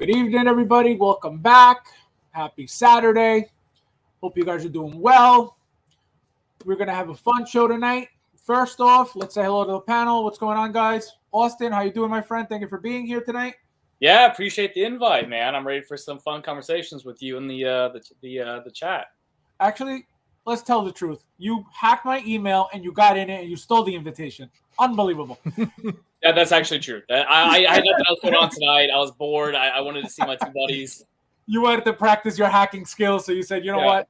Good evening, everybody. Welcome back. Happy Saturday. Hope you guys are doing well. We're going to have a fun show tonight. First off, let's say hello to the panel. What's going on, guys? Austin, how you doing, my friend? Thank you for being here tonight. Yeah, appreciate the invite, man. I'm ready for some fun conversations with you in the chat. Actually, let's tell the truth. You hacked my email and you got in it and you stole the invitation. Unbelievable. Yeah, that's actually true. I had nothing else going on tonight. I was bored. I wanted to see my two buddies. You wanted to practice your hacking skills, so you said, you know what?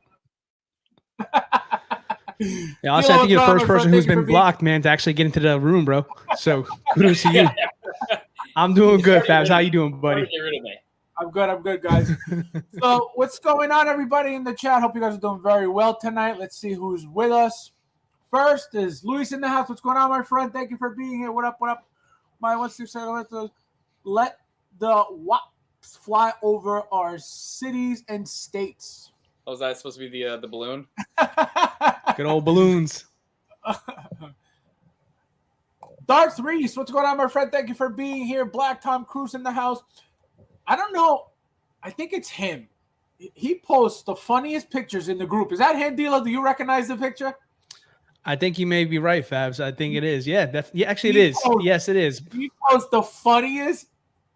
Yeah, also, I think you're the first person who's been blocked, man, to actually get into the room, bro. So kudos to you. I'm doing good, Fabs. How you doing, buddy? Get rid of me. I'm good, guys. So what's going on, everybody in the chat? Hope you guys are doing very well tonight. Let's see who's with us. First is Luis in the house. What's going on, my friend? Thank you for being here. What up? What's your second? Let the WAPs fly over our cities and states. Oh, is that supposed to be the balloon? Good old balloons. Darth Reese, what's going on, my friend? Thank you for being here. Black Tom Cruise in the house. I don't know. I think it's him. He posts the funniest pictures in the group. Is that him, Dilo? Do you recognize the picture? I think you may be right, Fabs. I think it is. Yeah, actually it is. Yes, it is. He posts the funniest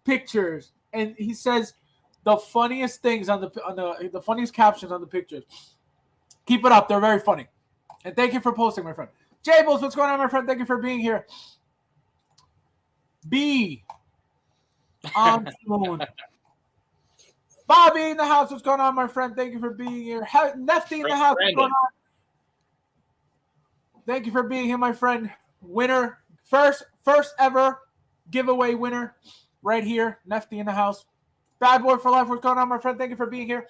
pictures, and he says the funniest things on the funniest captions on the pictures. Keep it up. They're very funny. And thank you for posting, my friend. Jables, what's going on, my friend? Thank you for being here. B. Bobby in the house. What's going on, my friend? Thank you for being here. Nefty in the house. What's going on? Thank you for being here, my friend. Winner. First ever giveaway winner right here. Nefty in the house. Bad boy for life. What's going on, my friend? Thank you for being here.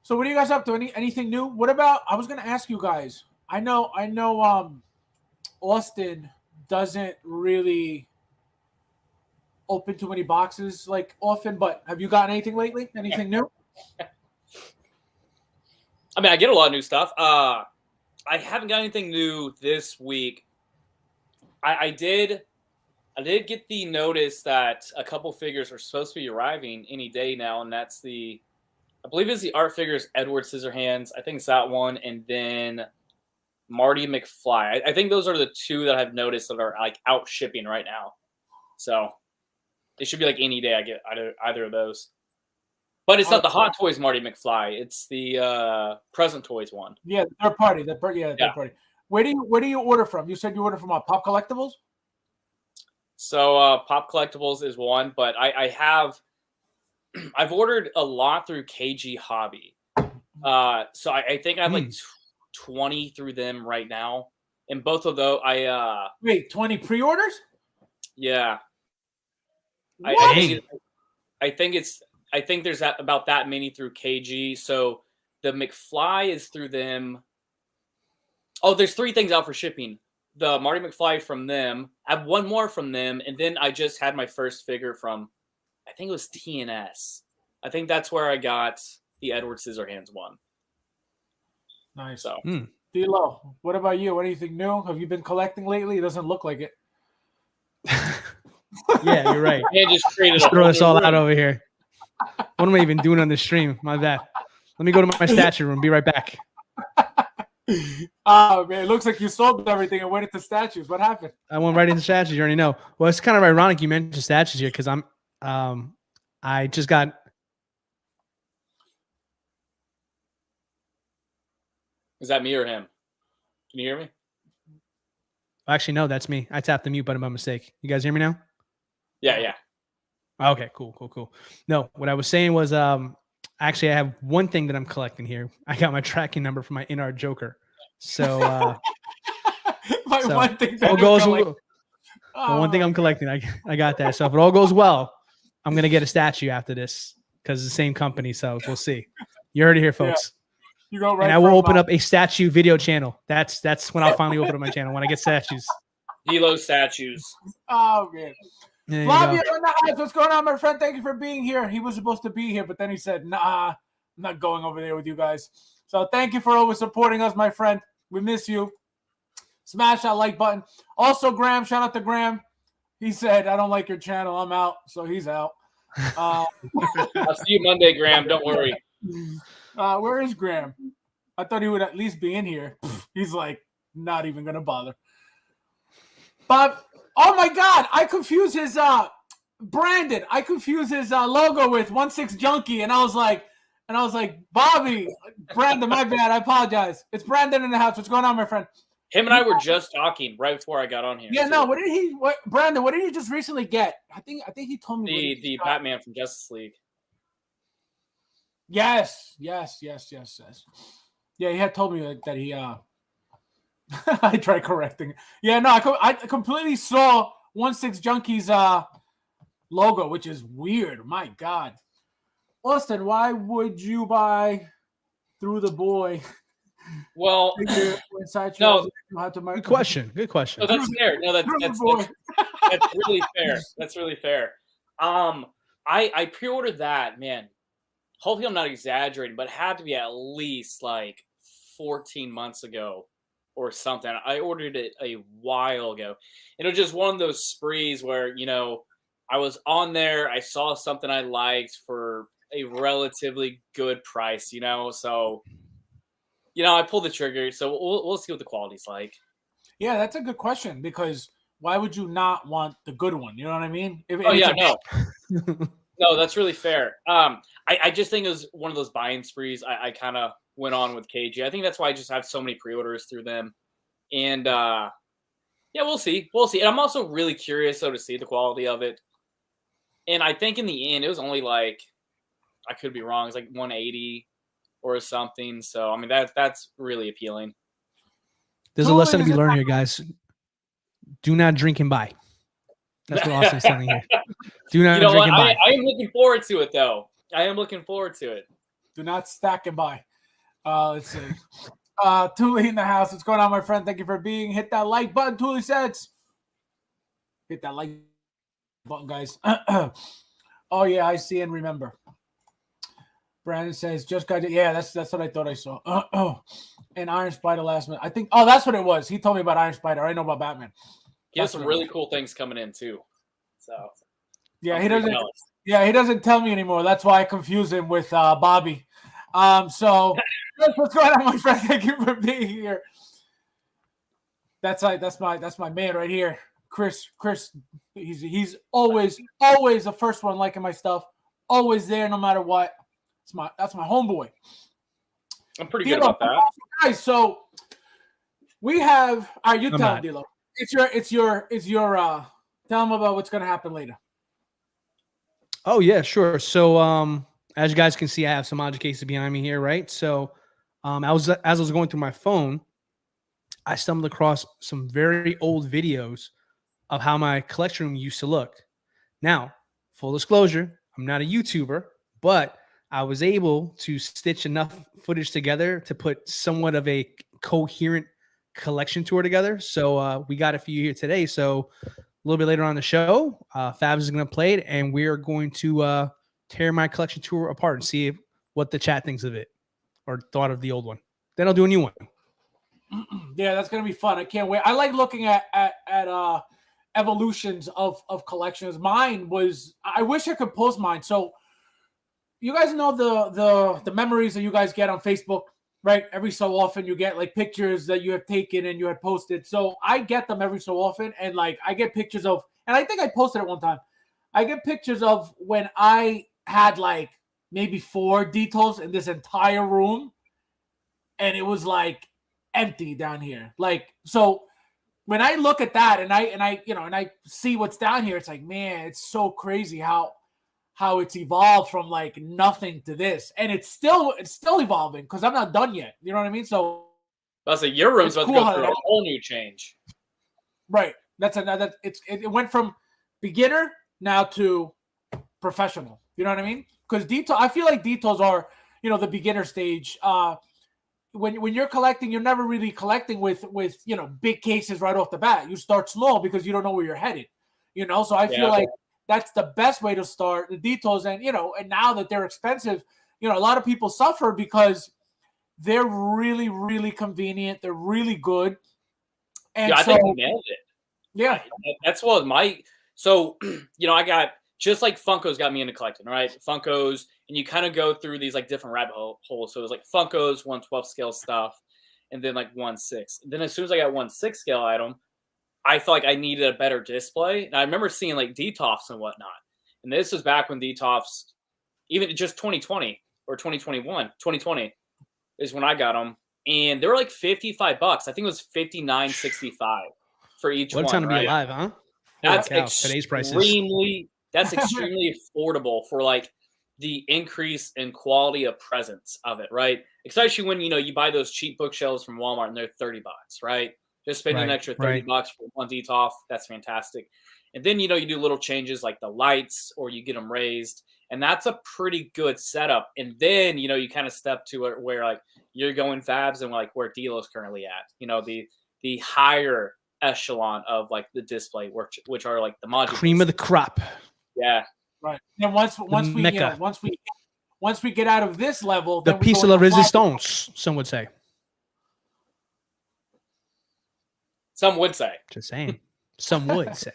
So what are you guys up to? Anything new? What about, I was going to ask you guys. I know Austin doesn't really open too many boxes like often, but have you gotten anything lately? Anything new? I mean, I get a lot of new stuff. I haven't got anything new this week. I did get the notice that a couple figures are supposed to be arriving any day now, and that's I believe it's the Art Figures Edward Scissorhands. I think it's that one, and then Marty McFly. I think those are the two that I've noticed that are like out shipping right now. So it should be like any day I get either of those. But it's not the Hot Toys Marty McFly. It's the Present Toys one. Yeah, third party. Third party. Where do you order from? You said you order from Pop Collectibles? So Pop Collectibles is one, but I've ordered a lot through KG Hobby. So I think I have like 20 through them right now. And both of those, wait, 20 pre-orders? Yeah. What? I think there's about that many through KG. So the McFly is through them. Oh, there's 3 things out for shipping. The Marty McFly from them. I have one more from them. And then I just had my first figure from, I think it was TNS. I think that's where I got the Edward Scissorhands one. Nice. So, D-Lo, what about you? Anything new? Have you been collecting lately? It doesn't look like it. Yeah, you're right. Just throw this all out over here. What am I even doing on this stream? My bad. Let me go to my statue room. Be right back. Oh, man. It looks like you sold everything and went into statues. What happened? I went right into statues. You already know. Well, it's kind of ironic you mentioned statues here because I just got. Is that me or him? Can you hear me? Actually, no, that's me. I tapped the mute button by mistake. You guys hear me now? Yeah. Okay, cool. No, what I was saying was actually I have one thing that I'm collecting here. I got my tracking number for my in-art Joker. So one thing one thing I'm collecting. I got that. So if it all goes well, I'm gonna get a statue after this because it's the same company. So we'll see. You heard it here, folks. Yeah. You go right. And I will open up a statue video channel. That's when I'll finally open up my channel when I get statues. Hilo statues. Oh man. Flavio in the house. What's going on, my friend? Thank you for being here. He was supposed to be here, but then he said, nah, I'm not going over there with you guys. So thank you for always supporting us, my friend. We miss you. Smash that like button. Also, Graeme, shout out to Graeme. He said, I don't like your channel. I'm out. So he's out. I'll see you Monday, Graeme. Don't worry. Where is Graeme? I thought he would at least be in here. He's like, not even gonna bother. But oh my God, I confused his Brandon. I confused his logo with 1-6 Junkie, and I was like, Bobby, Brandon, my bad. I apologize. It's Brandon in the house. What's going on, my friend? Him and I were just talking right before I got on here. Yeah, no. Brandon? What did he just recently get? I think he told me the Batman from Justice League. Yes. Yeah, he had told me that he. I tried correcting. Yeah, no, I completely saw 1-6 Junkie's logo, which is weird. My God, Austin, why would you buy Through the Boy? Well, no. Good question. No, that's fair. No, that's really fair. That's really fair. I pre-ordered that, man. Hopefully I'm not exaggerating, but it had to be at least like 14 months ago or something. I ordered it a while ago. And it was just one of those sprees where, I was on there, I saw something I liked for a relatively good price, so I pulled the trigger. So we'll see what the quality's like. Yeah, that's a good question, because why would you not want the good one? You know what I mean? No, that's really fair. I just think it was one of those buying sprees I kind of went on with KG. I think that's why I just have so many pre-orders through them. And we'll see. And I'm also really curious though to see the quality of it. And I think in the end it was only like, I could be wrong, it's like 180 or something. So I mean that's really appealing. There's a lesson to be learned here, guys. Do not drink and buy. That's what Austin's telling you. Do not drink and buy. I am looking forward to it, though. I am looking forward to it. Do not stack and buy. Let's see. Thule in the house. What's going on, my friend? Thank you for being. Hit that like button, Thule says. Hit that like button, guys. Oh, yeah, I see and remember. Brandon says, just got it. Yeah, that's what I thought I saw. And Iron Spider last minute. I think, that's what it was. He told me about Iron Spider. I know about Batman. He has some really cool things coming in too. So yeah, he doesn't. Yeah, he doesn't tell me anymore. That's why I confuse him with Bobby. So what's going on, my friend? Thank you for being here. That's my man right here, Chris. He's always the first one liking my stuff. Always there, no matter what. That's my homeboy. I'm pretty good about that, guys. So we have. All right, you tell him, D'Lo. It's your tell them about what's going to happen later. Oh yeah, sure. So as you guys can see, I have some object cases behind me here, right? So as I was going through my phone, I stumbled across some very old videos of how my collection room used to look. Now, full disclosure, I'm not a YouTuber, but I was able to stitch enough footage together to put somewhat of a coherent collection tour together. So we got a few here today. So a little bit later on the show, Fabs is going to play it, and we are going to tear my collection tour apart and see what the chat thinks of it or thought of the old one. Then I'll do a new one. Yeah, that's going to be fun. I can't wait. I like looking at evolutions of collections. Mine was, I wish I could post mine. So you guys know the memories that you guys get on Facebook, right? Every so often you get like pictures that you have taken and you have posted. So I get them every so often. And like, I get pictures of, and I think I posted it one time. I get pictures of when I had like maybe 4 details in this entire room. And it was like empty down here. Like, so when I look at that and I see what's down here, it's like, man, it's so crazy how it's evolved from like nothing to this, and it's still evolving because I'm not done yet. You know what I mean? So that's like your room's about to go through a whole new change, right? It went from beginner now to professional. You know what I mean? Because I feel like details are the beginner stage. When you're collecting, you're never really collecting with big cases right off the bat. You start small because you don't know where you're headed. So I feel like that's the best way to start the details. And, and now that they're expensive, a lot of people suffer because they're really, really convenient. They're really good. And I think you nailed it. Yeah. That's what my, so, I got just like Funko's got me into collecting, right? Funko's, and you kind of go through these like different rabbit holes. So it was like Funko's 1/12 scale stuff, and then like 1/6. And then as soon as I got 1/6 scale item, I felt like I needed a better display. And I remember seeing like DTOFs and whatnot. And this was back when DTOFs, even just 2020 or 2021, 2020 is when I got them. And they were like $55. I think it was $59.65 for each What a one. time to right? be alive, huh? That's Today's prices. That's extremely affordable for like the increase in quality of presence of it, right? Especially when you buy those cheap bookshelves from Walmart and they're $30, right? Just spending an extra $30 for one DTOF, that's fantastic. And then you do little changes like the lights, or you get them raised, and that's a pretty good setup. And then you kind of step to it where like you're going Fabs and like where Delo's currently at. The higher echelon of like the display, which are like the modules. Cream of the crop. Yeah. Right. And once we get out of this level, the then piece of la resistance, some would say. Some would say. Just saying. Some would say.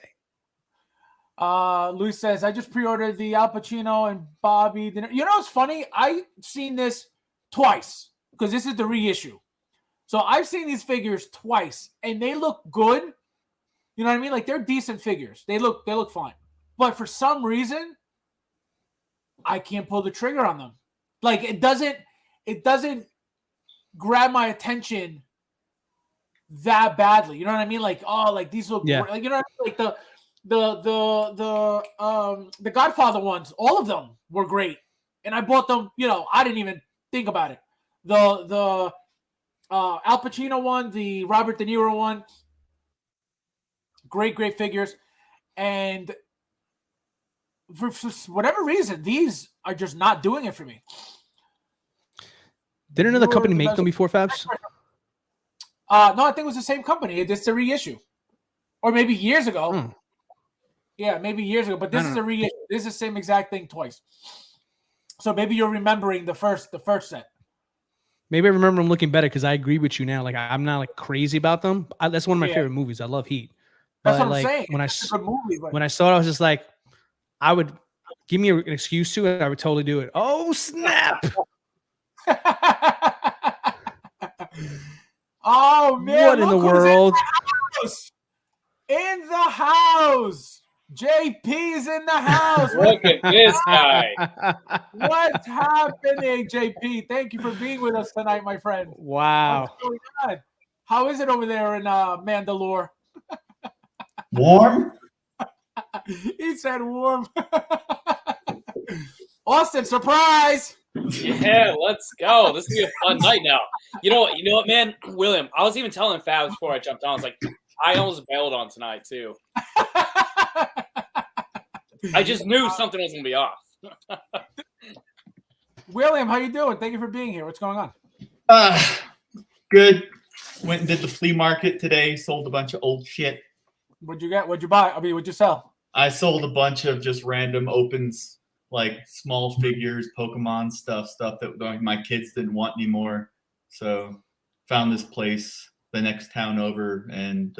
Luis says, I just pre-ordered the Al Pacino and Bobby dinner. You know what's funny? I've seen this twice because this is the reissue. So I've seen these figures twice and they look good. You know what I mean? Like they're decent figures. They look fine. But for some reason, I can't pull the trigger on them. Like it doesn't grab my attention that badly. You know what I mean? Like, oh, like these look like, you know what I mean? Like the Godfather ones, all of them were great. And I bought them, I didn't even think about it. The Al Pacino one, the Robert De Niro one, great figures. And for whatever reason, these are just not doing it for me. Didn't another company make them before, Fabs? No, I think it was the same company. It's a reissue. Or maybe years ago. Yeah, maybe years ago. But this is a reissue. This is the same exact thing twice. So maybe you're remembering the first set. Maybe I remember them looking better because I agree with you now. Like I'm not like crazy about them. That's one of my favorite movies. I love Heat. That's but what I'm saying. When I saw it, I was just like, I would give me an excuse to it. I would totally do it. Oh snap! Oh man! What in the world? In the house. JP's in the house. Look at this guy. What's happening, JP? Thank you for being with us tonight, my friend. Wow. What's going on? How is it over there in Mandalore? Warm? He said warm. Austin, surprise. Yeah, let's go. This is gonna be a fun night now. You know what, man? William, I was even telling Fabs before I jumped on. I was like, I almost bailed on tonight too. I just knew something was gonna be off. William, how you doing? Thank you for being here. What's going on? Good. Went and did the flea market today. Sold a bunch of old shit. What'd you get? What'd you buy? I mean, what'd you sell? I sold a bunch of just random opens, like small figures, Pokemon stuff that my kids didn't want anymore. So found this place the next town over, and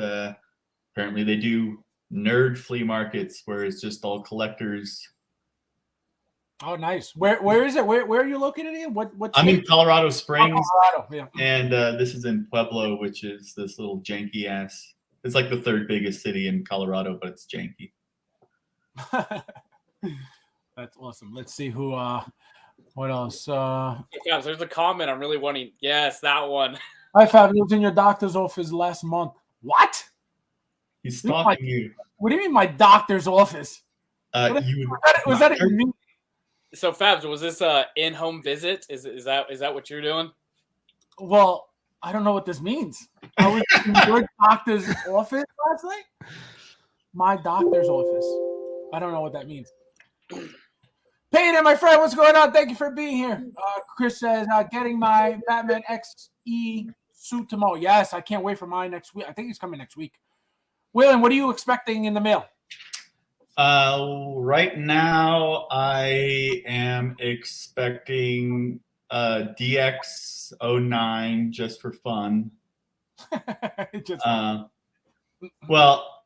apparently they do nerd flea markets where it's just all collectors. Oh, nice. Where is it? Where are you located in? What I'm in Colorado Springs. Colorado, yeah. And this is in Pueblo, which is this little janky ass. It's like the third biggest city in Colorado, but it's janky. That's awesome. Let's see who. What else? Yeah, there's a comment I'm really wanting. Yes, that one. Hi, Fab. You was in your doctor's office last month. What? He's stalking you. What do you mean, my doctor's office? Was that me? So, Fabs, was this a in-home visit? Is that what you're doing? Well, I don't know what this means. I was in your doctor's office last night. My doctor's office. I don't know what that means. Payne, my friend, what's going on? Thank you for being here. Chris says, getting my Batman XE suit tomorrow. Yes, I can't wait for mine next week. I think he's coming next week. William, what are you expecting in the mail? Right now, I am expecting DX09 just for fun. Just well,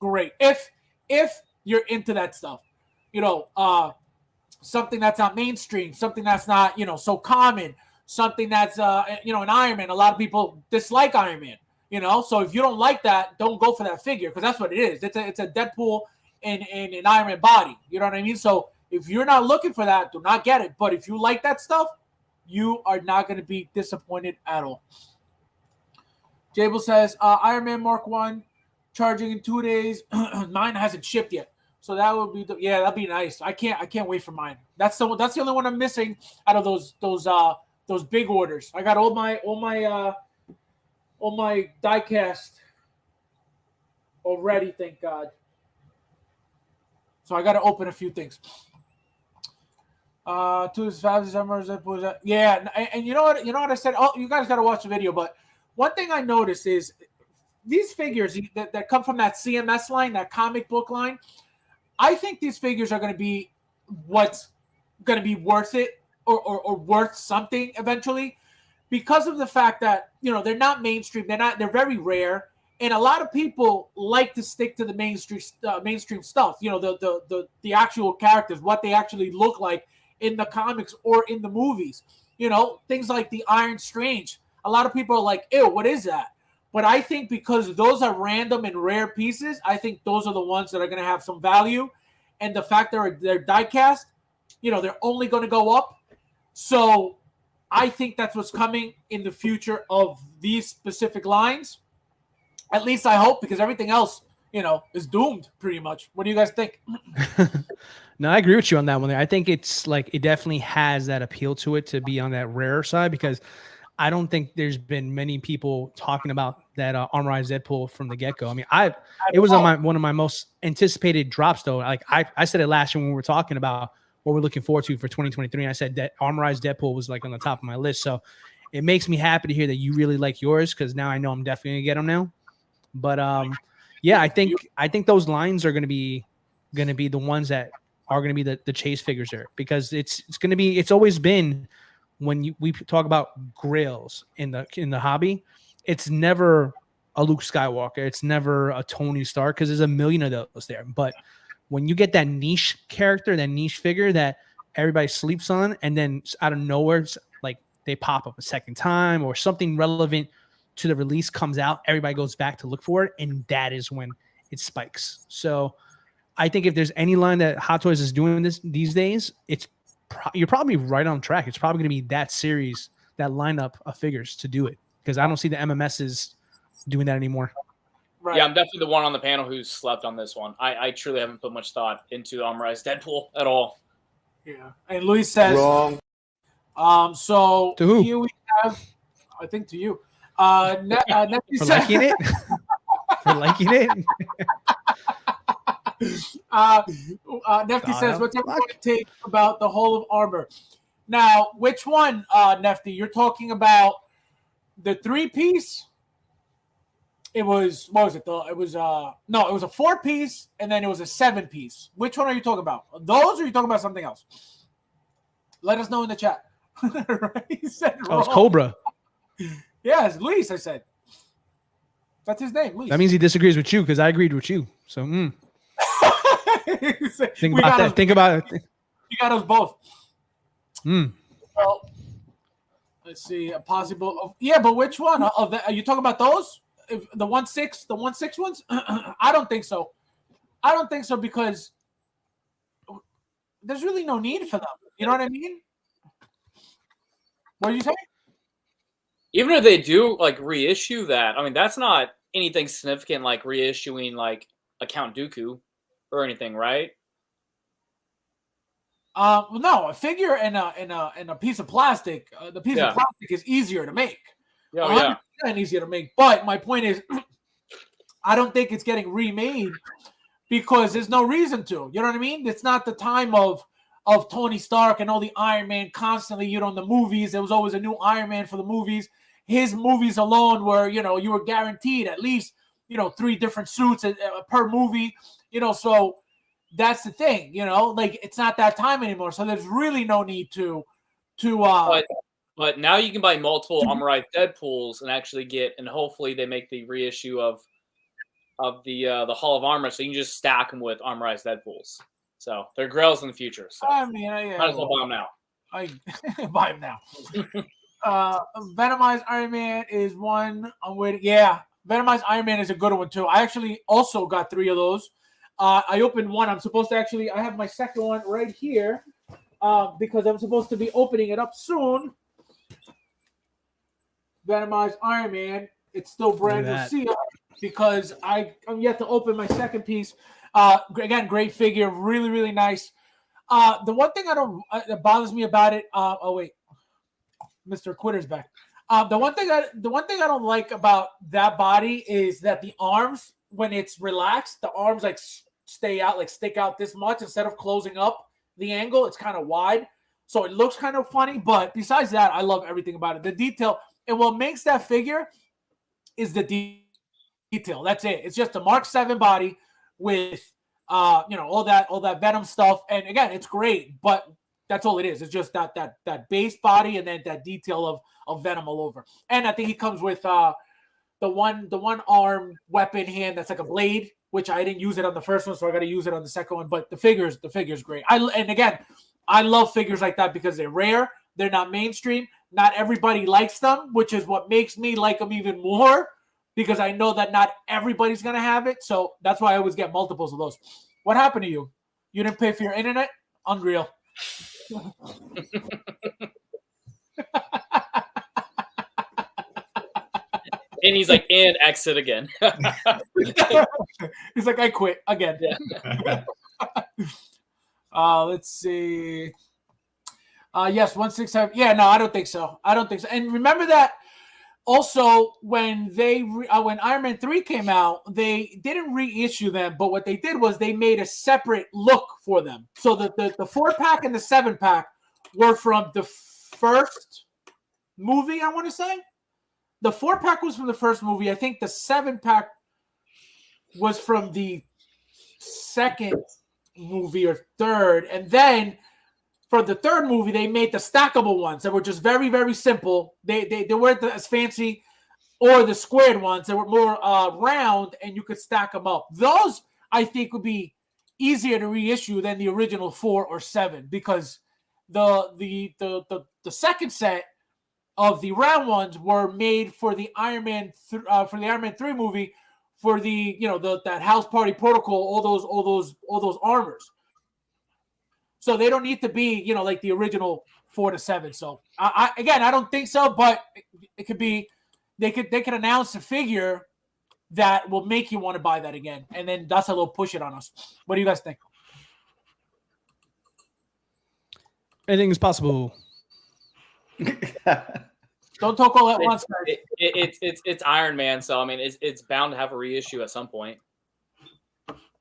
great. If you're into that stuff, something that's not mainstream, something that's not, so common, something that's, an Iron Man. A lot of people dislike Iron Man, So if you don't like that, don't go for that figure because that's what it is. It's a Deadpool in an Iron Man body. You know what I mean? So if you're not looking for that, do not get it. But if you like that stuff, you are not going to be disappointed at all. Jable says, Iron Man Mark 1 charging in 2 days. Mine hasn't shipped yet. So that would be that'd be nice. I can't wait for mine. That's the only one I'm missing out of those big orders. I got all my die cast already, thank God. So I got to open a few things. To his Fabs yeah, and you know what I said? Oh, you guys got to watch the video. But one thing I noticed is these figures that come from that CMS line, that comic book line. I think these figures are going to be what's going to be worth it or worth something eventually because of the fact that, they're not mainstream. They're very rare. And a lot of people like to stick to the mainstream stuff, the actual characters, what they actually look like in the comics or in the movies, things like the Iron Strange. A lot of people are like, ew, what is that? But I think because those are random and rare pieces, I think those are the ones that are going to have some value. And the fact they're die cast, they're only going to go up. So I think that's what's coming in the future of these specific lines. At least I hope, because everything else, is doomed pretty much. What do you guys think? No, I agree with you on that one. I think it's it definitely has that appeal to it to be on that rare side because I don't think there's been many people talking about that armorized Deadpool from the get-go. I mean, it was on one of my most anticipated drops though. Like I said it last year when we were talking about what we're looking forward to for 2023. And I said that armorized Deadpool was on the top of my list. So it makes me happy to hear that you really like yours because now I know I'm definitely gonna get them now. But yeah, I think those lines are gonna be the ones that are gonna be the chase figures there because it's always been. When we talk about grails in the hobby, it's never a Luke Skywalker. It's never a Tony Stark because there's a million of those there. But when you get that niche character, that niche figure that everybody sleeps on, and then out of nowhere, they pop up a second time or something relevant to the release comes out, everybody goes back to look for it, and that is when it spikes. So I think if there's any line that Hot Toys is doing these days, you're probably right on track. It's probably going to be that series, that lineup of figures to do it because I don't see the MMSs doing that anymore. Right. Yeah, I'm definitely the one on the panel who slept on this one. I truly haven't put much thought into Armorized Deadpool at all. Yeah, and Luis says wrong. So to who? Here we have, I think to you. Nephew for liking it. For liking it. Nefty says, what's everyone take about the whole of Armor? Now, which one, Nefty? You're talking about the 3-piece? It was, what was it? It was a 4-piece, and then it was a 7-piece. Which one are you talking about? Those, or are you talking about something else? Let us know in the chat. Right? He said wrong. It's Cobra. Yeah, it's Luis, I said. That's his name, Luis. That means he disagrees with you because I agreed with you. So, Think about that. Think about it. You got us both. Well, let's see. A possible. Yeah, but which one? Are you talking about those? The 1/6 ones? I don't think so. I don't think so because there's really no need for them. You know what I mean? What are you saying? Even if they do reissue that, I mean that's not anything significant like reissuing a Count Dooku or anything, right? No, a figure and a piece of plastic. The piece of plastic is easier to make. Yeah, easier to make. But my point is, I don't think it's getting remade because there's no reason to. You know what I mean? It's not the time of Tony Stark and all the Iron Man constantly. In the movies, there was always a new Iron Man for the movies. His movies alone were, you were guaranteed at least, 3 different suits per movie. So that's the thing. It's not that time anymore. So there's really no need to. But now you can buy multiple Armorized Deadpools and actually get, and hopefully they make the reissue of the Hall of Armor, so you can just stack them with armorized Deadpools. So they're grails in the future. So I mean, yeah, might as well buy them now. I buy them now. Venomized Iron Man is one. I'm waiting. Yeah, Venomized Iron Man is a good one too. I actually also got 3 of those. I opened one. I'm supposed to actually. I have my second one right here because I'm supposed to be opening it up soon. Venomized Iron Man. It's still brand new seal because I'm yet to open my second piece. Again, great figure, really, really nice. The one thing that bothers me about it. Oh wait, Mr. Quitter's back. The one thing I don't like about that body is that the arms, when it's relaxed, the arms like stay out, like stick out this much instead of closing up the angle. It's kind of wide, so it looks kind of funny. But besides that, I love everything about it. The detail and what makes that figure is the detail. That's it. It's just a Mark 7 body with all that Venom stuff. And again, it's great, but that's all it is. It's just that base body and then that detail of Venom all over. And I think he comes with the one arm weapon hand that's like a blade, which I didn't use it on the first one, so I got to use it on the second one. But the figure's great. I love figures like that because they're rare. They're not mainstream. Not everybody likes them, which is what makes me like them even more because I know that not everybody's going to have it. So that's why I always get multiples of those. What happened to you? You didn't pay for your internet? Unreal. And he's like, and exit again. He's like, I quit again. Yeah. Let's see. Yes, 167. Yeah, no, I don't think so. And remember that also when when Iron Man 3 came out, they didn't reissue them, but what they did was they made a separate look for them. So the 4-pack and the 7-pack were from the first movie, I want to say. The 4-pack was from the first movie. I think the 7-pack was from the second movie or third. And then for the third movie, they made the stackable ones that were just very, very simple. They weren't as fancy, or the squared ones that were more round, and you could stack them up. Those, I think, would be easier to reissue than the original 4 or 7 because the second set of the round ones were made for the Iron Man 3 movie for that house party protocol, all those armors. So they don't need to be, like the original 4 to 7. So I don't think so, but it could be. They could announce a figure that will make you want to buy that again, and then that's a little push it on us. What do you guys think? Anything is possible. Don't talk all at once, guys. It's Iron Man, so I mean it's bound to have a reissue at some point.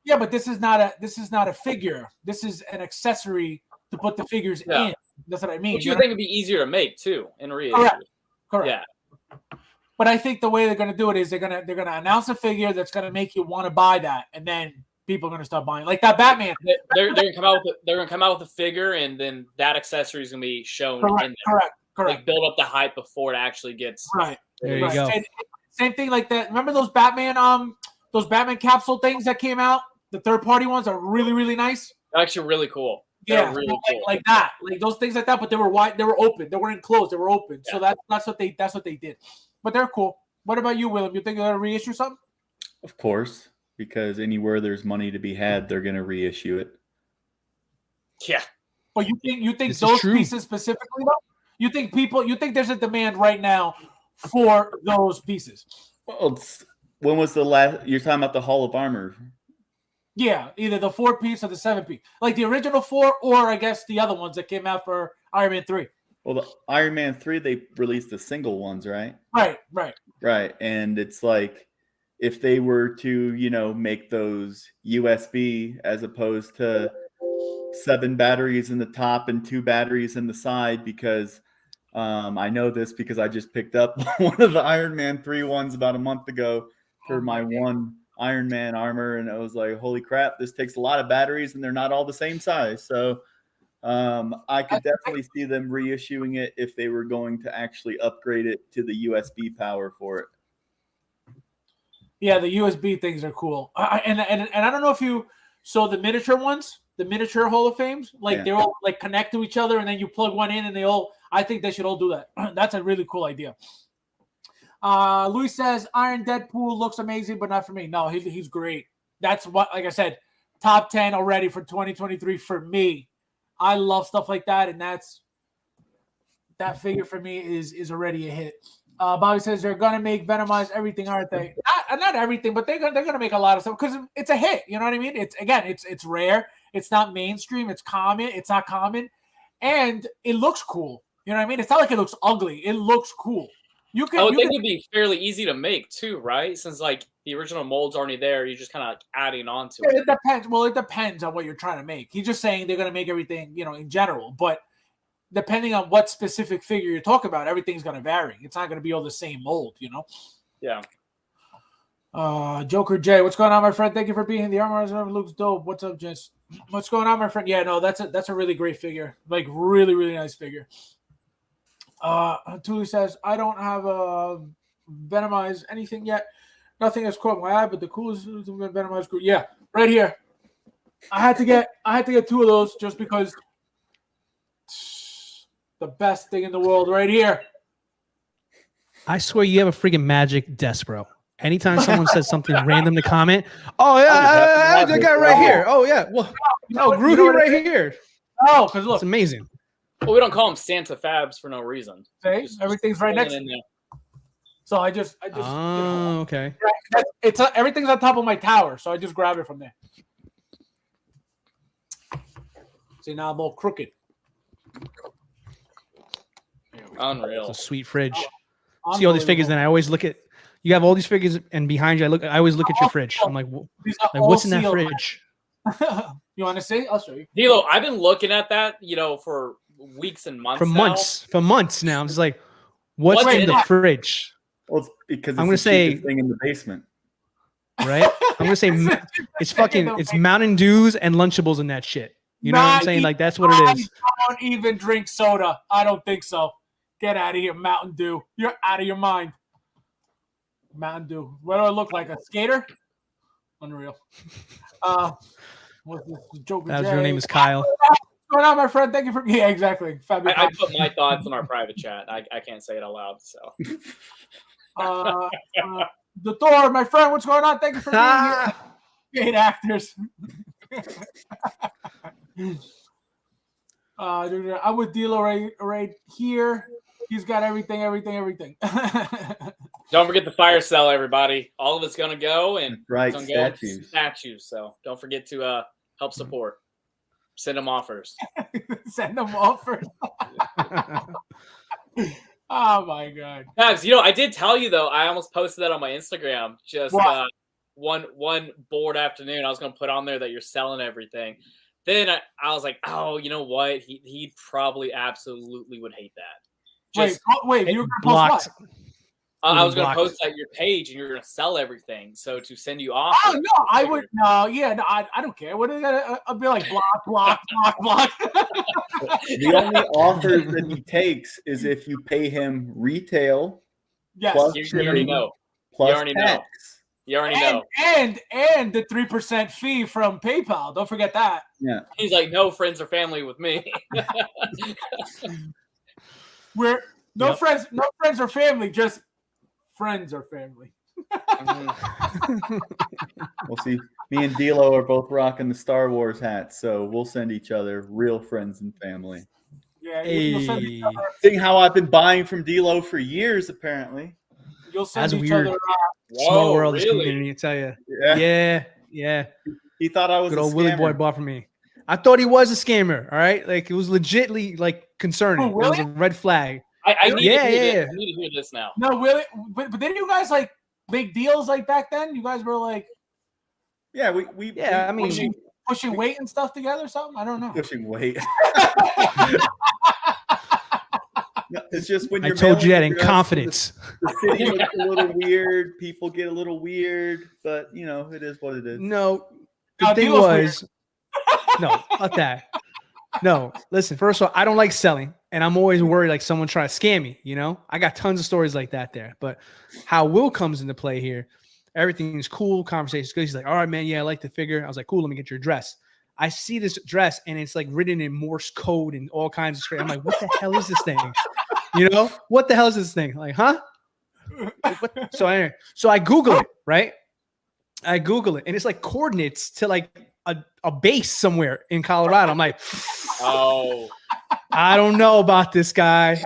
Yeah, but this is not a figure. This is an accessory to put the figures in. That's what I mean. Which you think would be easier to make too in reissue. Correct. Yeah. But I think the way they're going to do it is they're going to announce a figure that's going to make you want to buy that, and then people are going to start buying, like that Batman. They're going to come out with a figure, and then that accessory is going to be shown. Correct. Like build up the hype before it actually gets right. There you go. And same thing like that. Remember those Batman capsule things that came out? The third-party ones are really, really nice. They're actually really cool. Yeah, really cool. Like that, like those things like that. But they were wide. They were open. They weren't closed. They were open. Yeah. So that's what they did. But they're cool. What about you, Willem? You think they're gonna reissue something? Of course, because anywhere there's money to be had, they're gonna reissue it. Yeah. But you think those pieces specifically, though? You think there's a demand right now for those pieces? Well, when was the last? You're talking about the Hall of Armor. Yeah, either the 4-piece or the 7-piece, like the original 4, or I guess the other ones that came out for Iron Man 3. Well, the Iron Man 3, they released the single ones, right? Right. And it's like if they were to, make those USB as opposed to 7 batteries in the top and 2 batteries in the side, because I know this because I just picked up one of the Iron Man 3 ones about a month ago for my one Iron Man armor, and I was like, holy crap, this takes a lot of batteries and they're not all the same size. So I could definitely see them reissuing it if they were going to actually upgrade it to the USB power for it. Yeah, the USB things are cool. And I don't know if you saw the miniature ones, the miniature Hall of Fames. Like they're all like connect to each other, and then you plug one in, and they all. I think they should all do that. That's a really cool idea. Louis says Iron Deadpool looks amazing, but not for me. No, he's great. That's what, like I said, top 10 already for 2023 for me. I love stuff like that, and that figure for me is already a hit. Bobby says they're gonna make Venomize everything, aren't they? Not everything, but they're gonna make a lot of stuff because it's a hit. You know what I mean? It's rare. It's not mainstream. It's common. It's not common, and it looks cool. You know what I mean? It's not like it looks ugly. It looks cool. I would think it'd be fairly easy to make too, right? Since like the original mold's already there, you're just kind of like adding on to it. It depends. Well, it depends on what you're trying to make. He's just saying they're gonna make everything, in general, but. Depending on what specific figure you're talking about, everything's going to vary. It's not going to be all the same mold, Yeah. Joker J, what's going on, my friend? Thank you for being here. The armor looks dope. What's up, Jess? What's going on, my friend? Yeah, no, that's a really great figure. Like, really, really nice figure. Tuli says, I don't have a Venomize anything yet. Nothing has caught my eye, but the coolest Venomize group. Yeah, right here. I had to get 2 of those just because the best thing in the world right here. I swear you have a freaking magic desk, bro. Anytime someone says something random to comment, oh yeah, I got it right here. Oh yeah, well, Groovy right here. Oh, because look, it's amazing. Well, we don't call him Santa Fabs for no reason. Okay, everything's right next to me. So I just. Oh, okay. It's everything's on top of my tower, so I just grab it from there. See, now I'm all crooked. Unreal. It's a sweet fridge. See all these figures, then I always look at. You have all these figures, and behind you, I always look at your fridge. I'm like what's in that fridge? You want to see? I'll show you. Dilo, I've been looking at that, for weeks and months. For months now. I'm just like, what's in the fridge? Well, it's because it's I'm gonna say thing in the basement, right? I'm gonna say it's Mountain Dews and Lunchables in that shit. You know what I'm saying? Like that's what it is. I don't even drink soda. I don't think so. Get out of here, Mountain Dew. You're out of your mind. Mountain Dew. What do I look like? A skater? Unreal. What's this? Joker That was J. your name is Kyle. What's going on, my friend? Thank you for exactly. I put my thoughts in our private chat. I can't say it out loud. So the Thor, my friend, what's going on? Thank you for being here. 8 actors. I'm with Dilo right here. He's got everything. don't forget the fire sale, everybody. All of it's gonna go, and right? It's Statues. Statues. So don't forget to help support. Send them offers. Send them offers. Oh my God. Fabs, I did tell you though. I almost posted that on my Instagram. Just one bored afternoon, I was gonna put on there that you're selling everything. Then I was like, oh, you know what? He probably absolutely would hate that. Wait, you were going to post what? I was going to post at your page, and you're going to sell everything. So to send you off. Oh no, I would no, yeah, no, I don't care. What is that? I'll be like block. The only offers that he takes is if you pay him retail. Yes, plus you already know. Plus you already tax. know. You already know. And the 3% fee from PayPal. Don't forget that. Yeah. He's like, no friends or family with me. We're friends or family, just friends or family. We'll see. Me and Dilo are both rocking the Star Wars hats, so we'll send each other real friends and family. Yeah, you'll send each other. Seeing how I've been buying from Dilo for years, apparently. You'll send That's each weird. other. Small world, this really? community, I tell you. Yeah. He thought I was Good a old scammer. Willie boy bought for me. I thought he was a scammer. All right, like it was legitly like concerning. Oh, really? It was a red flag. I need to hear this. Yeah. I need to hear this now. No, Willie, but didn't you guys like make deals like back then? You guys were like, Yeah, we I mean, pushing weight and stuff together or something? I don't know. pushing weight. No, it's just when I you're told you that mailing in it out, confidence. The city looks a little weird. People get a little weird, but it is what it is. No, the No, thing Dilo's was, no, fuck that. No, listen. First of all, I don't like selling, and I'm always worried like someone try to scam me. I got tons of stories like that there. But how Will comes into play here, Everything's cool. Conversation's good. He's like, all right, man. Yeah, I like the figure. I was like, cool. Let me get your address. I see this dress and it's like written in Morse code and all kinds of shit. I'm like, what the hell is this thing? You know, what the hell is this thing? Like, huh? What? So I Google it, right? I Google it and it's like coordinates to like a base somewhere in Colorado. I'm like, Oh, I don't know about this guy.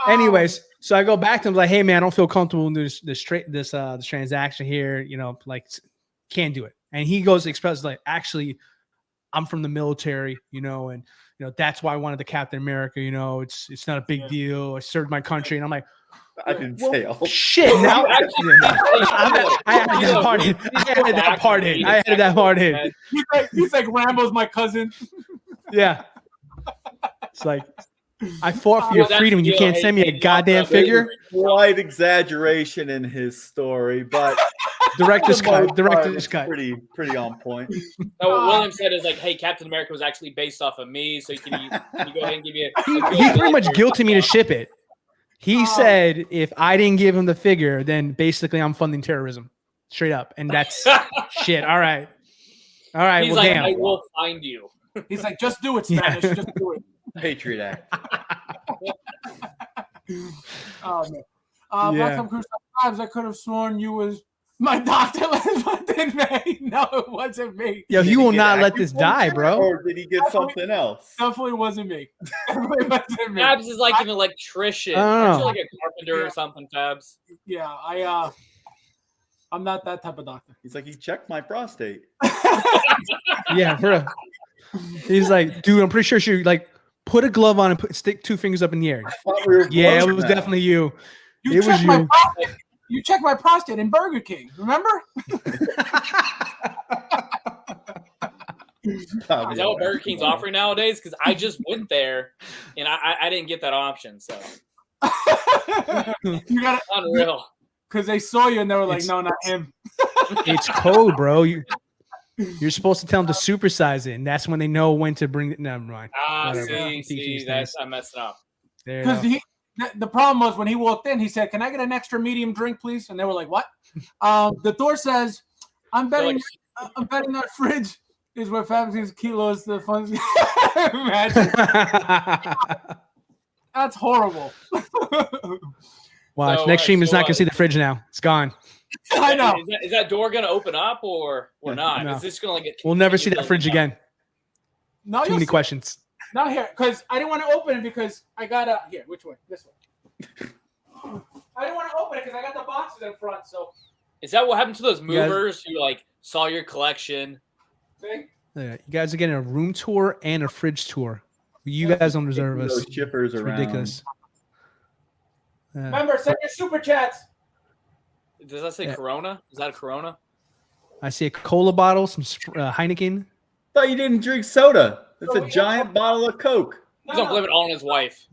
Anyways, so I go back to him like, hey man, I don't feel comfortable in this transaction here. You know, like can't do it. And he goes expresses like, actually, I'm from the military, you know, and you know that's why I wanted the Captain America. You know, it's not a big deal. I served my country, and I'm like, I didn't say all. shit. Now I added that part in. He's like Rambo's my cousin. Yeah. It's like I fought for your freedom. You can't send me a goddamn figure. Slight exaggeration in his story, but Director's cut. Pretty on point. no, what William said is like, hey, Captain America was actually based off of me, so can you go ahead and give me a he pretty much guilted me to ship it. He said if I didn't give him the figure, then basically I'm funding terrorism. Straight up. And that's shit. All right. He's well, like, damn. I will find you. He's like, just do it, Spanish. Just do it. Patriot Act. Oh man. Black Tom Cruise, sometimes I could have sworn you was my doctor last month in May. No, it wasn't me. Yo, he will not let this die, bro. Or did he get something else? Definitely wasn't me. Definitely wasn't me. Fabs is like an electrician. Aren't you like a carpenter or something, Fabs? Yeah, I'm not that type of doctor. He's like, he checked my prostate. Yeah, bro. He's like, dude, I'm pretty sure she like put a glove on and stick 2 fingers up in the air. Yeah, it was definitely you. It was you. You checked my prostate in Burger King, remember? Is that what Burger King's offering nowadays? Because I just went there and I didn't get that option. So you got unreal. Because they saw you and they were like, no, not him. It's code, bro. You're supposed to tell them to supersize it, and that's when they know when to bring it. Never mind. See, I messed up. Because the problem was when he walked in, he said, "Can I get an extra medium drink, please?" And they were like, "What?" The door says, "I'm betting that fridge is where Fabs kilos the funds." Imagine. That's horrible. Watch. Next stream is not gonna see the fridge now. It's gone. I know. Is that door gonna open up or not? No. Is this gonna get? We'll never see that fridge again. No, too many questions. Not here, because I didn't want to open it because I got here. Which way? This way. I didn't want to open it because I got the boxes in front. So. Is that what happened to those movers who like saw your collection? See? Yeah, you guys are getting a room tour and a fridge tour. You guys don't deserve us. Those shippers it's around. ridiculous. Remember, send your super chats. Does that say Corona? Is that a Corona? I see a cola bottle, some Heineken. Thought you didn't drink soda. It's a giant bottle of Coke. He's gonna blame it all on his wife.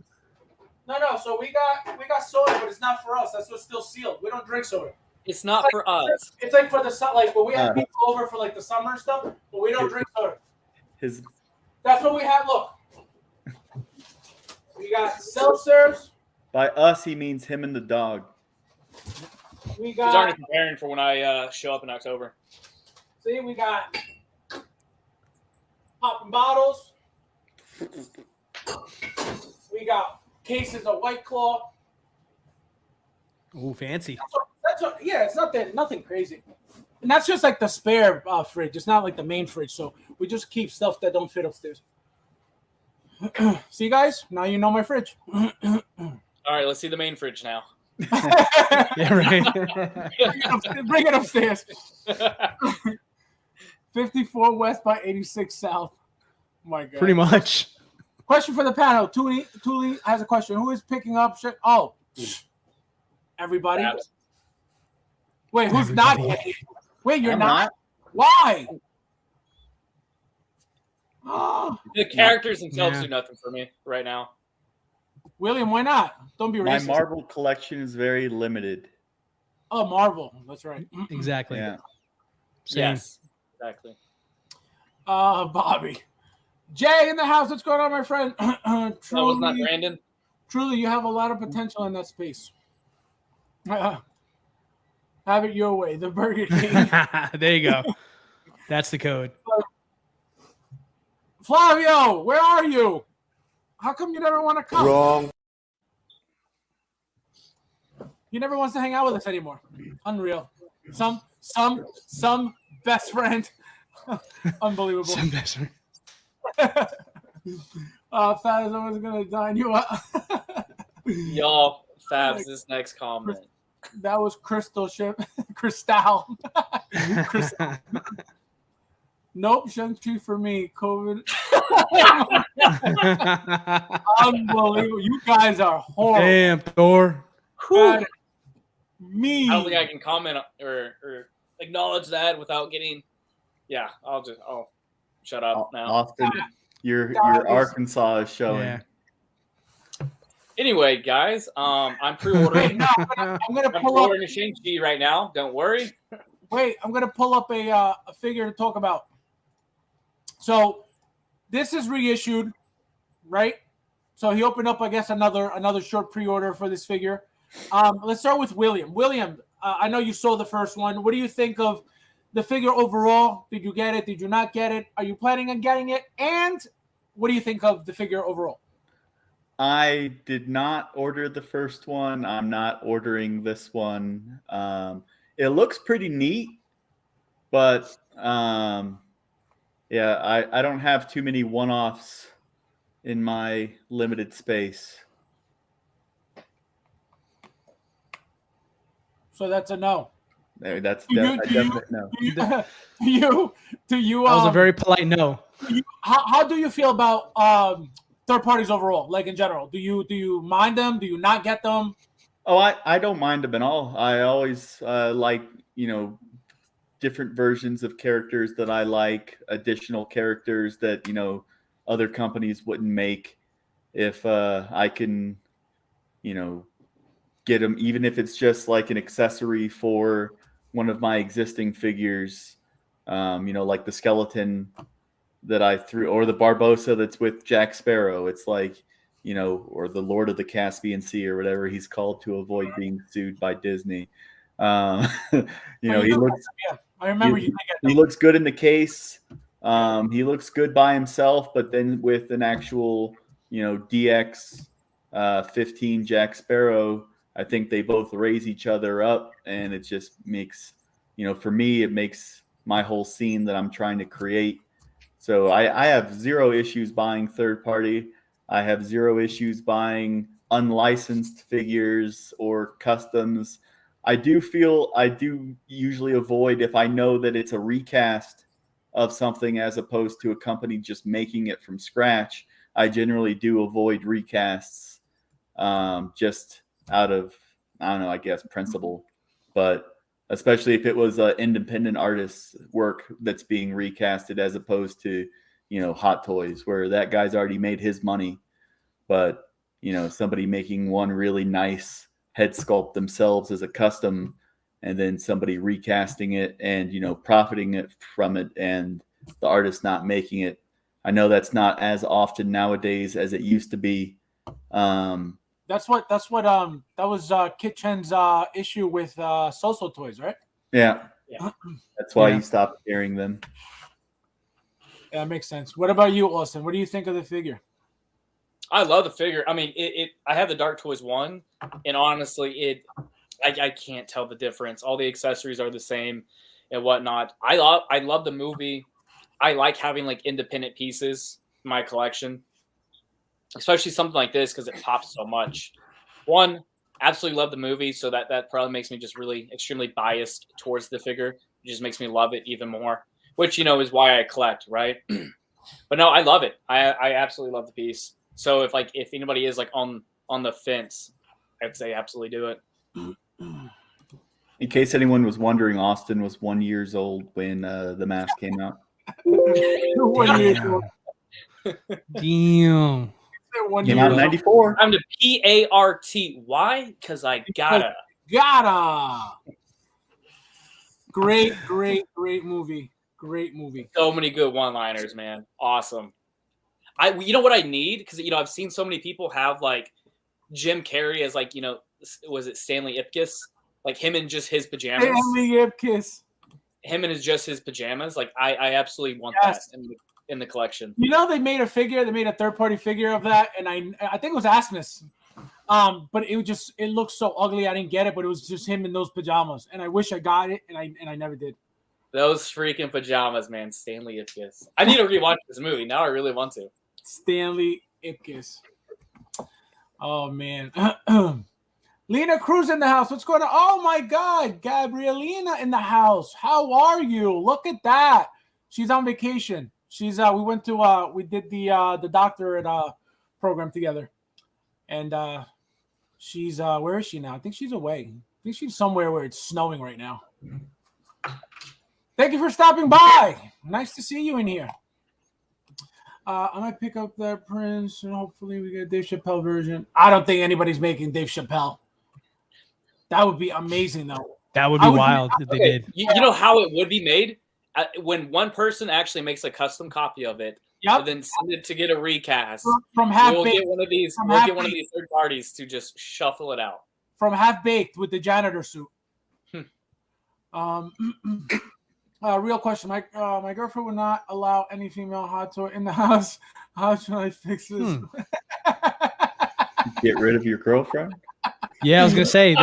No. So we got soda, but it's not for us. That's what's still sealed. We don't drink soda. It's not for us. It's like for the like when we have people over for like the summer and stuff, but we don't drink soda. That's what we have. Look, we got self-serves. By us, he means him and the dog. We He's got. already preparing for when I show up in October. See, we got popping bottles. We got cases of White Claw. Ooh, fancy. Yeah, it's nothing crazy. And that's just like the spare fridge. It's not like the main fridge. So we just keep stuff that don't fit upstairs. See, guys? Now you know my fridge. All right, let's see the main fridge now. Yeah, right. Bring it upstairs. 54 West by 86 South. Oh my God. Pretty much. Question for the panel. Thule has a question. Who is picking up shit? Oh, everybody. Fabs. Wait, who's not? Wait, you're I'm not? Why? Oh, The characters themselves do nothing for me right now. William, why not? Don't be My racist. Marvel collection is very limited. Oh, Marvel. That's right. Exactly. Yeah. Same. Yes, exactly. Bobby. Jay in the house. What's going on, my friend? That was not Brandon. Truly, you have a lot of potential in that space. Have it your way. The Burger King. There you go. That's the code. Flavio, where are you? How come you never want to come? Wrong. He never wants to hang out with us anymore. Unreal. Some best friend. Unbelievable. Some best friend. Fat is always gonna dine you up. Y'all, Fabs, this next comment. That was Crystal ship. Crystal. Crystal. Nope, Shang-Chi for me. COVID. Unbelievable. You guys are horrible. Damn, Thor. God, me. I don't think I can comment or acknowledge that without getting. Yeah, I'll shut up now. Austin, your Arkansas is showing. Yeah. Anyway, guys, I'm pre-ordering. No, I'm gonna I'm pull up. pre-ordering a Shang-Chi right now. Don't worry. Wait, I'm gonna pull up a figure to talk about. So, this is reissued, right? So he opened up, I guess, another short pre-order for this figure. Let's start with William. William, I know you saw the first one. What do you think of the figure overall? Did you get it? Did you not get it? Are you planning on getting it? And what do you think of the figure overall? I did not order the first one. I'm not ordering this one. It looks pretty neat, but yeah, I don't have too many one-offs in my limited space. So that's a no. That's Do you- a do you- definite no. Do you? That was a very polite no. How do you feel about third parties overall, like in general? Do you mind them? Do you not get them? Oh, I don't mind them at all. I always like, different versions of characters that I like, additional characters that, other companies wouldn't make. If I can, get them, even if it's just like an accessory for one of my existing figures, like the skeleton that I threw, or the Barbossa that's with Jack Sparrow. It's like, or the Lord of the Caspian Sea or whatever he's called to avoid being sued by Disney. He looks. Yeah, I remember you. He looks good in the case. He looks good by himself, but then with an actual, DX 15 Jack Sparrow, I think they both raise each other up, and it just makes, for me, it makes my whole scene that I'm trying to create. So I have zero issues buying third party. I have zero issues buying unlicensed figures or customs. I do usually avoid, if I know that it's a recast of something as opposed to a company just making it from scratch, I generally do avoid recasts just out of, I don't know, I guess principle. But especially if it was an independent artist's work that's being recasted as opposed to, Hot Toys, where that guy's already made his money. But, somebody making one really nice head sculpt themselves as a custom, and then somebody recasting it and, profiting it from it, and the artist not making it. I know that's not as often nowadays as it used to be. That was Kit Chen's issue with Soso Toys, right? Yeah. Yeah. That's why he stopped carrying them. Yeah, that makes sense. What about you, Austin? What do you think of the figure? I love the figure. I mean, I have the Dark Toys one, and honestly, I can't tell the difference. All the accessories are the same and whatnot. I love the movie. I like having like independent pieces in my collection, especially something like this because it pops so much. One, absolutely love the movie, so that probably makes me just really extremely biased towards the figure. It just makes me love it even more, which is why I collect, right? But no, I love it. I absolutely love the piece. So if anybody is like on the fence, I'd say absolutely do it. In case anyone was wondering, Austin was 1 year old when The Mask came out. Damn. Damn. Came out in 94. I'm the PART. Why? Because I gotta. Great movie. Great movie. So many good one-liners, man. Awesome. You know what I need? Because I've seen so many people have like Jim Carrey as like was it Stanley Ipkiss? like him in just his pajamas. Stanley Ipkiss. Him and just his pajamas. Like I absolutely want Yes. that in the collection. You know, they made a figure. They made a third-party figure of that, and I think it was Asmus. But it looked so ugly. I didn't get it, but it was just him in those pajamas, and I wish I got it, and I never did. Those freaking pajamas, man. Stanley Ipkiss. I need to rewatch this movie. Now I really want to. Stanley Ipkiss. Oh man. Lena Cruz in the house. What's going on? Oh my God, Gabrielina in the house. How are you? Look at that. She's on vacation. She's we went to we did the doctorate program together, and she's where is she now? I think she's away. I think she's somewhere where it's snowing right now. Thank you for stopping by. Nice to see you in here. I might pick up that Prince, and hopefully we get a Dave Chappelle version. I don't think anybody's making Dave Chappelle. That would be amazing, though. That would be wild if they did. You know how it would be made? When one person actually makes a custom copy of it, and then send it to get a recast. From Half we'll Baked. get one of these. We'll get one of these third parties to just shuffle it out. From Half Baked with the janitor suit. Real question. My girlfriend would not allow any female hot toy in the house. How should I fix this? Get rid of your girlfriend? Yeah, I was gonna say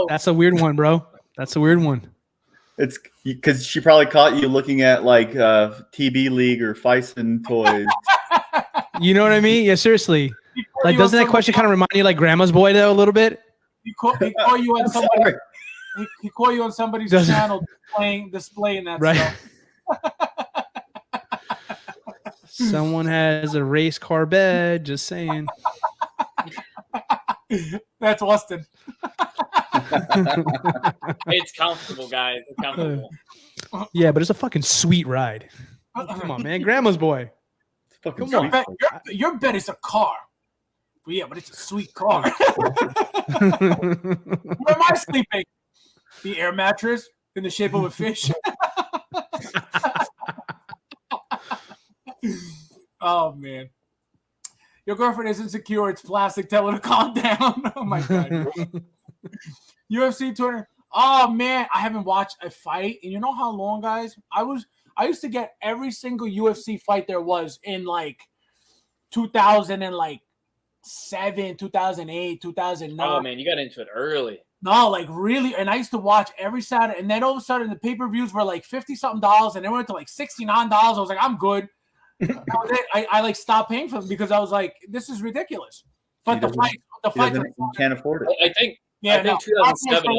that's a weird one, bro. That's a weird one. It's because she probably caught you looking at like TB League or Feisen toys. You know what I mean? Yeah, seriously. Like, doesn't that question kind of remind you like Grandma's Boy though a little bit? He call you on somebody. He call you on somebody's channel displaying that stuff. Someone has a race car bed. Just saying. That's Austin. It's comfortable, guys. It's comfortable. Yeah, but it's a fucking sweet ride. Come on, man. Grandma's Boy. Come on. Your bed is a car. Well, yeah, but it's a sweet car. Where am I sleeping? The air mattress in the shape of a fish. Oh, man. Your girlfriend is insecure. It's plastic. Tell her to calm down. Oh, my God. UFC 200. Oh, man. I haven't watched a fight. And you know how long, guys? I used to get every single UFC fight there was in, like, 2007, 2008, 2009. Oh, man. You got into it early. No, like really, and I used to watch every Saturday, and then all of a sudden the pay-per-views were like $50-something, and they went to like $69. I was like, I'm good. I like stopped paying for them because I was like, this is ridiculous. But the fight can't afford it. I think 2007.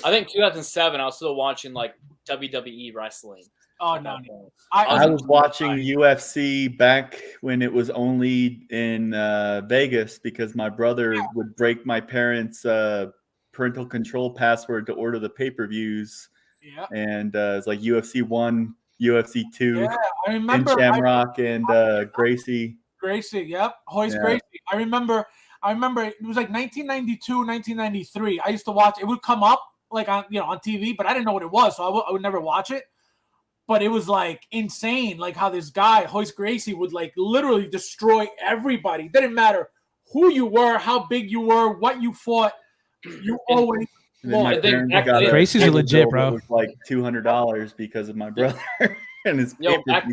I think 2007. I was still watching like WWE wrestling. Oh no, I was watching UFC back when it was only in Vegas because my brother would break my parents' parental control password to order the pay-per-views. Yeah. And it's like UFC 1, UFC 2, I remember, and Shamrock and Gracie. Gracie, yep. Hoist Gracie. I remember it was like 1992, 1993. I used to watch it. Would come up like on TV, but I didn't know what it was, so I would never watch it. But it was like insane, like how this guy, Hoist Gracie, would like literally destroy everybody. It didn't matter who you were, how big you were, what you fought. You always won. Gracie's a legit, bro. It was like $200 because of my brother and his back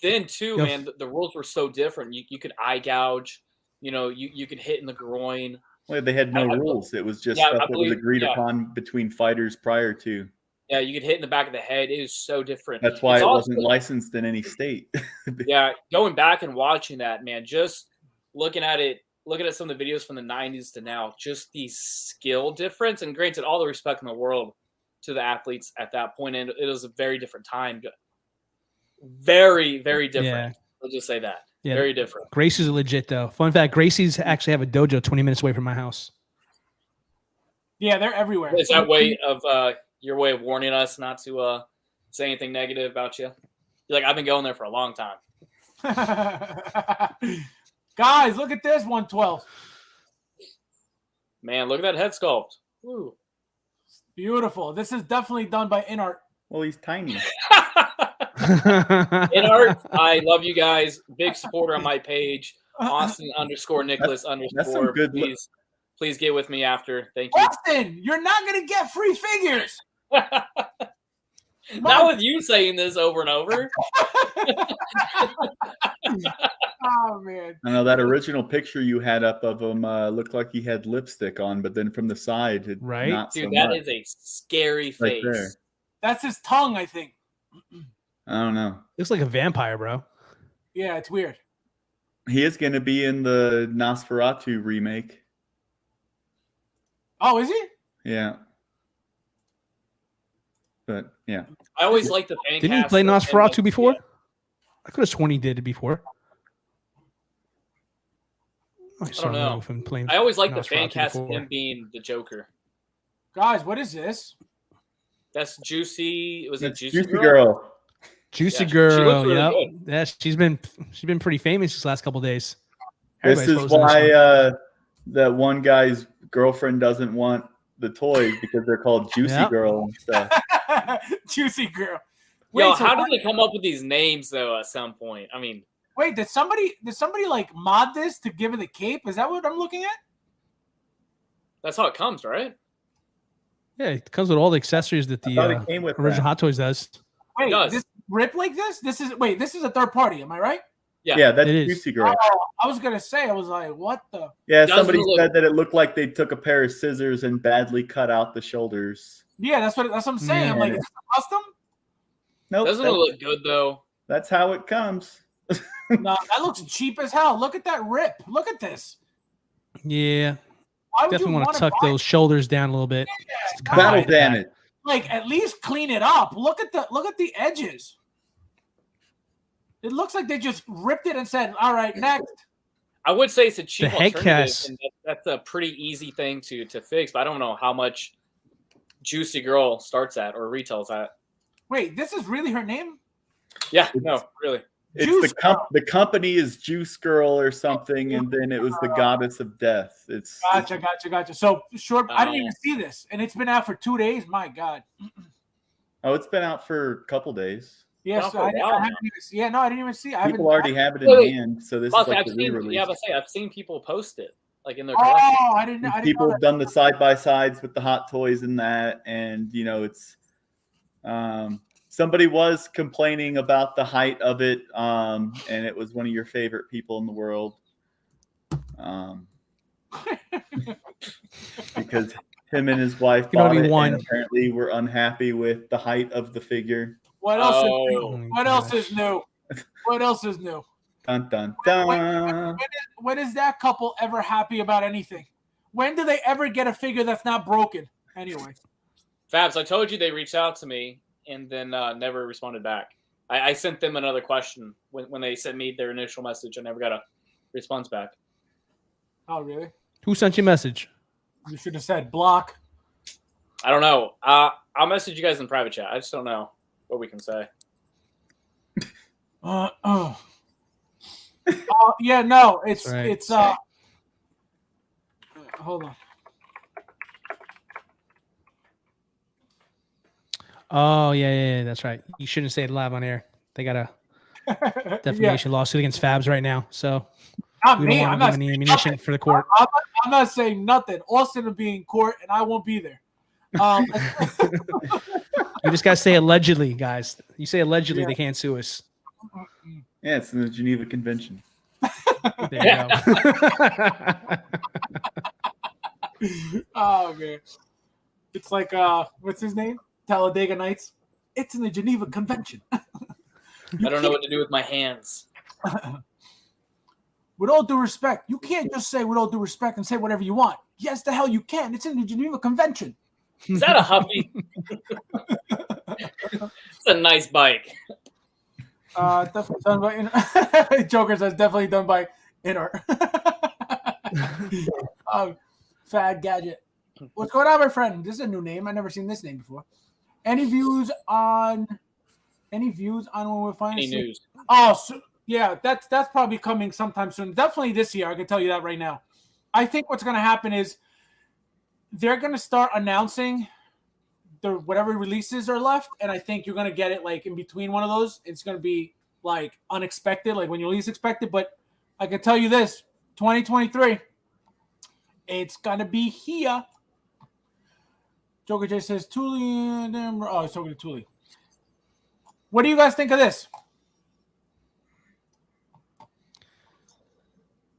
then too, man. The rules were so different. You could eye gouge, you could hit in the groin. Well, they had no rules. It was just stuff that was agreed upon between fighters prior to. Yeah, you could hit in the back of the head. It is so different. That's why it wasn't licensed in any state. Yeah, going back and watching that, man, just looking at some of the videos from the 90s to now, just the skill difference. And granted, all the respect in the world to the athletes at that point, and it was a very different time. Very, very different. Yeah. I'll just say that. Yeah. Very different. Gracie's legit, though. Fun fact, Gracie's actually have a dojo 20 minutes away from my house. Yeah, they're everywhere. Is that way of your way of warning us not to say anything negative about you? You're like, I've been going there for a long time. Guys, look at this 112. Man, look at that head sculpt. Ooh. Beautiful. This is definitely done by InArt. Well, he's tiny. InArt, I love you guys. Big supporter on my page. Austin _Nicholas _ That's some good. Please. Please get with me after. Thank you. Austin, you're not gonna get free figures. Not with you saying this over and over. Oh man! I know that original picture you had up of him looked like he had lipstick on, but then from the side, Right? not Dude, so that much. is a scary Right face. there. That's his tongue, I think. I don't know. Looks like a vampire, bro. Yeah, it's weird. He is going to be in the Nosferatu remake. Oh, is he? Yeah. But yeah, I always like the fan Didn't he cast play of Nosferatu him. before? Yeah. I could have sworn he did it before. I don't know. Him playing I always like the fan Nosferatu cast of before. him being the Joker. Guys, what is this? That's Juicy. Was it it's Juicy Juicy Girl? Girl. Juicy Yeah, she Girl, looks really yep. good. Yeah, she's been pretty famous these last couple of days. This Everybody's is posting why one. that one guy's girlfriend doesn't want the toys because they're called Juicy Yep. Girl and stuff. Juicy Girl. Yo, Wait, so how did they come up with these names though? At some point, I mean, wait, did somebody like mod this to give it the cape? Is that what I'm looking at? that's how it comes, right? Yeah, it comes with all the accessories that I the thought it came with original that. Hot Toys does. Wait, does. this rip like this? This is a third party, am I right? Yeah, that's It is. Juicy Girl. Oh, I was gonna say, I was like, what the? Yeah, Doesn't somebody look- said that it looked like they took a pair of scissors and badly cut out the shoulders. Yeah, that's what I'm saying. I'm Yeah. like, is it custom? Nope, Doesn't it look good though? that's how it comes. No, that looks cheap as hell. Look at that rip. Look at this. Yeah, Why would definitely you want want to tuck those shoulders down a little bit. Just kinda Battle hide the back. damage. Like, at least clean it up. Look at the edges. It looks like they just ripped it and said, "All right, next." I would say it's a cheap The head alternative, cast. and that's a pretty easy thing to fix. But I don't know how much Juicy Girl starts at or retails at. Wait, this is really her name? Yeah, no, really. It's Juice the company is Juice Girl or something, and then it was the goddess of death. It's Gotcha. So short. I didn't even see this, and it's been out for 2 days. My God. oh, it's been out for a couple days. Yes, Not for a while I haven't even see. Yeah, no, I didn't even see. I People haven't, already have it in Wait, hand, so this Plus, is like I've the seen, re-release. yeah, but I've seen people post it like in their collection. Oh, I didn't know People that. have done the side by sides with the hot toys and that, and it's somebody was complaining about the height of it, and it was one of your favorite people in the world, because him and his wife You know, bought it'd be it one. and apparently were unhappy with the height of the figure. What else is Oh. new? Oh my What else gosh. is new? What else is new? Dun dun dun. When is that couple ever happy about anything? When do they ever get a figure that's not broken? Anyway. Fabs, I told you they reached out to me and then never responded back. I sent them another question when they sent me their initial message. I never got a response back. Oh, really? Who sent you a message? You should have said block. I don't know. I'll message you guys in private chat. I just don't know what we can say. Yeah, no, it's Right. it's hold on. Oh yeah, that's right. You shouldn't say it live on air. They got a Yeah, defamation lawsuit against Fabs right now, so not we don't me. want I'm to not give any saying ammunition nothing. for the court. I'm not saying nothing. Austin will be in court, and I won't be there. You just gotta say allegedly, guys. You say allegedly, Yeah. they can't sue us. Yeah, it's in the Geneva Convention. There you go. Oh man, it's like what's his name? Talladega Nights. It's in the Geneva Convention. I don't know what to do with my hands. With all due respect, you can't just say with all due respect and say whatever you want. Yes, the hell you can. It's in the Geneva Convention. Is that a Huffy? It's a nice bike. Definitely done by Inner. Joker says definitely done by Inner. Fad Gadget. What's going on, my friend? This is a new name. I've never seen this name before. Any views on when we're finally Any news? Oh, so, yeah, that's probably coming sometime soon. Definitely this year. I can tell you that right now. I think what's going to happen is they're going to start announcing the whatever releases are left, and I think you're going to get it like in between one of those. It's going to be like unexpected, like when you least expect it. But I can tell you this: 2023, It's gonna be here. Joker J says Thule. Oh, he's talking to Thule. What do you guys think of this?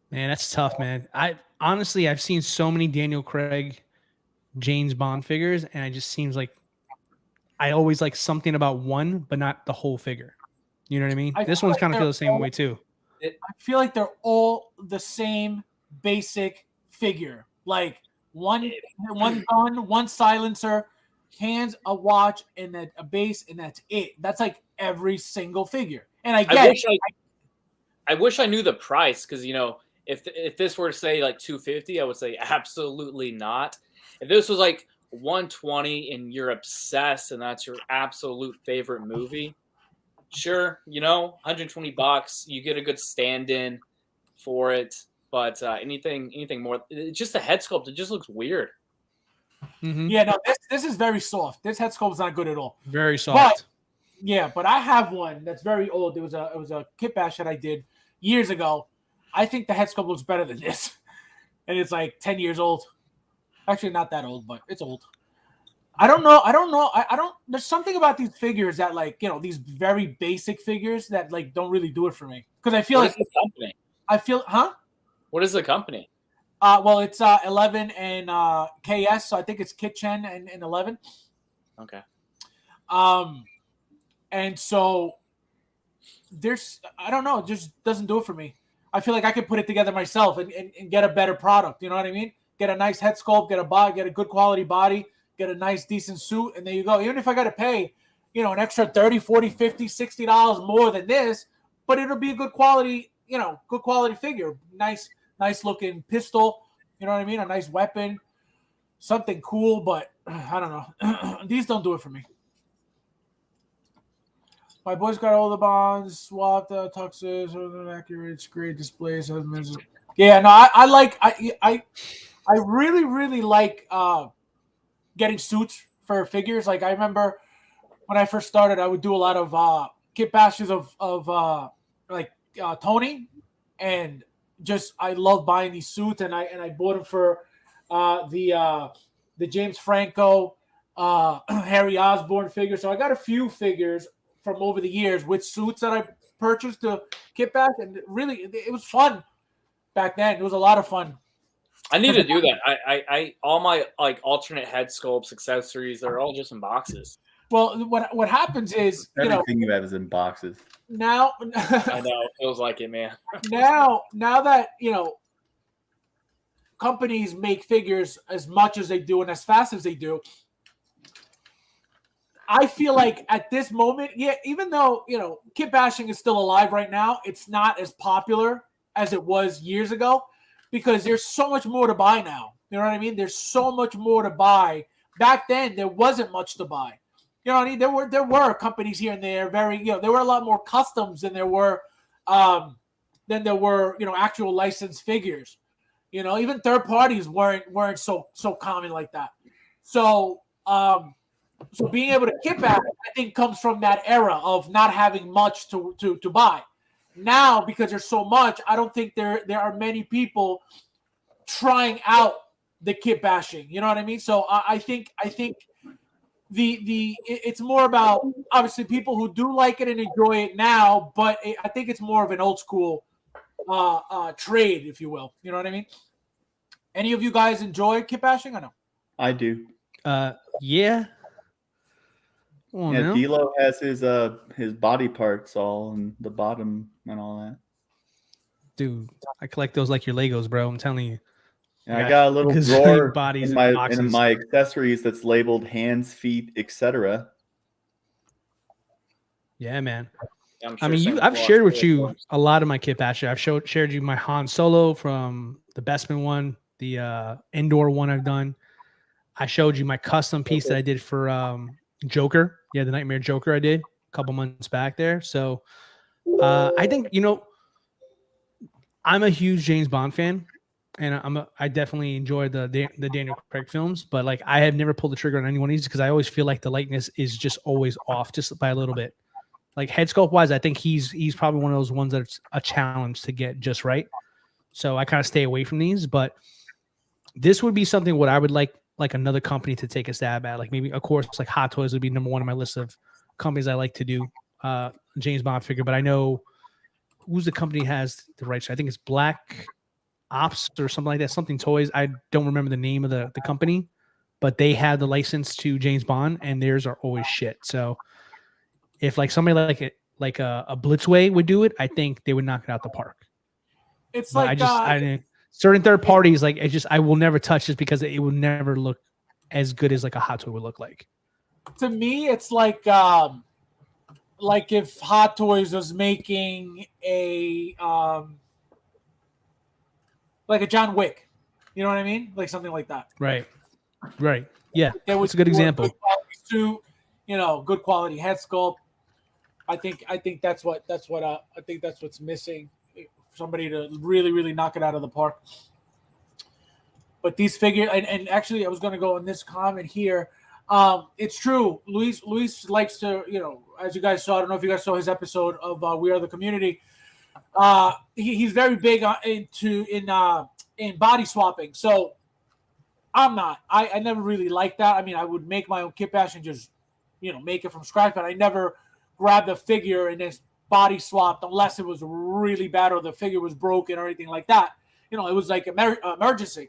Man, that's tough, man. I've seen so many Daniel Craig, James Bond figures, and it just seems like I always like something about one, but not the whole figure. You know what I mean? I This feel one's like kind of they're feel the same all- way too. I feel like they're all the same basic figure. Like one gun, one silencer, hands, a watch, and then a base, and that's it. That's like every single figure. And I wish I knew the price, because if this were to say like $250, I would say absolutely not. If this was like $120 and you're obsessed and that's your absolute favorite movie, sure, $120, you get a good stand-in for it. But anything more, it's just the head sculpt. It just looks weird. Mm-hmm. Yeah, no, this is very soft. This head sculpt is not good at all. Very soft. But I have one that's very old. It was a kit bash that I did years ago. I think the head sculpt looks better than this, and it's like 10 years old. Actually, not that old, but it's old. I don't know. I don't. There's something about these figures that, like, these very basic figures that like don't really do it for me, because I feel What like is the company? What is the company? Well, it's 11 and KS, so I think it's Kitchen and 11. Okay. And so I don't know, it just doesn't do it for me. I feel like I could put it together myself and get a better product. You know what I mean? Get a nice head sculpt, get a good quality body, get a nice decent suit, and there you go. Even if I got to pay, an extra $30, $40, $50, $60 more than this, but it'll be a good quality, good quality figure. Nice looking pistol, you know what I mean? A nice weapon, something cool, but I don't know. These don't do it for me. My boys got all the bonds, swapped tuxes, accurate, great displays. Yeah, no, I really, really like getting suits for figures. Like, I remember when I first started, I would do a lot of kit bashes of Tony, and just I love buying these suits, and I bought them for the James Franco, Harry Osborn figure. So I got a few figures from over the years with suits that I purchased to kit bash, and really it was fun back then. It was a lot of fun. I need to do that. I all my like alternate head sculpts, accessories, they're all just in boxes. Well, what happens is everything you have is in boxes. Now I know, it feels like it, man. now that companies make figures as much as they do and as fast as they do, I feel like at this moment, even though kit bashing is still alive right now, it's not as popular as it was years ago, because there's so much more to buy now. You know what I mean? There's so much more to buy. Back then, there wasn't much to buy. You know what I mean? There were companies here and there. There were a lot more customs than there were actual licensed figures. Even third parties weren't so common like that. So being able to kit bash, I think, comes from that era of not having much to buy. Now, because there's so much, I don't think there are many people trying out the kit bashing. You know what I mean? So I think it's more about, obviously, people who do like it and enjoy it now, but I think it's more of an old school trade, if you will. You know what I mean? Any of you guys enjoy kit bashing? I know I do. Yeah. D'Lo has his body parts all in the bottom and all that. Dude, I collect those like your Legos, bro. I'm telling you. And I got a little drawer bodies in my accessories that's labeled hands, feet, etc. Yeah, man. Yeah, I mean, I've shared with you a lot of my kit bashes. I've shared you my Han Solo from the Bestman one, the indoor one I've done. I showed you my custom piece that I did for Joker. Yeah, the Nightmare Joker I did a couple months back there. So I think, I'm a huge James Bond fan, and I definitely enjoy the Daniel Craig films, but like I have never pulled the trigger on any one of these because I always feel like the likeness is just always off, just by a little bit. Like head sculpt wise, I think he's probably one of those ones that's a challenge to get just right. So I kind of stay away from these, but this would be something what I would like another company to take a stab at. Like maybe, of course, like Hot Toys would be number one on my list of companies I like to do James Bond figure. But I know who's the company has the rights. I think it's Black Ops or something like that. Something Toys. I don't remember the name of the company, but they have the license to James Bond, and theirs are always shit. So if like somebody like a Blitzway would do it, I think they would knock it out the park. It's But like certain third parties, like I will never touch this because it will never look as good as like a Hot Toy would look like. to me, it's like if Hot Toys was making a like a John Wick, you know what I mean? Like something like that. Right. Yeah, That's a good example. Good quality suit, good quality head sculpt. I think that's what's missing. Somebody to really knock it out of the park. But these figures, and actually I was going to go in this comment here. It's true. Luis likes to, as you guys saw, I don't know if you guys saw his episode of We Are the Community. He's very big in body swapping. So I'm not. I never really liked that. I mean, I would make my own kit bash and just, make it from scratch, but I never grabbed a figure and then body swapped unless it was really bad or the figure was broken or anything like that. It was like emergency.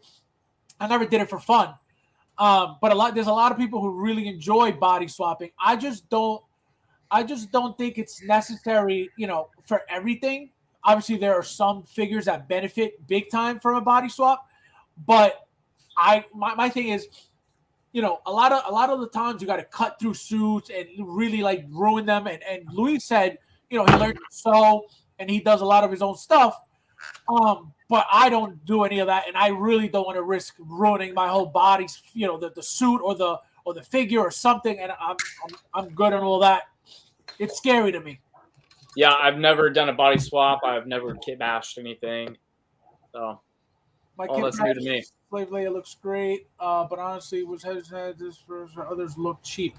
I never did it for fun. But there's a lot of people who really enjoy body swapping. I just don't think it's necessary, for everything. Obviously, there are some figures that benefit big time from a body swap, but my thing is, a lot of the times you got to cut through suits and really like ruin them. And Luis said, he learned to sew and he does a lot of his own stuff. But I don't do any of that, and I really don't want to risk ruining my whole body, the suit or the figure or something. And I'm good on all that. It's scary to me. Yeah, I've never done a body swap. I've never kit bashed anything. So all that's new to me. Slave Leia looks great, but honestly, was hesitant this for others look cheap.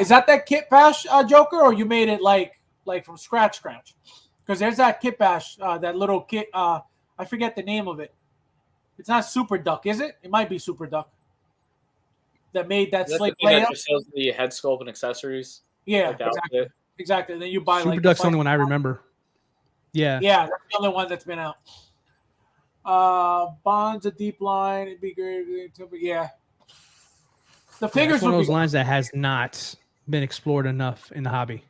Is that kit bash Joker, or you made it like from scratch? Because there's that kit bash, that little kit. I forget the name of it. It's not Super Duck, is it? It might be Super Duck. That made that Slave Leia. That just sells the head sculpt and accessories. Yeah, exactly. And then you buy Super Duck's the only one I remember. Yeah. Yeah, that's the only one that's been out. Bond's a deep line. It'd be great. Yeah. The figures one of those lines that has not been explored enough in the hobby.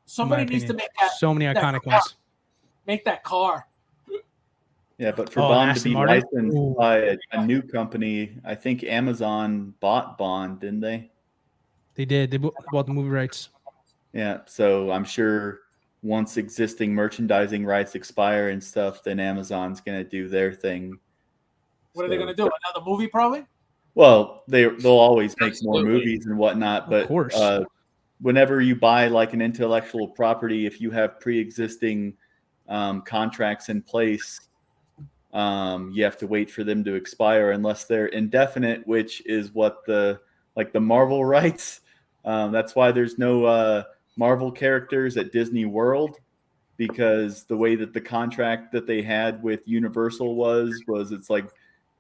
Somebody needs to make that. So many iconic ones. Make that car. Yeah, but for Bond to be licensed by a new company, I think Amazon bought Bond, didn't they? They did. They bought the movie rights. Yeah, so I'm sure once existing merchandising rights expire and stuff, then Amazon's going to do their thing. What are they going to do? Another movie, probably? Well, they'll always make more movies and whatnot, but of course. Whenever you buy like an intellectual property, if you have pre-existing contracts in place, you have to wait for them to expire unless they're indefinite, which is what the Marvel rights. That's why there's no Marvel characters at Disney World, because the way that the contract that they had with Universal was it's like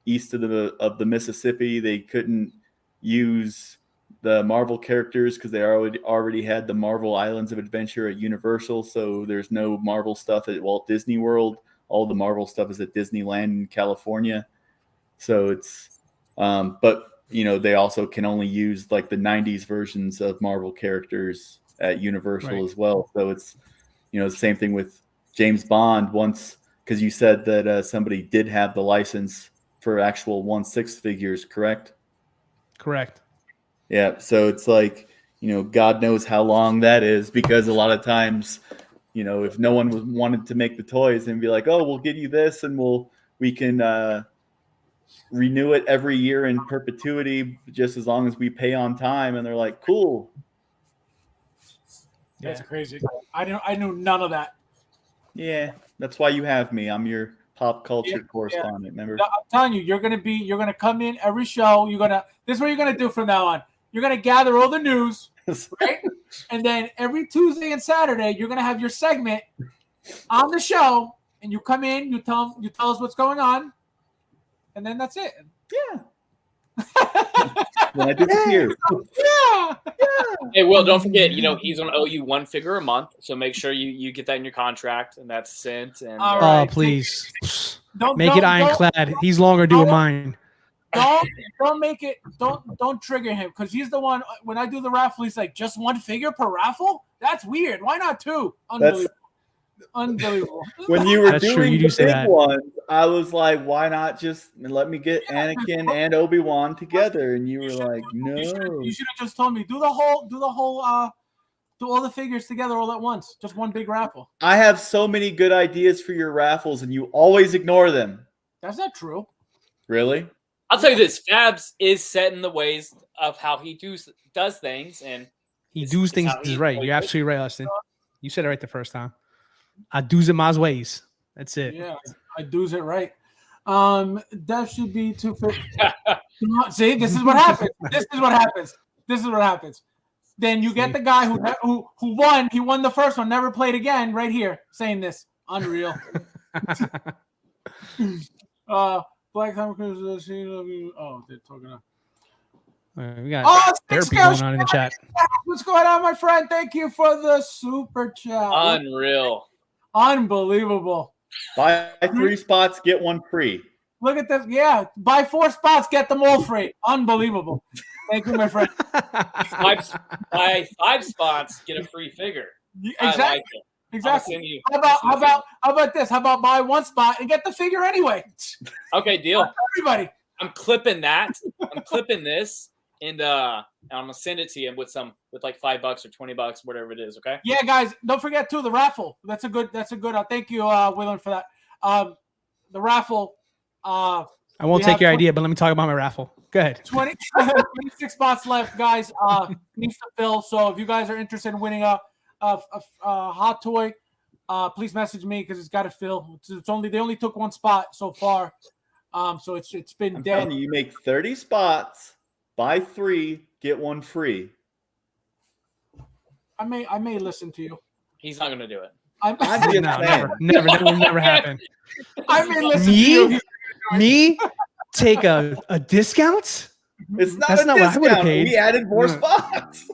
east of the Mississippi. They couldn't use the Marvel characters because they already had the Marvel Islands of Adventure at Universal. So there's no Marvel stuff at Walt Disney World. All the Marvel stuff is at Disneyland in California. So it's, but they also can only use like the 90s versions of Marvel characters at Universal as well. So it's, the same thing with James Bond once, because you said that somebody did have the license for actual 1/6 figures, correct? Correct. Yeah. So it's like, God knows how long that is, because a lot of times, if no one wanted to make the toys and be like, oh, we'll give you this and we can renew it every year in perpetuity, just as long as we pay on time. And they're like, cool. That's crazy. I knew none of that. Yeah, that's why you have me. I'm your pop culture correspondent. Remember? I'm telling you, you're gonna come in every show. This is what you're gonna do from now on. You're gonna gather all the news, right? And then every Tuesday and Saturday, you're gonna have your segment on the show, and you come in, you tell us what's going on, and then that's it. Yeah. When I disappear. Yeah. Hey, Will, don't forget, he's going to owe you one figure a month, so make sure you get that in your contract and that's sent. And All Oh, right. please. Don't Make it ironclad. He's longer doing mine. Don't make it. Don't trigger him because he's the one. When I do the raffle, he's like, just one figure per raffle. That's weird. Why not two? Unbelievable. Unbelievable. When you were That's true. doing You do the say big that. ones, I was like, why not just let me get Anakin and Obi-Wan together? And you were like, no. You should have just told me do all the figures together all at once. Just one big raffle. I have so many good ideas for your raffles, and you always ignore them. That's not true. Really? I'll tell you this: Fabs is set in the ways of how he does things, and He It's- does it's things how he- right. You're absolutely right, Austin. You said it right the first time. I do's it my ways. That's it. Yeah, I do's it right. That should be 250. See, this is what happens. This is what happens. Then you get the guy who won. He won the first one, never played again. Right here, saying this, unreal. Black Time Cruise. Oh, they're talking about. We got Oh, therapy going on in the chat. What's going on, my friend? Thank you for the super chat. unreal. Unbelievable. Buy 3 spots, get 1 free. Look at this. Yeah, buy 4 spots, get them all free. Unbelievable. Thank you, my friend. Buy 5 spots, get a free figure. I Exactly. like it. Exactly. How about this? How about buy 1 spot and get the figure anyway? Okay, deal. Everybody. I'm clipping that. I'm clipping this, and I'm gonna send it to you with like $5 or $20, whatever it is. Okay. Yeah, guys, don't forget too the raffle. That's a good. Thank you, Willard, for that. The raffle. I won't take your idea, but let me talk about my raffle. Go ahead. 26 spots left, guys. Needs to fill. So if you guys are interested in winning a hot toy, please message me because it's got to fill. They only took 1 spot so far. So it's been I'm dead. telling you make 30 spots, buy 3, get 1 free. I may listen to you. He's not gonna do it. I'm I just No, saying. never. That will never happen. may listen to you. Me take a discount? It's not That's a not what I would've discount. paid. We added more No. spots.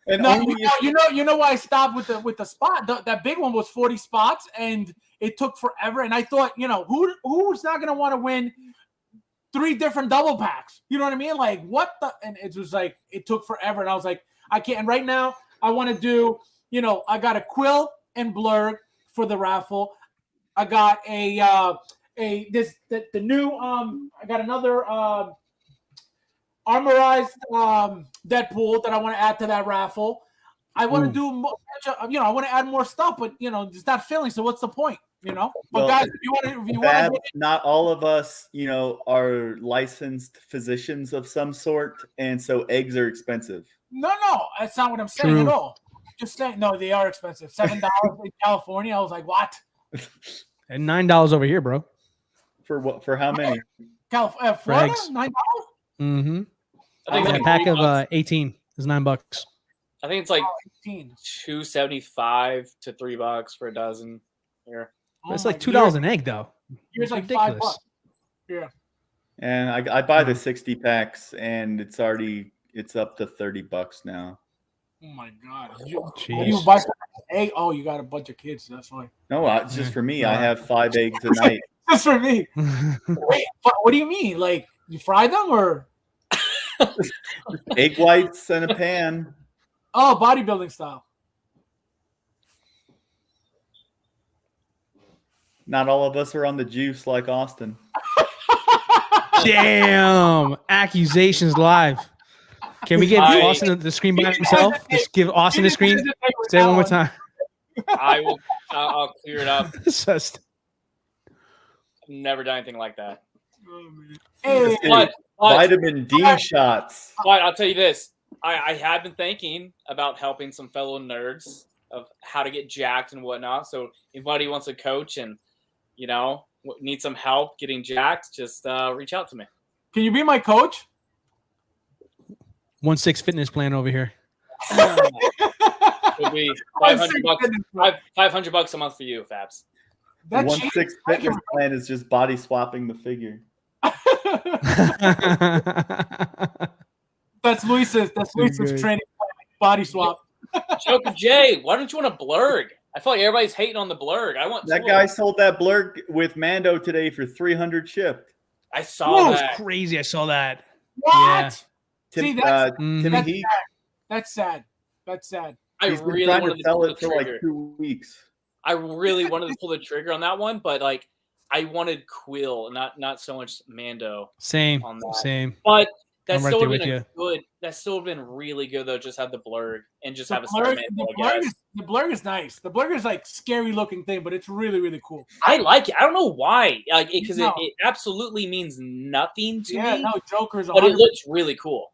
And No, only if- you know why I stopped with the spot. That big one was 40 spots, and it took forever. And I thought, who's not going to want to win 3 different double packs? You know what I mean? Like, what the? And it was like it took forever, and I was like, I can't. And right now, I want to do. I got a Quill and Blurg for the raffle. I got the new. I got another armorized Deadpool that I want to add to that raffle. I want to do more, I want to add more stuff, but it's not filling. So what's the point? But Well, guys, if you want Fab, to, not all of us, are licensed physicians of some sort, and so eggs are expensive. no, that's not what I'm saying at all. Just saying, no, they are expensive. $7 in California. I was like, what? And $9 over here, bro. For what? For how many? Florida, eggs. $9. Mm-hmm. I think A it's pack like of 18 is $9. I think it's like 18. $2.75 to $3 for a dozen here. It's like $2 an egg, though. Here's like ridiculous. $5. Yeah. And I buy the 60 packs, and it's up to $30 now. Oh my God. Jeez. You buy some egg? Oh, you got a bunch of kids. That's why. No, it's just for me. I have 5 eggs a night. Just for me. Wait, what do you mean? Like you fry them or? Egg whites in a pan. Oh, bodybuilding style. Not all of us are on the juice like Austin. Damn. Accusations live. Can we give Austin the screen by himself? Just give Austin the screen. Say it one more time. I'll clear it up. Just- Never done anything like that. Hey, But Vitamin D shots. I'll tell you this. I have been thinking about helping some fellow nerds of how to get jacked and whatnot. So if anybody wants a coach and, need some help getting jacked, just reach out to me. can you be my coach? 1-6 fitness plan over here. It'll be $500 a month for you, Fabs. That's 1-6 fitness plan is just body swapping the figure. That's Luis's. That's Luis's good. training body swap. Joker J, why don't you want a blurg? I feel like everybody's hating on the blurg. I want That two. guy sold that blurg with Mando today for 300 shipped. I saw That's that. crazy. I saw that. What? Yeah. See, that's Timmy that's Heat. That's sad. That's sad. I He's been really trying wanted to to sell pull the it for like trigger. 2 weeks. I really wanted to pull the trigger on that one, but like I wanted Quill, not so much Mando Same. on that. Same. But that I'm right still there would with have you. been good. That still would have been really good though. Just have the blurg and just The have a Star blurg, Mando. the blurg is nice. The blurg is like scary looking thing, but it's really, really cool. I like it. I don't know why, like because No. it absolutely means nothing to Yeah, me. no, Joker's But it 100%. looks really cool.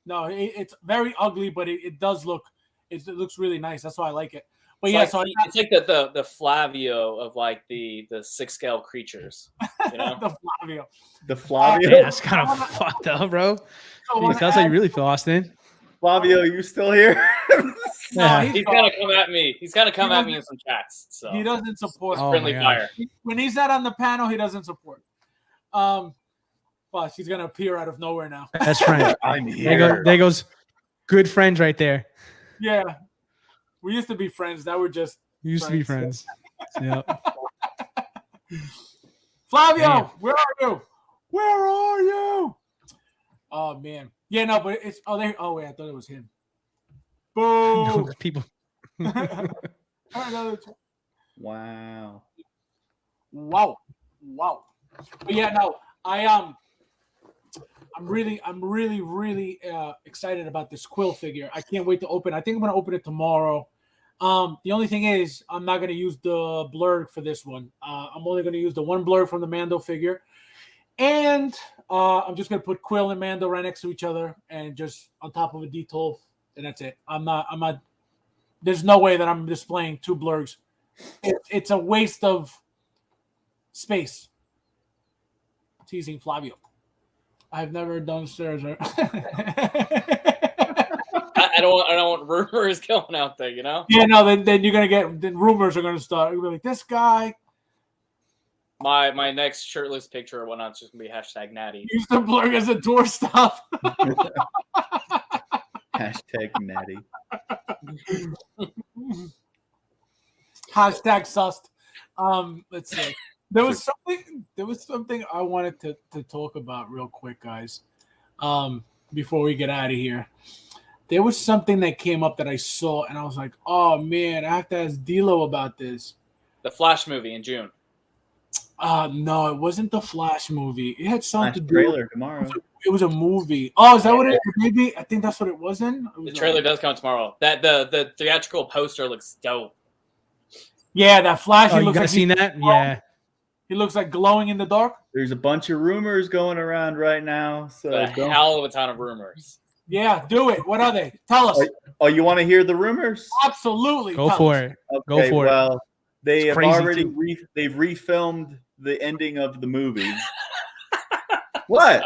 No, it's very ugly, but it does look. It looks really nice. That's why I like it. But It's yeah, like, so it's like the Flavio of like the 6-scale creatures. You know? the Flavio. The Flavio. Man, that's kind of fucked up, bro. I wanna Jeez, that's how you add- really feel, Austin. Flavio, you still here? Yeah. He's gonna come at me. He's gonna come at me in some chats. So He doesn't support. Oh, friendly my fire. When he's not on the panel, he doesn't support. Well, she's gonna appear out of nowhere now. Best friend. I'm There goes good friends right there. Yeah, we used to be friends. Now we're just We used to be friends. Yeah. Flavio. Damn. Where are you? Where are you? Oh man, yeah, no, but it's there. Oh wait, I thought it was him. No, Boo! people. Another Wow. Wow. But yeah, no, I'm really excited about this Quill figure. I can't wait to open. I think I'm gonna open it tomorrow. The only thing is I'm not gonna use the blurg for this one. I'm only gonna use the one blurg from the Mando figure, and I'm just gonna put Quill and Mando right next to each other, and just on top of a D12, and that's it. I'm not. There's no way that I'm displaying two blurgs. It's a waste of space. Teasing Flavio. I've never done stairs. I don't want rumors going out there. You know. Yeah, no. Then you're gonna get. Then rumors are gonna start. You're gonna be like, this guy My next shirtless picture or whatnot's just gonna be hashtag natty. used to blurg as a doorstop. Hashtag natty. Hashtag sussed. Let's see. There was something I wanted to talk about real quick, guys. Before we get out of here. There was something that came up that I saw, and I was like, oh man, I have to ask D'Lo about this. The Flash movie in June. No, it wasn't the Flash movie. It had something Flash to do. trailer tomorrow. It was a movie. Oh, is that what it? Maybe I think that's what it was in. It was The trailer does come tomorrow. That the theatrical poster looks dope. Yeah, that Flash. Oh, He you looks guys like seen that? Yeah. He looks like glowing in the dark. There's a bunch of rumors going around right now. So A don't. hell of a ton of rumors. Yeah, do it. What are they? Tell us. Oh, you want to hear the rumors? Absolutely. Go tell for us. it. Okay, Go for it. well, they It's have crazy, already too. they've refilmed the ending of the movie. What?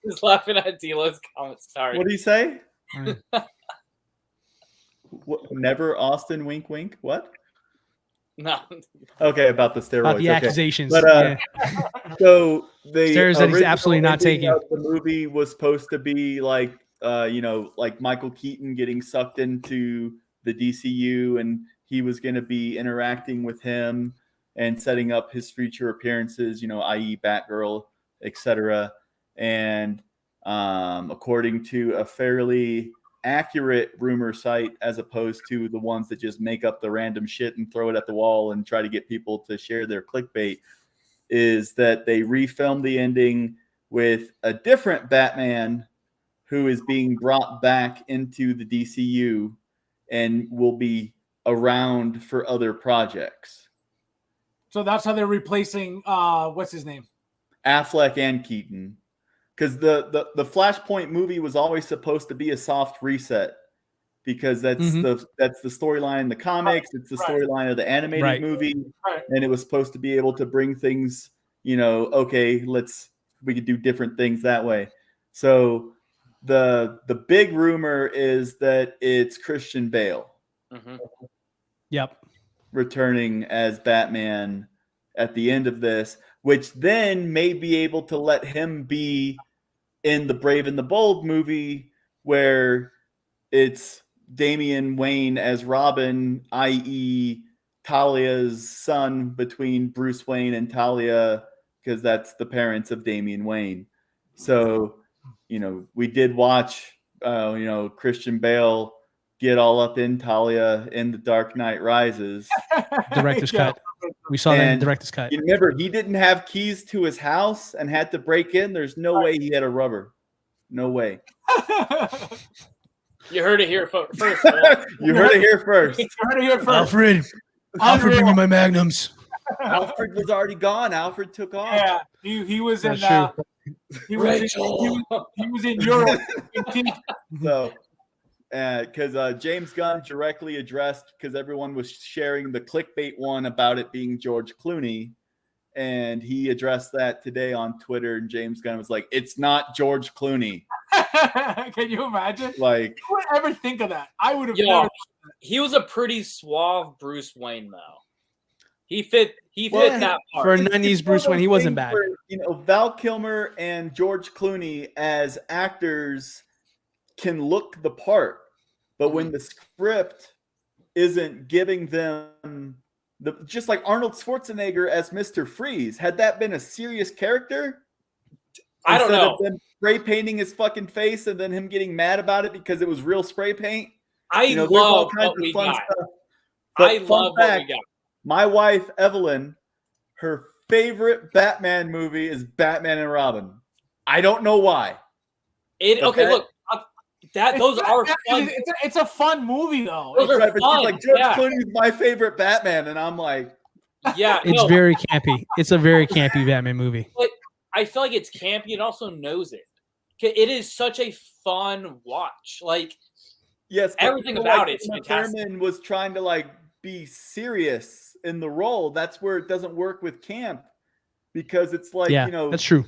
just laughing at D'Lo's comments. Sorry. What do you say? Right. What, never Austin wink wink. What? No. Okay, about the steroids. About the okay. accusations. But yeah. so the Stairs that he's original absolutely not ending taking. of the movie was supposed to be like like Michael Keaton getting sucked into the DCU, and he was going to be interacting with him and setting up his future appearances, i.e. Batgirl, etc. And according to a fairly accurate rumor site, as opposed to the ones that just make up the random shit and throw it at the wall and try to get people to share their clickbait, is that they refilmed the ending with a different Batman who is being brought back into the DCU and will be around for other projects. So that's how they're replacing what's his name? Affleck and Keaton. Because the Flashpoint movie was always supposed to be a soft reset, because that's Mhm. the storyline in the comics, it's the storyline of the animated movie, and it was supposed to be able to bring things, okay, we could do different things that way. So the big rumor is that it's Christian Bale Yep. returning as Batman at the end of this. which then may be able to let him be in the Brave and the Bold movie where it's Damian Wayne as Robin, i.e. Talia's son between Bruce Wayne and Talia, because that's the parents of Damian Wayne. So, we did watch, Christian Bale get all up in Talia in The Dark Knight Rises. Director's cut. We saw that in director's cut. You remember, he didn't have keys to his house and had to break in. There's no way he had a rubber. No way. You heard it here first. You heard it here first. Alfred, bring me my magnums. Alfred was already gone. Alfred took off. Yeah, he was in. That's He was in Europe. So, because James Gunn directly addressed, because everyone was sharing the clickbait one about it being George Clooney, and he addressed that today on Twitter. And James Gunn was like, "It's not George Clooney." Can you imagine? Like, who would ever think of that? I would have. He was a pretty suave Bruce Wayne, though. He fit that part. For a 90s Bruce Wayne, he wasn't bad. Where, Val Kilmer and George Clooney as actors can look the part, but when the script isn't giving them just like Arnold Schwarzenegger as Mr. Freeze, had that been a serious character, I don't know. Instead of them spray painting his fucking face and then him getting mad about it because it was real spray paint. I love what we got. I love what we got. My wife, Evelyn, her favorite Batman movie is Batman and Robin. I don't know why. Look, those are fun. It's a fun movie, though. Those are fun. fun. Like, George Clooney's my favorite Batman, and I'm like, yeah, it's very campy. It's a very campy Batman movie. But I feel like it's campy. It also knows it. It is such a fun watch. Like, yes, everything about it's fantastic. Thurman was trying to be serious in the role. That's where it doesn't work with camp, because it's like, that's true.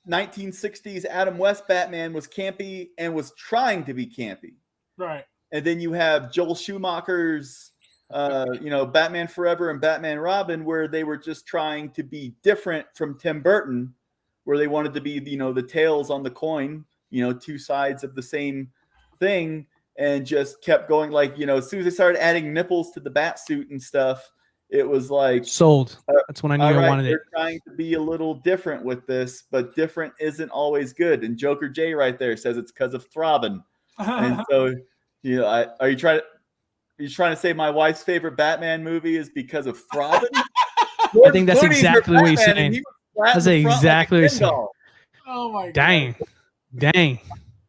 1960s Adam West Batman was campy and was trying to be campy. Right. And then you have Joel Schumacher's, Batman Forever and Batman Robin, where they were just trying to be different from Tim Burton, where they wanted to be, the tails on the coin, two sides of the same thing, and just kept going. As soon as they started adding nipples to the bat suit and stuff, it was like sold. That's when I knew I wanted it. They're trying to be a little different with this, but different isn't always good. And Joker J right there says it's because of throbbing. And so, are you trying to say my wife's favorite Batman movie is because of throbbing? I think that's exactly what you're saying. That's exactly what you're saying. Oh my god! Dang.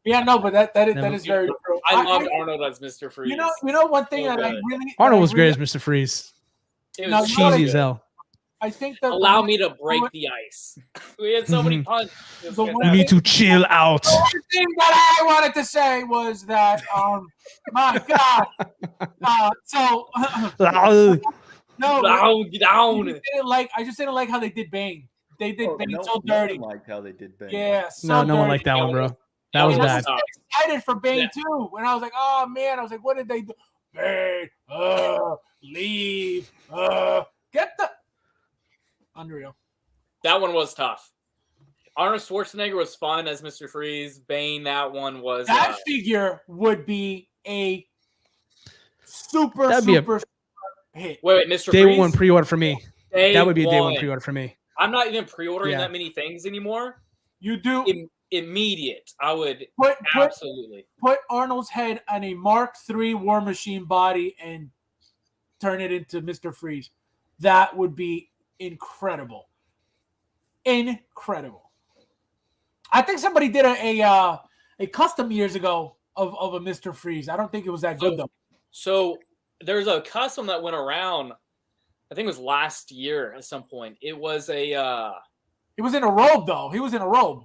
Yeah, no, but that is very true. I loved Arnold as Mr. Freeze. You know one thing that I really Arnold was great as Mr. Freeze. It was cheesy as hell. I think that allow me to break the ice. We had so many puns. You need to chill out. The one thing that I wanted to say was that, my God. I just didn't like how they did Bane. They did Bane so dirty. No one liked how they did Bane. Yeah, no one liked that one, bro. That was bad. I was excited for Bane too. When I was like, oh man, I was like, what did they do? Bane, leave, get the unreal. That one was tough. Arnold Schwarzenegger was fun as Mr. Freeze. Bane, that one was. That figure would be a super hit. Wait, Mr. Day Freeze? one pre-order for me. That would be a day one pre-order for me. I'm not even pre-ordering that many things anymore. You do immediate. I would absolutely put Arnold's head on a Mark III War Machine body and turn it into Mr. Freeze. That would be incredible. Incredible. I think somebody did a custom years ago of a Mr. Freeze. I don't think it was that good though. So there's a custom that went around. I think it was last year at some point. It was He was in a robe though. He was in a robe.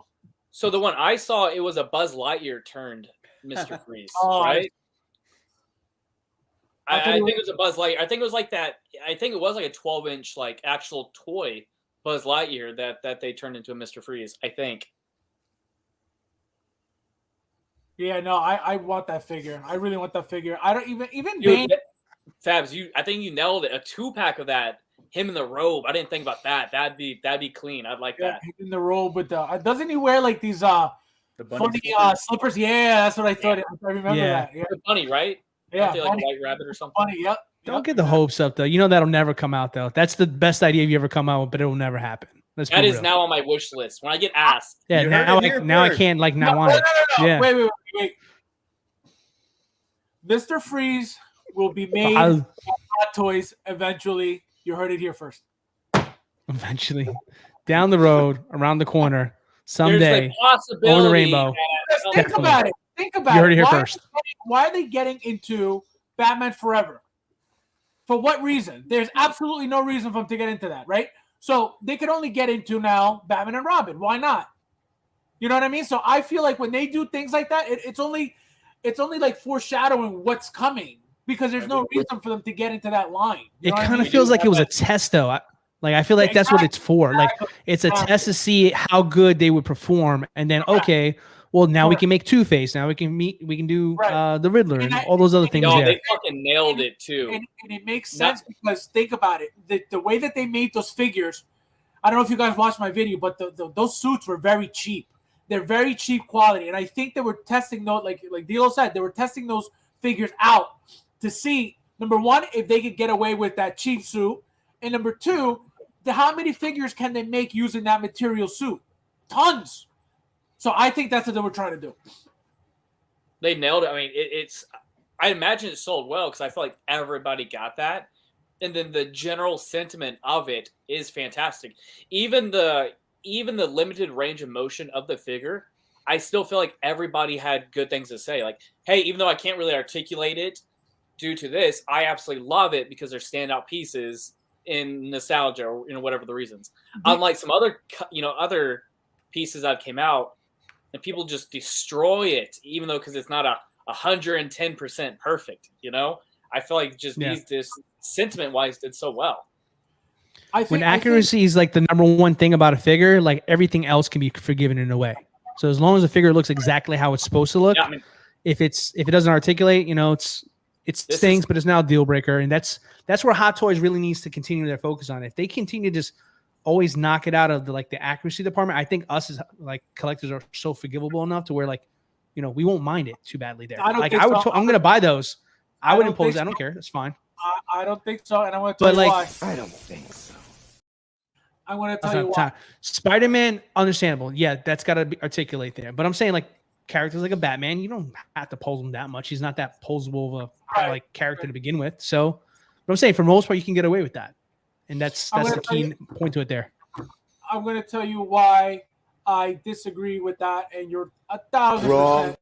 So the one I saw, it was a Buzz Lightyear turned Mr. Freeze, right? I think it was a Buzz Lightyear. I think it was like that. I think it was like a 12-inch like actual toy Buzz Lightyear that they turned into a Mr. Freeze. I think. Yeah, no, I want that figure. I really want that figure. I don't even Dude, Fabs, I think you nailed it. A 2-pack of that, him in the robe. I didn't think about that. That'd be clean. I'd like that. In the robe with the doesn't he wear like these The bunny funny slippers? Yeah, that's what I thought. I remember Yeah. that. Yeah, The bunny, right? yeah, Aren't they like bunny, a white rabbit or something? funny. Yep. Don't yep. get the hopes up though. You know that'll never come out though. That's the best idea you ever come out with, but it will never happen. Let's be That is real. now on my wish list. When I get asked, Yeah, You heard now it here I first. can't like No, not want it. no. Yeah. Wait. Mr. Freeze will be made I'll- of Hot Toys eventually. You heard it here first. Eventually, down the road, around the corner, there's someday, the possibility. over the rainbow. that- Think Definitely. about it. Think about You heard it it. here Why first. Why are they getting into Batman Forever? For what reason? There's absolutely no reason for them to get into that, right? So they could only get into now Batman and Robin. Why not? You know what I mean? So I feel like when they do things like that, it's only like foreshadowing what's coming because there's no reason for them to get into that line. You It know what I kind mean? of feels like it was a test, though. I feel like that's what it's for. Like, it's a test to see how good they would perform, and then okay, well now we can make Two-Face. Now we can do Right. the Riddler and all those other things. No, there. they fucking nailed it too. And it makes sense because think about it. The way that they made those figures, I don't know if you guys watched my video, but those suits were very cheap. They're very cheap quality. And I think they were testing those, like Dilo said, they were testing those figures out to see, number one, if they could get away with that cheap suit. And number two, how many figures can they make using that material suit? Tons. So I think that's what they were trying to do. They nailed it. I mean, I imagine it sold well because I feel like everybody got that, and then the general sentiment of it is fantastic. Even the limited range of motion of the figure, I still feel like everybody had good things to say. Like, hey, even though I can't really articulate it due to this, I absolutely love it because they're standout pieces in nostalgia or whatever the reasons. Unlike some other pieces that came out, and people just destroy it, even though because it's not 110% perfect. I feel like this sentiment wise did so well. When accuracy is like the number one thing about a figure, like everything else can be forgiven in a way. So as long as the figure looks exactly how it's supposed to look, Yeah, I mean, if it doesn't articulate, it stings, but it's now a deal breaker, and that's where Hot Toys really needs to continue their focus on. If they continue to just always knock it out of the accuracy department, I think us as like collectors are so forgivable enough to where we won't mind it too badly there. I'm gonna buy those. I would impose. I don't care. That's fine. I don't think so, and I'm going to tell you why. I don't think so. I'm going to tell you why. Spider-Man, understandable. Yeah, that's got to articulate there. But I'm saying like characters like a Batman, you don't have to pose him that much. He's not that posable of a character to begin with. So, but I'm saying for the most part, you can get away with that, and that's the key point to it there. I'm going to tell you why I disagree with that, and you're 1,000%.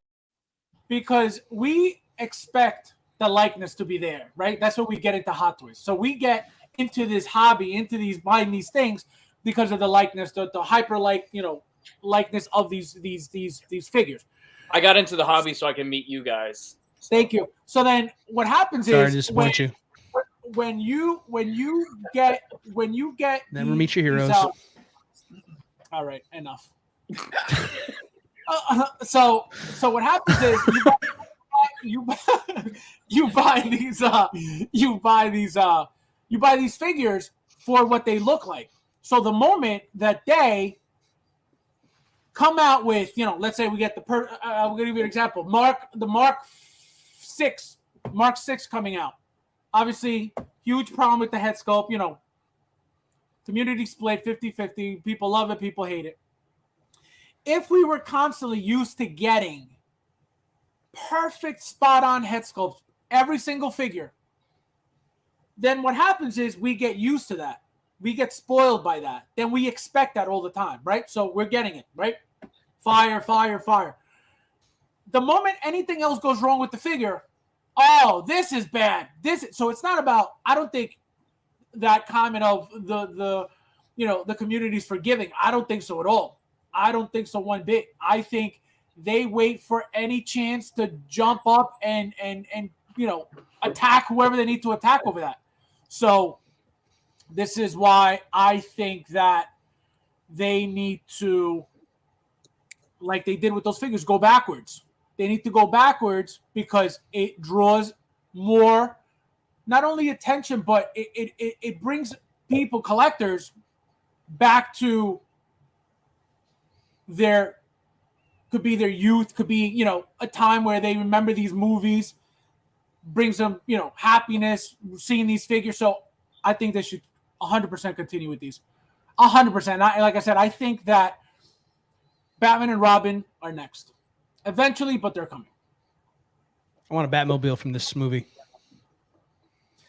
Because we expect the likeness to be there, right? That's what we get into Hot Toys. So we get into this hobby, into buying these things because of the likeness, the hyper likeness of these figures. I got into the hobby so I can meet you guys. Thank you. So then what happens Sorry to is disappoint you. when you get Never meet your heroes. All right, enough. So what happens is you buy these figures for what they look like. So the moment that they come out with, let's say we get we're going to give you an example. Mark 6 coming out. Obviously, huge problem with the head sculpt, community split 50-50. People love it, people hate it. If we were constantly used to getting perfect spot-on head sculpts, every single figure, then what happens is we get used to that. We get spoiled by that. Then we expect that all the time, right? So we're getting it, right? Fire. The moment anything else goes wrong with the figure, oh, this is bad. So it's not about, I don't think that comment of the community's forgiving. I don't think so at all. I don't think so one bit. I think they wait for any chance to jump up and attack whoever they need to attack over that. So this is why I think that they need to, like they did with those figures, go backwards. They need to go backwards because it draws more, not only attention, but it brings people, collectors, back to their, could be their youth, could be, you know, a time where they remember these movies, brings them, you know, happiness, seeing these figures. So I think they should 100% continue with these. 100%. Like I said, I think that Batman and Robin are next. Eventually, but they're coming. I want a Batmobile from this movie.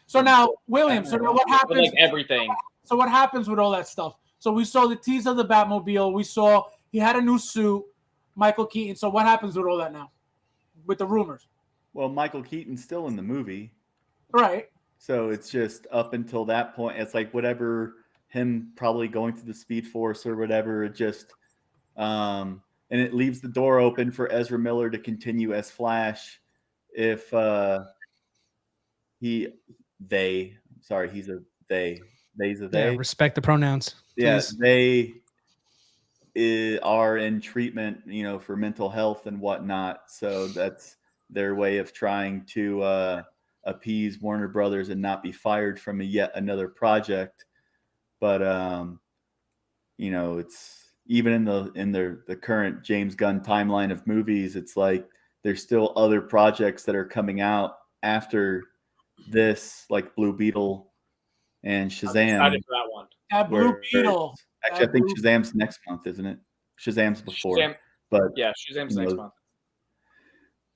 So now, William, so now what happens? Like everything. So what happens with all that stuff? So we saw the tease of the Batmobile. We saw he had a new suit, Michael Keaton. So what happens with all that now? With the rumors? Well, Michael Keaton's still in the movie. Right. So it's just up until that point. It's like whatever, him probably going to the Speed Force or whatever. It just, and it leaves the door open for Ezra Miller to continue as Flash if he's a they. They's a they. Yeah, respect the pronouns. Yes, they are in treatment, you know, for mental health and whatnot. So that's their way of trying to appease Warner Brothers and not be fired from yet another project. But you know, it's even in the current James Gunn timeline of movies, it's like there's still other projects that are coming out after this, like Blue Beetle and Shazam. I'm excited for that one. Blue Beetle. Actually, I think Shazam's next month, isn't it? Shazam's before. But yeah, Shazam's next month.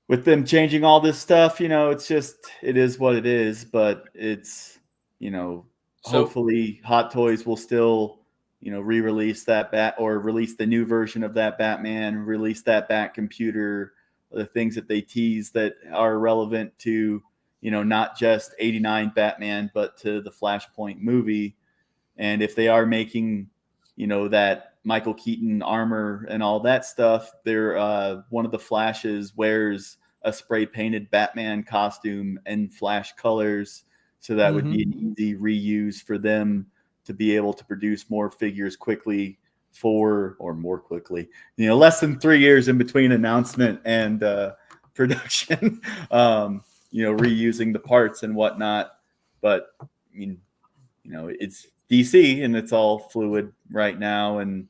With them changing all this stuff, you know, it's just, it is what it is. But it's, you know, hopefully Hot Toys will still, you know, re-release that or release the new version of that Batman, release that Bat computer, the things that they tease that are relevant to, you know, not just 89 Batman, but to the Flashpoint movie. And if they are making, you know, that Michael Keaton armor and all that stuff, they're one of the Flashes wears a spray painted Batman costume in Flash colors. So that would be an easy reuse for them to be able to produce more figures quickly more quickly, you know, less than 3 years in between announcement and production. You know, reusing the parts and whatnot. But I mean, you know, it's DC and it's all fluid right now. And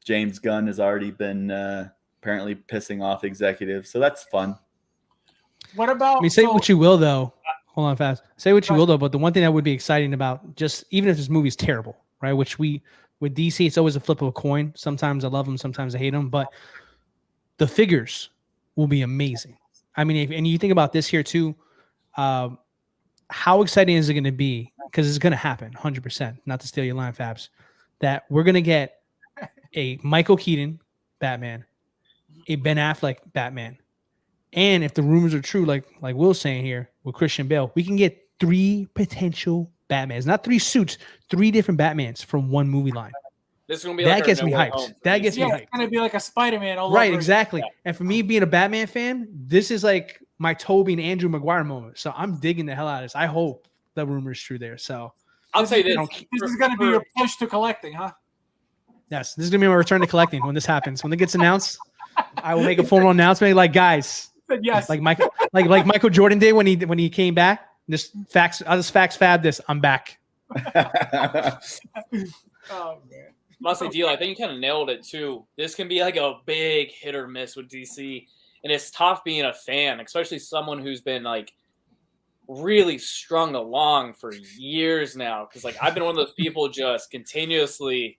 James Gunn has already been apparently pissing off executives. So that's fun. What about? I mean, say what you will, though. Hold on fast. Say what you will, though. But the one thing that would be exciting about just even if this movie is terrible, right? Which with DC, it's always a flip of a coin. Sometimes I love them. Sometimes I hate them. But the figures will be amazing. I mean, and you think about this here too, how exciting is it going to be? Because it's going to happen, 100%. Not to steal your line, Fabs. That we're going to get a Michael Keaton Batman, a Ben Affleck Batman, and if the rumors are true, like Will's saying here with Christian Bale, we can get 3 potential Batmans, not 3 suits, 3 different Batmans from one movie line. This is gonna be that like gets me hyped. That gets me hyped. It's gonna be like a Spider-Man all right, over exactly. again. And for me being a Batman fan, this is like my Tobey and Andrew Maguire moment. So I'm digging the hell out of this. I hope the rumor is true there. So I'll say this: this is gonna be your push to collecting, huh? Yes, this is gonna be my return to collecting when this happens. When it gets announced, I will make a formal announcement. Like, guys, yes, like Michael Jordan did when he came back. I'll just fax Fab this. I'm back. Oh man. Mostly deal. I think you kind of nailed it too. This can be like a big hit or miss with DC, and it's tough being a fan, especially someone who's been like really strung along for years now. Because like I've been one of those people just continuously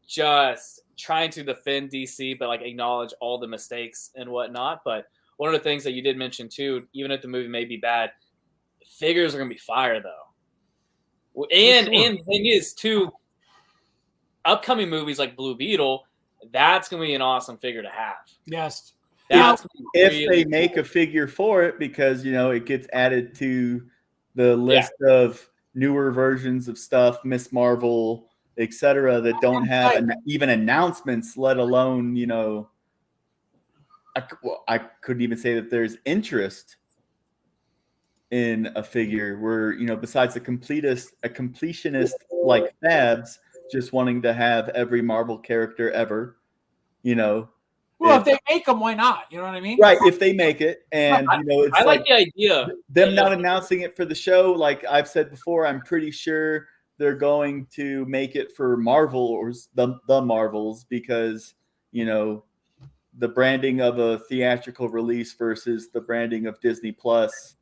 just trying to defend DC, but like acknowledge all the mistakes and whatnot. But one of the things that you did mention too, even if the movie may be bad, figures are gonna be fire though. And the thing is too, upcoming movies like Blue Beetle, that's going to be an awesome figure to have. Yes. If they make a figure for it, because, you know, it gets added to the list of newer versions of stuff, Miss Marvel, etc., that don't have even announcements, let alone, you know, I couldn't even say that there's interest in a figure where, you know, besides a completionist like Fabs, just wanting to have every Marvel character ever, you know. Well, if they make them, why not? You know what I mean? Right, if they make it. And, you know, it's I like the idea. Them not announcing it for the show, like I've said before, I'm pretty sure they're going to make it for Marvel or the Marvels, because, you know, the branding of a theatrical release versus the branding of Disney Plus,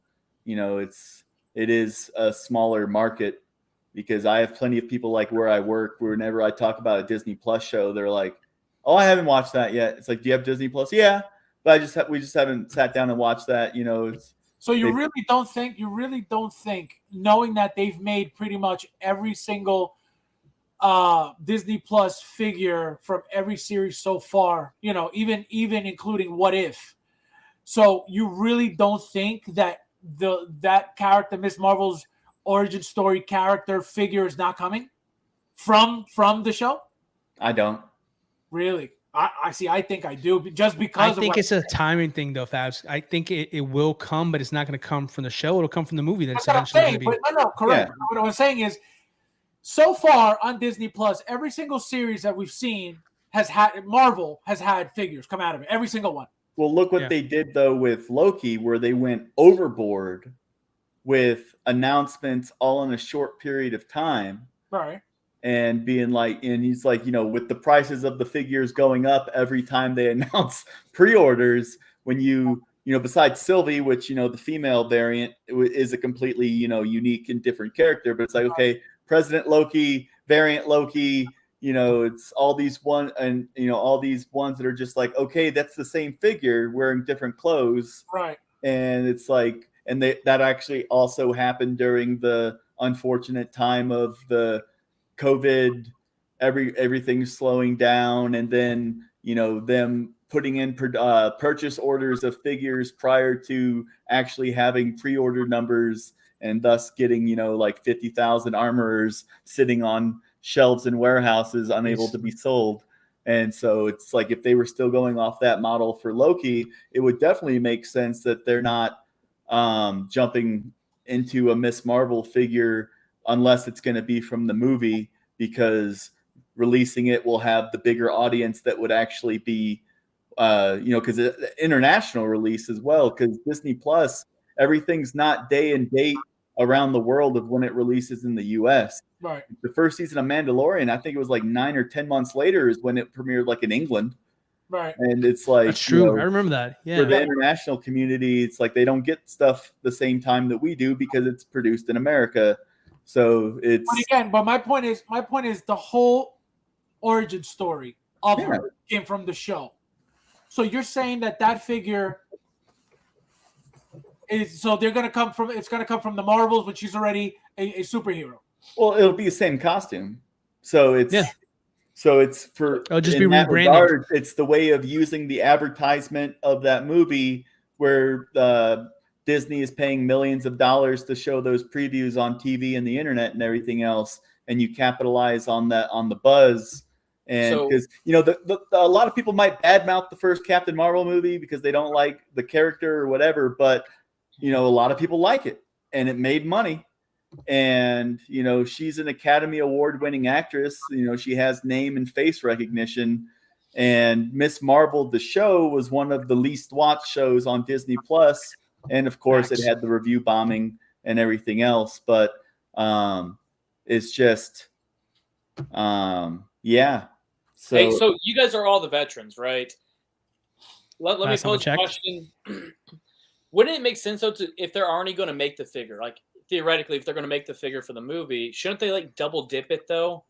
you know, it is a smaller market, because I have plenty of people like where I work, whenever I talk about a Disney Plus show, they're like, "Oh, I haven't watched that yet." It's like, "Do you have Disney Plus?" "Yeah, but we just haven't sat down and watched that." You know, so you really don't think, knowing that they've made pretty much every single Disney Plus figure from every series so far, you know, even including What If. So you really don't think that that character, Miss Marvel's origin story character figure, is not coming from the show? I don't. Really? I see. I think I do, just because I think it's a timing thing, though, Fabs. I think it will come, but it's not going to come from the show. It'll come from the movie. That's eventually going to be. But no, correct. Yeah. What I was saying is, so far on Disney Plus, every single series that we've seen Marvel has had figures come out of it. Every single one. Well, look what they did, though, with Loki, where they went overboard with announcements all in a short period of time. Right. And being like, and he's like, you know, with the prices of the figures going up every time they announce pre-orders, when you know, besides Sylvie, which, you know, the female variant is a completely, you know, unique and different character, but it's like, okay, President Loki, variant Loki, you know, it's all these ones that are just like, okay, that's the same figure wearing different clothes. Right. And it's like, and that actually also happened during the unfortunate time of the COVID, everything's slowing down, and then, you know, them putting in purchase orders of figures prior to actually having pre-order numbers, and thus getting, you know, like 50,000 armorers sitting on shelves in warehouses unable to be sold. And so it's like, if they were still going off that model for Loki, it would definitely make sense that they're not jumping into a Miss Marvel figure unless it's going to be from the movie, because releasing it will have the bigger audience that would actually be, you know, because international release as well, because Disney Plus, everything's not day and date around the world of when it releases in the US. Right. The first season of Mandalorian, I think it was like 9 or 10 months later is when it premiered, like in England. Right. And it's like, That's true. you know, I remember that. Yeah. for the international community, it's like they don't get stuff the same time that we do because it's produced in America. So it's, but my point is the whole origin story of her came from the show. So you're saying that figure is, so it's going to come from the Marvels, which she's already a superhero. well, it'll be the same costume. So it's, so it's for, it'll just be rebranded. Regard, it's the way of using the advertisement of that movie, where Disney is paying millions of dollars to show those previews on TV and the internet and everything else, and you capitalize on that, on the buzz. And because, you know, a lot of people might badmouth the first Captain Marvel movie because they don't like the character or whatever, but, you know, a lot of people like it, and it made money. And, you know, she's an Academy Award winning actress. You know, she has name and face recognition. And Miss Marvel, the show, was one of the least watched shows on Disney Plus. And of course, it had the review bombing and everything else. But it's just, yeah. So, hey, so you guys are all the veterans, right? Let me pose a question. Wouldn't it make sense, though, if they're already going to make the figure, like theoretically, if they're going to make the figure for the movie, shouldn't they like double dip it though,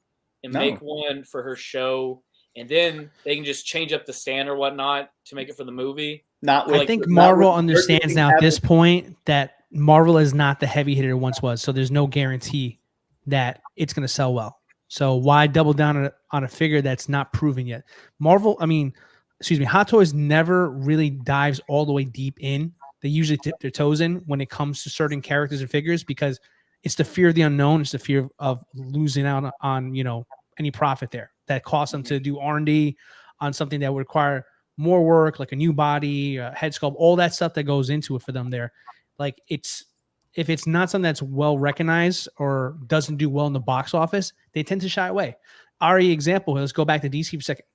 and make one for her show, and then they can just change up the stand or whatnot to make it for the movie? I think Marvel understands now at this point that Marvel is not the heavy hitter it once was, so there's no guarantee that it's going to sell well. So why double down on a figure that's not proven yet? Hot Toys never really dives all the way deep in. They usually dip their toes in when it comes to certain characters and figures, because it's the fear of the unknown. It's the fear of losing out on, you know, any profit there that costs them to do R&D on something that would require more work, like a new body, a head sculpt, all that stuff that goes into it for them there. Like, if it's not something that's well recognized or doesn't do well in the box office, they tend to shy away. Example, let's go back to DC for a second.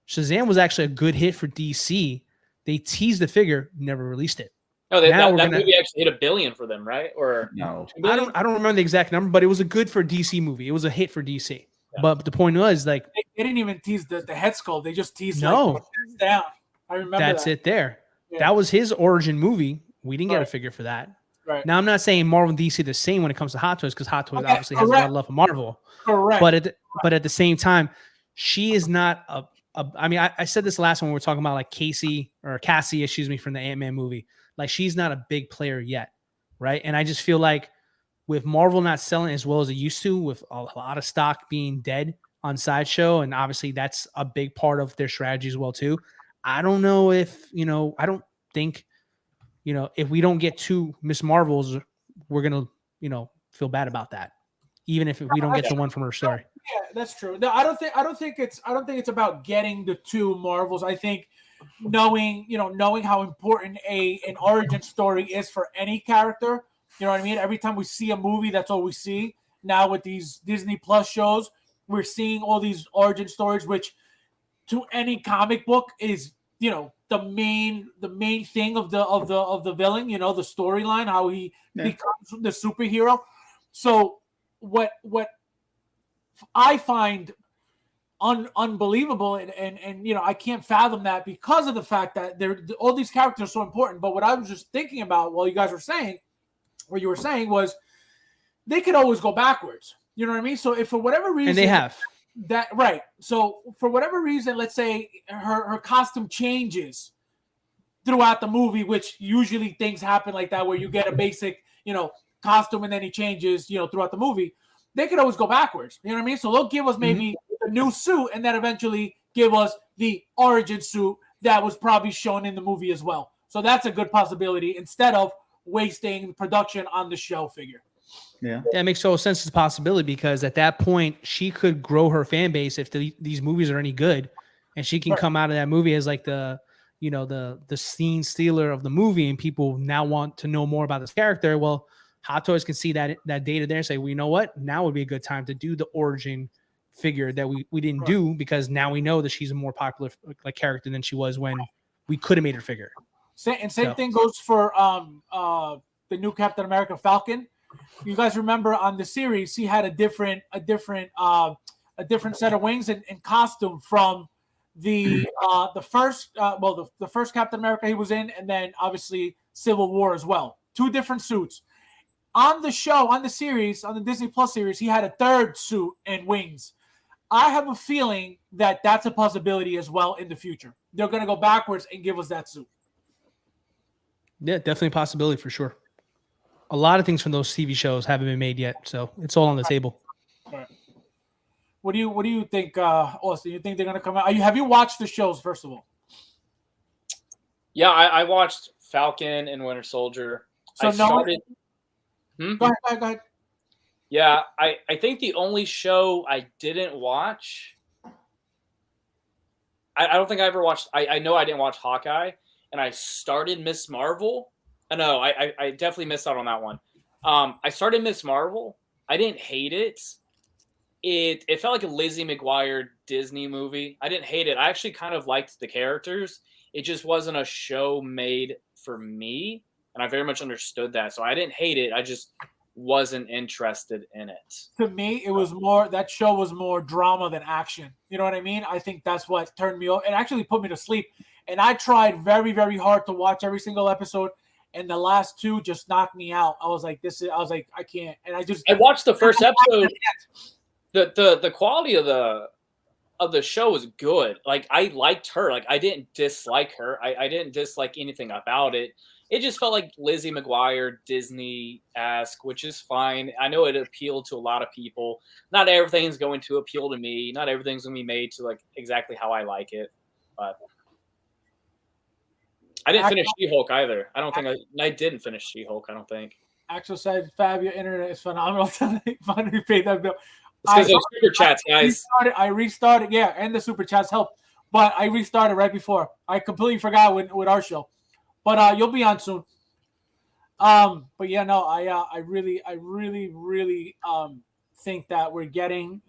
Shazam was actually a good hit for DC. They teased the figure, never released it. Oh, Now that we're gonna- movie actually hit $1 billion for them, right? Or No. $2 billion? I don't remember the exact number, but it was a good for DC movie. It was a hit for DC. Yeah. But the point was, like, They didn't even tease the head sculpt. They just teased No. like the down. I remember that's that. it there. Yeah. That was his origin movie. We didn't get a Right. figure for that. Right. Now, I'm not saying Marvel and DC the same when it comes to Hot Toys, because Hot Toys Okay, obviously has a lot correct. of love for Marvel. Correct. But at the same time, she is not I mean, I said this last one when we were talking about like Cassie, excuse me, from the Ant-Man movie. Like, she's not a big player yet, right? And I just feel like with Marvel not selling as well as it used to, with a lot of stock being dead on Sideshow, and obviously that's a big part of their strategy as well too. I don't know if, I don't think, if we don't get 2 Miss Marvels, we're gonna, feel bad about that, even if we don't get the one from her story. Yeah, that's true. No, I don't think it's about getting the 2 Marvels. I think knowing how important an origin story is for any character. You know what I mean? Every time we see a movie, that's all we see. Now with these Disney Plus shows, we're seeing all these origin stories, which to any comic book is, the main thing of the villain, the storyline, how he becomes the superhero. So what I find unbelievable, and I can't fathom that, because of the fact that all these characters are so important. But what I was just thinking about while you guys were saying, what you were saying was, they could always go backwards. You know what I mean? So if for whatever reason, And they have. that, right. So for whatever reason, let's say her costume changes throughout the movie, which usually things happen like that, where you get a basic, costume and then he changes, throughout the movie. They could always go backwards. You know what I mean? So they'll give us maybe a new suit and then eventually give us the origin suit that was probably shown in the movie as well. So that's a good possibility, instead of wasting production on the show figure. Yeah. That makes total sense as a possibility, because at that point she could grow her fan base if these movies are any good, and she can come out of that movie as like the scene stealer of the movie, and people now want to know more about this character. Well, Hot Toys can see that data there and say, well, you know what? Now would be a good time to do the origin figure that we didn't do, because now we know that she's a more popular character than she was when we could have made her figure. Same thing goes for the new Captain America Falcon. You guys remember on the series, he had a different set of wings and costume from the first the first Captain America he was in, and then obviously Civil War as well. 2 different suits. On the show, on the series, on the Disney Plus series, he had a 3rd suit and wings. I have a feeling that that's a possibility as well in the future. They're going to go backwards and give us that suit. Yeah, definitely a possibility for sure. A lot of things from those TV shows haven't been made yet, so it's all on the table. All right. What do you think, Austin? You think they're going to come out? Have you watched the shows, first of all? Yeah, I watched Falcon and Winter Soldier. So Go ahead. Yeah, I think the only show I didn't watch, I don't think I ever watched, I know I didn't watch Hawkeye, and I started Miss Marvel. No, I definitely missed out on that one. I started Miss Marvel. I didn't hate it. It felt like a Lizzie McGuire Disney movie. I didn't hate it. I actually kind of liked the characters. It just wasn't a show made for me, and I very much understood that. So I didn't hate it. I just wasn't interested in it. To me, that show was more drama than action. You know what I mean? I think that's what turned me off. It actually put me to sleep. And I tried very, very hard to watch every single episode, and the last 2 just knocked me out. I was like, I can't. And I watched the first episode. The quality of the show was good. Like, I liked her. Like, I didn't dislike her. I didn't dislike anything about it. It just felt like Lizzie McGuire Disney-esque, which is fine. I know it appealed to a lot of people. Not everything's going to appeal to me. Not everything's going to be made to like exactly how I like it. But I didn't finish She-Hulk either. I didn't finish She-Hulk, I don't think. Axel said, Fab, your internet is phenomenal. Finally paid that bill. It's because those super chats, guys. I restarted, yeah, and the super chats helped. But I restarted right before. I completely forgot with our show. But you'll be on soon. But yeah, no, I really think that we're getting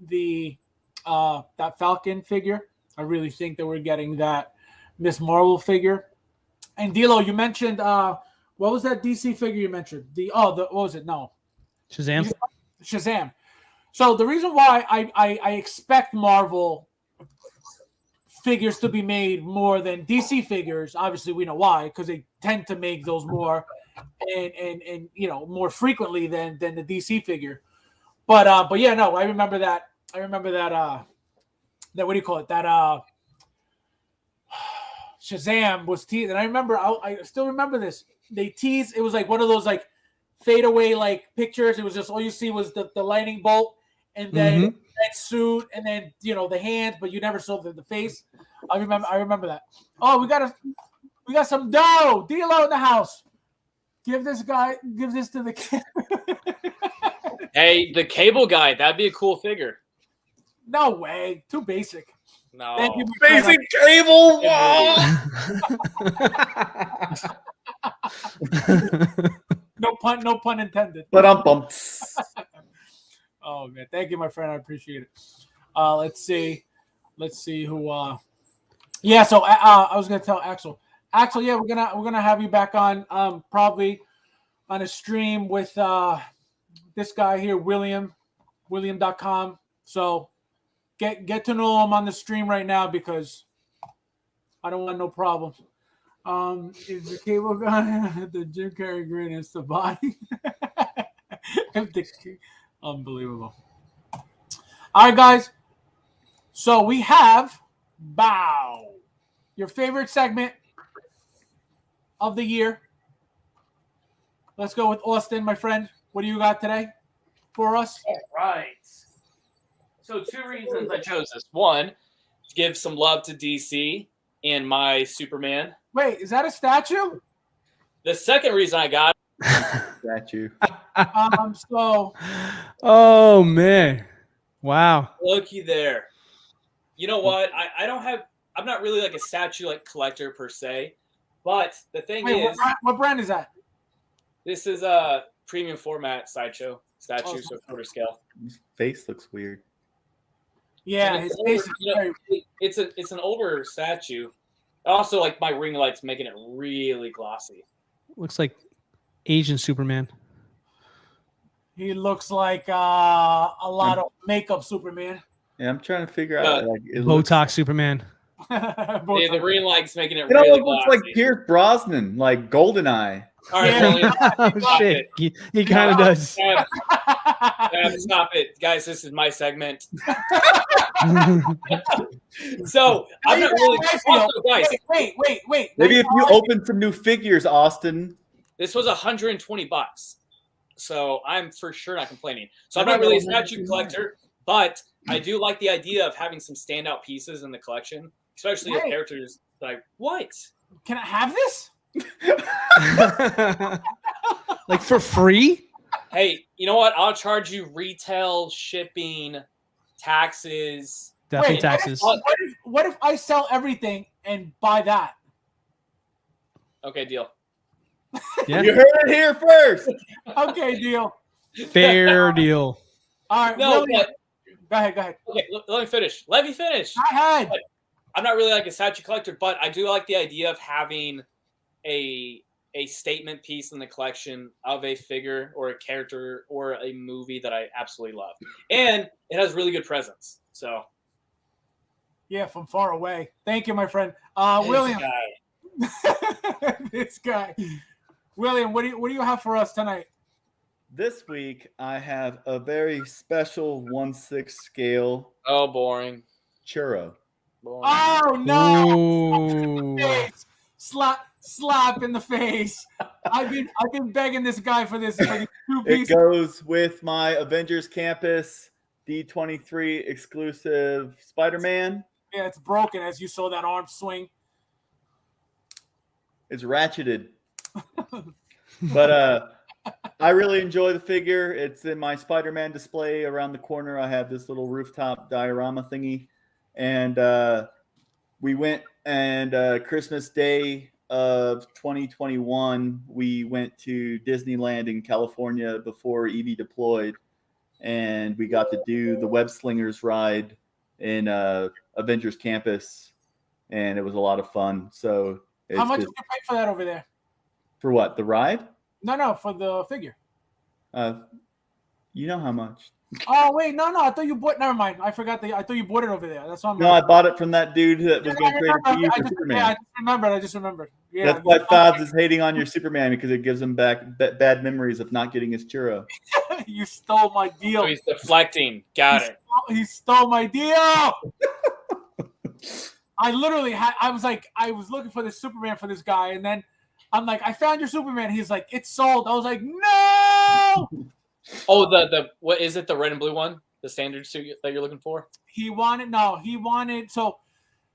that Falcon figure. I really think that we're getting that Miss Marvel figure. And Dilo, you mentioned What was that DC figure you mentioned? What was it? No, Shazam. Shazam. So the reason why I expect Marvel figures to be made more than DC figures, obviously we know why, because they tend to make those more and more frequently than the DC figure. But yeah, no, I remember that. That what do you call it? That Shazam was teased, and I remember. I still remember this. They teased. It was like one of those like fadeaway like pictures. It was just all you see was the lightning bolt, and then that suit, and then the hands, but you never saw the face. I remember that. Oh, we got some dough. D-Lo in the house. Give this to the kid. Hey, the cable guy. That'd be a cool figure. No way. Too basic. No. Thank you, Basic cable. No pun intended. But Oh man, thank you, my friend. I appreciate it. Let's see who. Yeah, so I was gonna tell Axel. Axel, yeah, we're gonna have you back on probably on a stream with this guy here, William.com. So get to know him on the stream right now because I don't want no problems. Is the cable guy the Jim Carrey grin is the body? Unbelievable. All right, guys. So we have Bow, your favorite segment of the year. Let's go with Austin, my friend. What do you got today for us? All right. So 2 reasons I chose this. One, give some love to DC and my Superman. Wait, is that a statue? The second reason I got statue. So. Oh man! Wow. Looky there. You know what? I'm not really like a statue like collector per se, but the thing is, what brand is that? This is a premium format sideshow statue, so quarter scale. His face looks weird. Yeah, his face is very. It's an older statue. Also, like my ring light's making it really glossy. Looks like Asian Superman. He looks like a lot of makeup Superman. Yeah, I'm trying to figure out. Like, Botox Superman. The ring light's making it It really almost glossy. looks like Pierce Brosnan, like GoldenEye. All right, Yeah. William, Oh shit! He kind of does. Stop it, guys. This is my segment. So I'm not really. Also, guys, Wait. Maybe if you open some new figures, Austin. this was $120, so I'm for sure not complaining. So I'm not really a statue collector, but I do like the idea of having some standout pieces in the collection, especially of characters like what? Can I have this? Like for free? Hey, you know what? I'll charge you retail shipping, taxes. Definitely Wait, taxes. What if I sell everything and buy that? Okay, deal. Yeah. You heard it here first. Okay, deal. Fair deal. All right. No, William, but go ahead. okay, let me finish. Let me finish. Go ahead. I'm not really like a statue collector, but I do like the idea of having a statement piece in the collection of a figure or a character or a movie that I absolutely love. And it has really good presence. So Yeah, from far away. Thank you, my friend. William. guy. This guy. William, what do you have for us tonight? This week, I have a very special 1/6 scale Oh, boring. churro. Boring. Oh no! Ooh. Face. Slap in the face. I've been begging this guy for this. For these 2 It pieces. goes with my Avengers Campus D23 exclusive Spider-Man. Yeah, it's broken as you saw that arm swing. It's ratcheted. But I really enjoy the figure. It's in my Spider-Man display around the corner. I have this little rooftop diorama thingy. And we went and Christmas Day of 2021, we went to Disneyland in California before Evie deployed. And we got to do the Web Slingers ride in Avengers Campus. And it was a lot of fun. So How much did you pay for that over there? For what? The ride? No, for the figure. You know how much? Oh wait, no. I thought you bought. Never mind. I forgot. I thought you bought it over there. That's why I'm. No, I bought it from that dude that was going to trade it to you for Superman. Yeah, I just remembered. Yeah, that's why Fabs is hating on your Superman, because it gives him back bad memories of not getting his churro. You stole my deal. So he's deflecting. Got it. He stole my deal. I literally I was looking for this Superman for this guy, and then I'm like, I found your Superman. He's like, it's sold. I was like, no. Oh, the what is it? The red and blue one, the standard suit that you're looking for? He wanted. So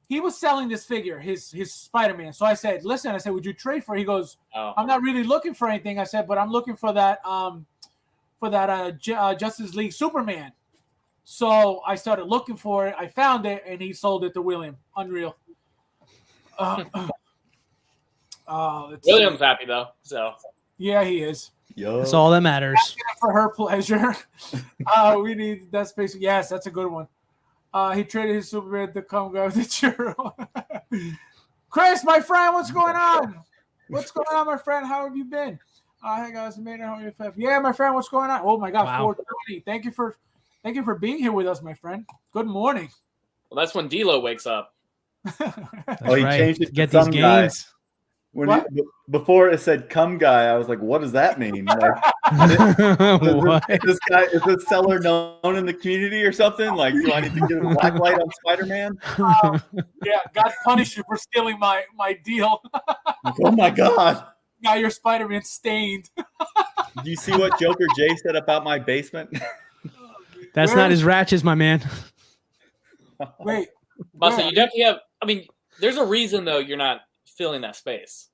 he was selling this figure, his Spider-Man. So I said, listen, would you trade for it? He goes, I'm not really looking for anything. I said, but I'm looking for that Justice League Superman. So I started looking for it. I found it, and he sold it to William. Unreal. William's happy though, so yeah, he is. Yo. That's all that matters. For her pleasure. We need that space. Yes, that's a good one. He traded his Superman to come go with the churro. Chris, my friend, what's going on? What's going on, my friend? How have you been? Hey guys, yeah, my friend, what's going on? Oh my God, wow. 4:20. Thank you for being here with us, my friend. Good morning. Well, that's when D-Lo wakes up. Oh, he changed it to get these some guy. games. Before it said "come guy," I was like, "What does that mean?" Like, is this seller known in the community or something? Like, do I need to get a black light on Spider-Man? Yeah, God punish you for stealing my deal. Oh my God! Now your Spider-Man stained. Do you see what Joker Jay said about my basement? That's not as ratchet, my man. Wait, Buster, you definitely have. I mean, there's a reason though you're not filling that space.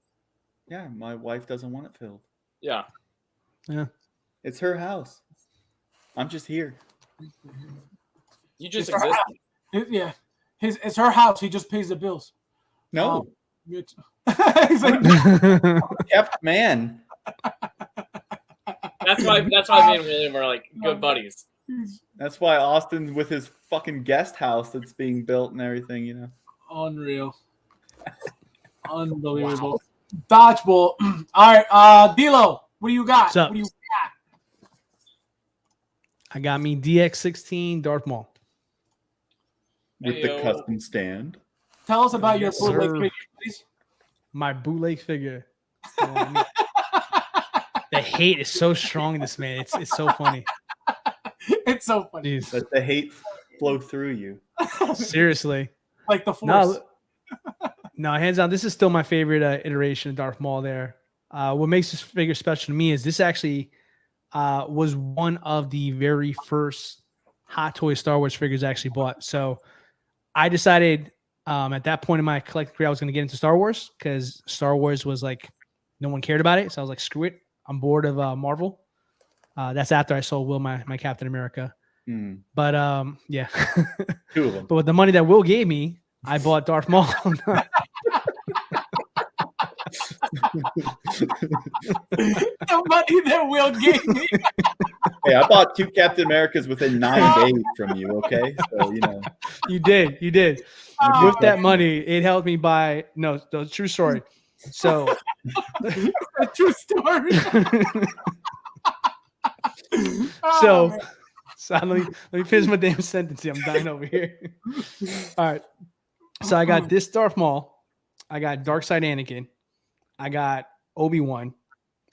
Yeah, my wife doesn't want it filled. Yeah. It's her house. I'm just here. You just It's exist. Yeah, it's her house. He just pays the bills. No, He's like, kept man. That's why me and William are like good buddies. That's why Austin's with his fucking guest house that's being built and everything, you know. unreal. Unbelievable. Wow. Dodgeball. All right, D-Lo, what do you got? What's up? What do you got? I got me DX16 Darth Maul. With the custom stand. Tell us about Yes, your bootleg sir. figure, please. My bootleg figure. The hate is so strong in this, man. It's so funny. It's so funny. Jeez. Let the hate flow through you. Seriously. Like the Force. No, hands down, this is still my favorite iteration of Darth Maul there. What makes this figure special to me is this actually was one of the very first Hot Toys Star Wars figures I actually bought. So I decided at that point in my collecting career I was going to get into Star Wars because Star Wars was like no one cared about it. So I was like, screw it. I'm bored of Marvel. That's after I sold Will my Captain America. But yeah. Two of them. But with the money that Will gave me, I bought Darth Maul. The money that Will gave me. Hey, I bought 2 Captain Americas within 9 days from you, okay? So, you know. You did. With that money, it helped me buy the true story. So A true story. so let me finish my damn sentence here. I'm dying over here. All right. So I got this Darth Maul. I got Darkseid Anakin. I got Obi-Wan.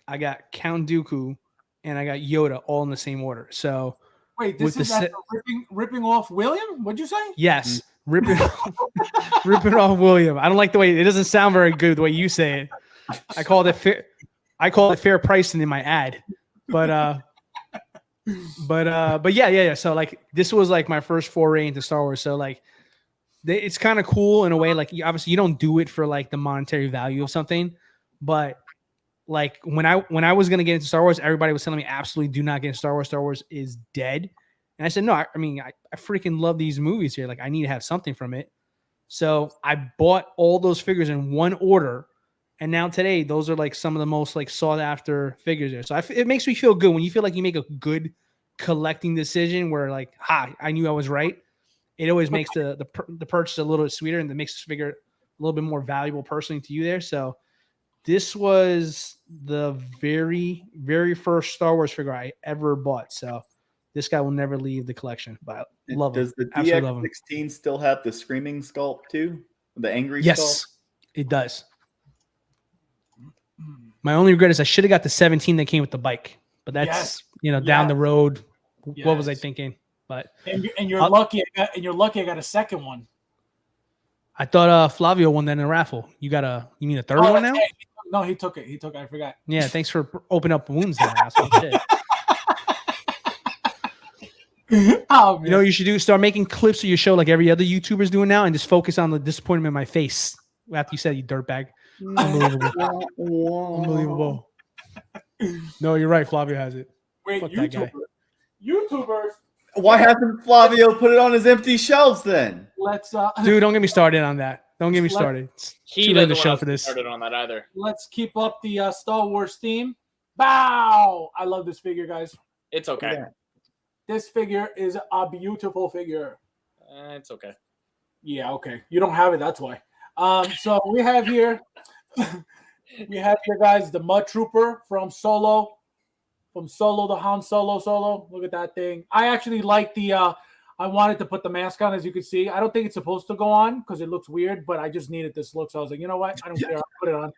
I got Count Dooku. And I got Yoda all in the same order. So wait, this is after ripping off William? What'd you say? Yes. Ripping off William. I don't like the way it doesn't sound very good the way you say it. I call it fair pricing in my ad. But yeah. So like this was like my first foray into Star Wars. So like it's kind of cool in a way. Like obviously you don't do it for like the monetary value of something, but like when I was gonna get into Star Wars, everybody was telling me absolutely do not get into Star Wars. Star Wars is dead. And I said, no, I freaking love these movies here. Like I need to have something from it. So I bought all those figures in one order. And now today, those are like some of the most like sought after figures there. So it makes me feel good when you feel like you make a good collecting decision where like, I knew I was right. It always makes the purchase a little bit sweeter and it makes the figure a little bit more valuable personally to you there. So This was the very, very first Star Wars figure I ever bought. So this guy will never leave the collection. But I love him. Does the Absolutely love him. DX16 still have the screaming sculpt too? The angry Yes, sculpt? it does. My only regret is I should have got the 17 that came with the bike. But that's down the road. What was I thinking? But and you're lucky. You're lucky. I got a second one. I thought Flavio won that in a raffle. You mean a third one now? No, he took it. I forgot. Yeah, thanks for opening up wounds there, asshole. Shit. Oh, man. You know what you should do? Start making clips of your show like every other YouTuber's doing now and just focus on the disappointment in my face after you said you dirtbag. Unbelievable. Unbelievable. No, you're right. Flavio has it. Wait, Fuck that guy. YouTubers. Why hasn't Flavio put it on his empty shelves then? Let's Dude, don't get me started on that. Don't get me started. It's He too late doesn't to show want for us to this. started on that either. let's keep up the Star Wars theme. Bow! I love this figure, guys. It's okay. Yeah. This figure is a beautiful figure. It's okay. Yeah, okay. You don't have it, that's why. So we have here, guys, the Mud Trooper from Solo, the Han Solo. Look at that thing. I actually like the. I wanted to put the mask on, as you can see. I don't think it's supposed to go on because it looks weird, but I just needed this look, so I was like, you know what? I don't care. I'll put it on,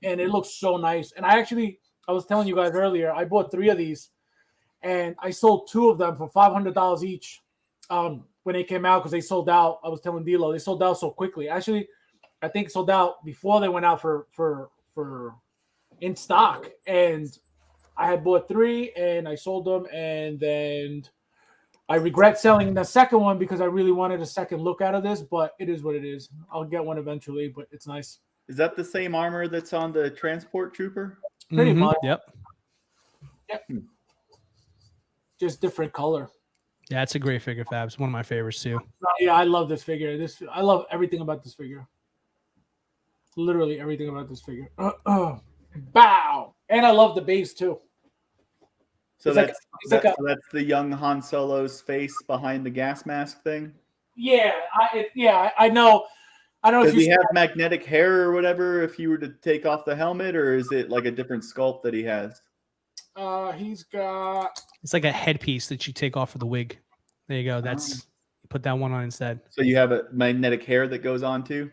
and it looks so nice. And I was telling you guys earlier, I bought 3 of these, and I sold 2 of them for $500 each. When they came out, because they sold out. I was telling Dilo, they sold out so quickly. Actually, I think sold out before they went out for in stock. And I had bought 3 and I sold them, and then I regret selling the second one because I really wanted a second look out of this, but it is what it is. I'll get one eventually, but it's nice. Is that the same armor that's on the transport trooper? Pretty much. Yep. Just different color. Yeah, it's a great figure, Fabs. One of my favorites too. Yeah, I love this figure. I love everything about this figure. Literally everything about this figure. Bow! And I love the base too. So It's that's the young Han Solo's face behind the gas mask thing? Yeah, I know. I don't know Does if he you have magnetic hair or whatever if you were to take off the helmet, or is it like a different sculpt that he has? he's got. It's like a headpiece that you take off of the wig. There you go. You put that one on instead. So you have a magnetic hair that goes on too?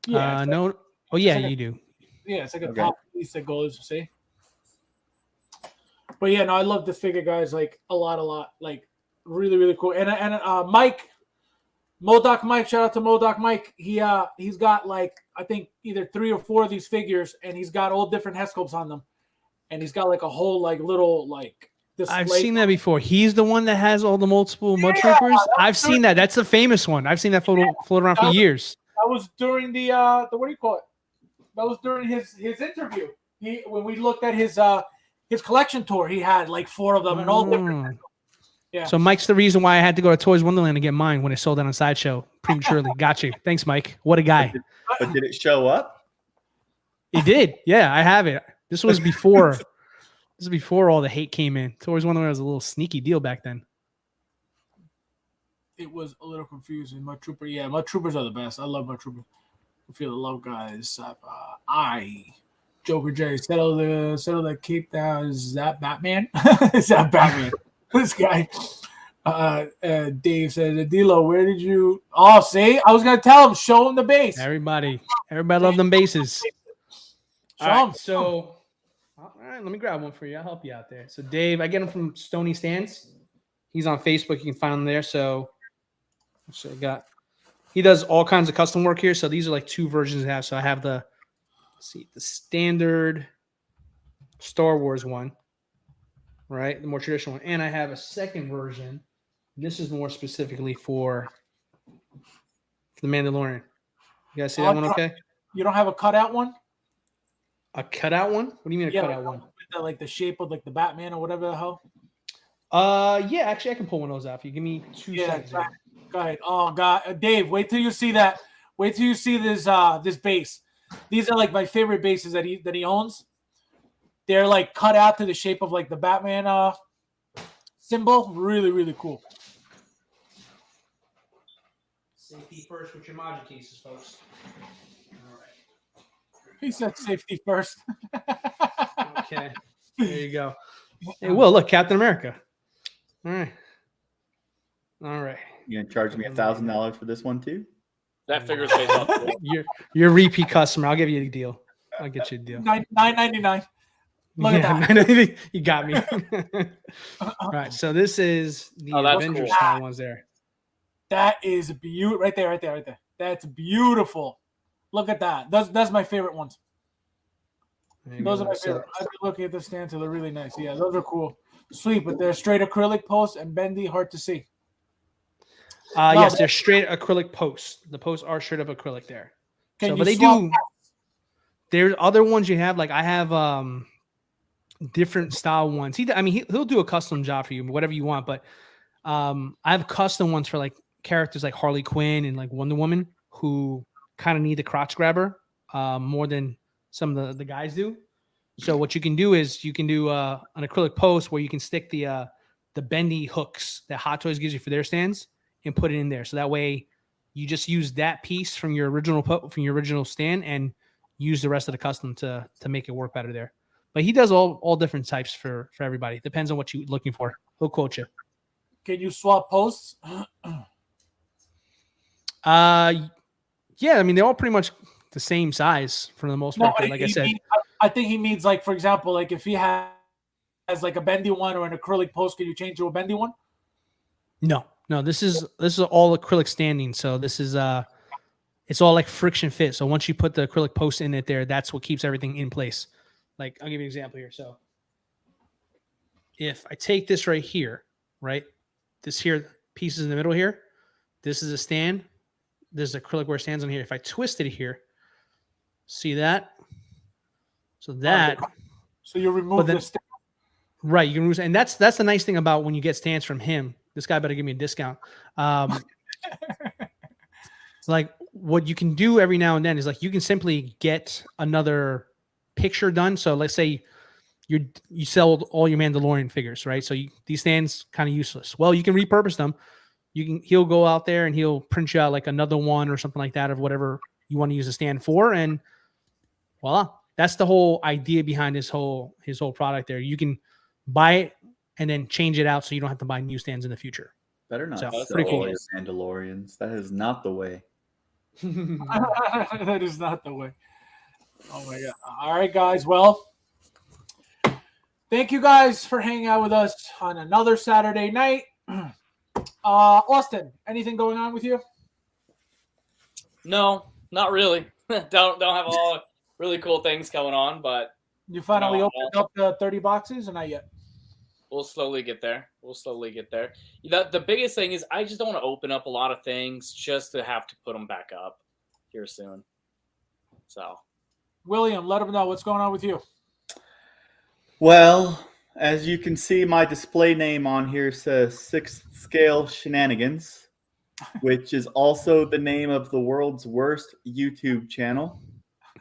Yeah. No. Oh yeah, like you do. Yeah, it's like a Okay. top piece that goes. See. But yeah, no, I love this figure, guys. Like a lot. Like really, really cool. And Mike, Modoc Mike, shout out to Modoc Mike. He's got like I think either 3 or 4 of these figures, and he's got all different head sculpts on them, and he's got like a whole like little like. Display. I've seen that before. He's the one that has all the multiple mud troopers. I've seen that. That's a famous one. I've seen that photo float around for years. That was during the what do you call it? That was during his interview. When we looked at his collection tour, he had like 4 of them and all different. Yeah. So Mike's the reason why I had to go to Toys Wonderland and get mine when it sold out on Sideshow prematurely. Got you. Thanks, Mike. What a guy. But did it show up? It did. Yeah, I have it. This was before. This is before all the hate came in. Toys Wonderland was a little sneaky deal back then. It was a little confusing. Mud Trooper, yeah, Mud Troopers are the best. I love Mud Trooper. I feel the love, guys. Joker Jerry, settle the cape down. Is that Batman? Is that Batman? This guy. Dave says, Adilo, where did you? Oh, see, I was gonna tell him. Show him the base. Everybody love them bases. Show All him. right, so. All right, let me grab one for you. I'll help you out there. So Dave, I get him from Stony Stands. He's on Facebook. You can find him there. So he does all kinds of custom work here. So these are like 2 versions I have. So I have the standard Star Wars one, right? The more traditional one. And I have a second version. This is more specifically for the Mandalorian. You guys see that one okay? You don't have a cutout one? A cutout one? What do you mean a cutout one? Like the shape of like the Batman or whatever the hell. Yeah, actually I can pull one of those out. If you give me 2 seconds. Go ahead. Oh God, Dave, wait till you see that. Wait till you see this this base. These are like my favorite bases that he owns. They're like cut out to the shape of like the Batman symbol. Really, really cool. Safety first with your module cases, folks. All right. He said safety first. Okay. There you go. Hey, Will, look, Captain America. All right. All right. You gonna charge me $1,000 for this one too? That figure's based off. You're a repeat customer. I'll give you a deal. I'll get you a deal. $9.99. Look at that. that. You got me. All right. So this is the Avengers cool. style ones there. That is beautiful. Right there. That's beautiful. Look at that. That's my favorite ones. Those are my favorite. I've been looking at the stands. They're really nice. Yeah, those are cool. Sweet, but they're straight acrylic posts and bendy, hard to see. Yes, they're straight acrylic posts. The posts are straight up acrylic there. But they do. There's other ones you have. Like I have different style ones. He'll do a custom job for you, whatever you want. But I have custom ones for like characters like Harley Quinn and like Wonder Woman who kind of need the crotch grabber more than some of the guys do. So what you can do is you can do an acrylic post where you can stick the bendy hooks that Hot Toys gives you for their stands and put it in there. So that way you just use that piece from your original stand and use the rest of the custom to make it work better there. But he does all different types for everybody. Depends on what you're looking for. He'll quote you. Can you swap posts? Yeah, they're all pretty much the same size for the most part. Like I said, I think he means like, for example, like if he has like a bendy one or an acrylic post, can you change to a bendy one? No. This is all acrylic standing. So this is it's all like friction fit. So once you put the acrylic post in it there, that's what keeps everything in place. Like I'll give you an example here. So if I take this right here, right, this here pieces in the middle here, this is a stand. There's acrylic where it stands on here. If I twist it here, see that? So that. So you remove the stand. Right, you can remove, and that's the nice thing about when you get stands from him. This guy better give me a discount. Like what you can do every now and then is like you can simply get another picture done. So let's say you sell all your Mandalorian figures, right? So these stands kind of useless. Well, you can repurpose them. He'll go out there and he'll print you out like another one or something like that of whatever you want to use the stand for, and voila. That's the whole idea behind his whole product there. You can buy it and then change it out so you don't have to buy new stands in the future. Better not So, sell pretty cool. your Mandalorians. That is not the way. That is not the way. Oh my god. All right, guys. Well, thank you guys for hanging out with us on another Saturday night. Austin, anything going on with you? No, not really. don't have all really cool things going on, but you finally opened up the 30 boxes, or not yet? We'll slowly get there. The biggest thing is I just don't want to open up a lot of things just to have to put them back up here soon. So, William, let them know what's going on with you. Well, as you can see, my display name on here says 6th Scale Shenanigans, which is also the name of the world's worst YouTube channel.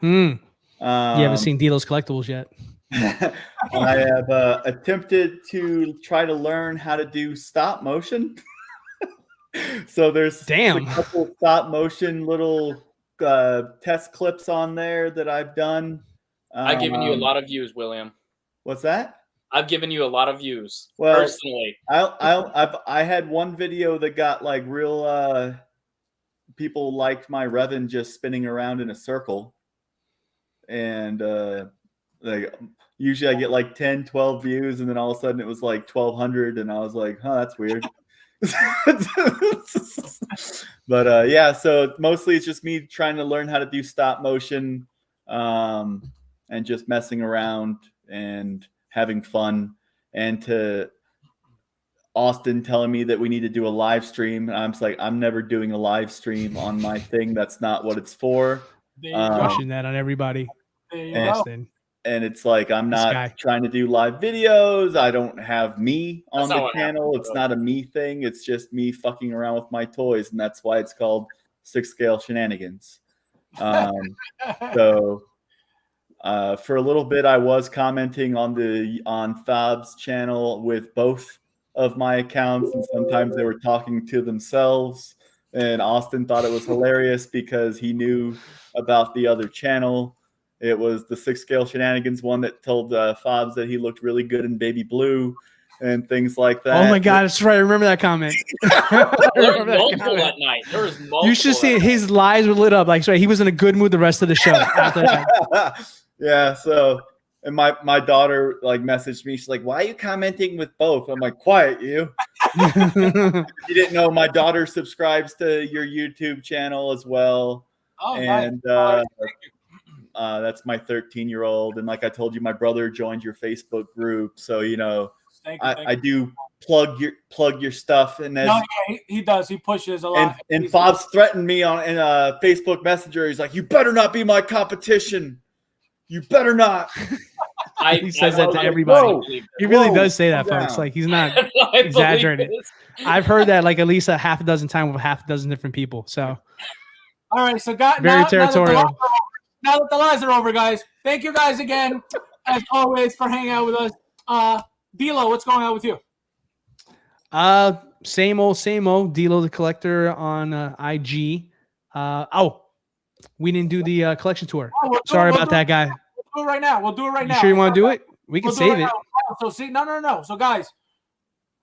You haven't seen Dilo's Collectibles yet. I have attempted to try to learn how to do stop motion. So there's a couple stop motion little test clips on there that I've done. I've given you a lot of views, William. What's that? I've given you a lot of views personally. I had one video that got like real people liked my Revan just spinning around in a circle. And like usually I get like 10, 12 views, and then all of a sudden it was like 1,200, and I was like, huh, that's weird. But yeah, so mostly it's just me trying to learn how to do stop motion and just messing around and having fun, and to Austin telling me that we need to do a live stream. And I'm just like, I'm never doing a live stream on my thing. That's not what it's for. Pushing that on everybody. And it's like, I'm not trying to do live videos. I don't have me on the channel. It's not a me thing. It's just me fucking around with my toys. And that's why it's called 6th Scale Shenanigans. So for a little bit, I was commenting on Fab's channel with both of my accounts, and sometimes they were talking to themselves. And Austin thought it was hilarious because he knew about the other channel, It was the 6 scale shenanigans one that told Fabs that he looked really good in baby blue and things like that. Oh my God, that's right. I remember that comment. There was multiple that night. There was multiple. You should see it. His lives were lit up. Like, sorry, he was in a good mood the rest of the show. After that. Yeah. So, and my daughter like messaged me. She's like, "Why are you commenting with both?" I'm like, "Quiet, you." You didn't know my daughter subscribes to your YouTube channel as well. Oh, and nice. that's my 13-year-old. And like I told you, my brother joined your Facebook group. So, you know, Thank you. I do plug your stuff. And No, yeah, he does. He pushes a lot. And Fabs threatened me in Facebook Messenger. He's like, "You better not be my competition. You better not." He says that to everybody. He really does say that, calm folks. down. Like, he's not exaggerating. I've heard that like at least a half a dozen times with half a dozen different people. So, all right. So, very territorial. Now that the lies are over, guys, thank you guys again, as always, for hanging out with us. D'Lo, what's going on with you? Same old. D'Lo the Collector on IG. We didn't do the collection tour. Sorry about that, guy. We'll do it right now. We'll do it right now. You sure you want to do it? We can save it. So see, no. So guys,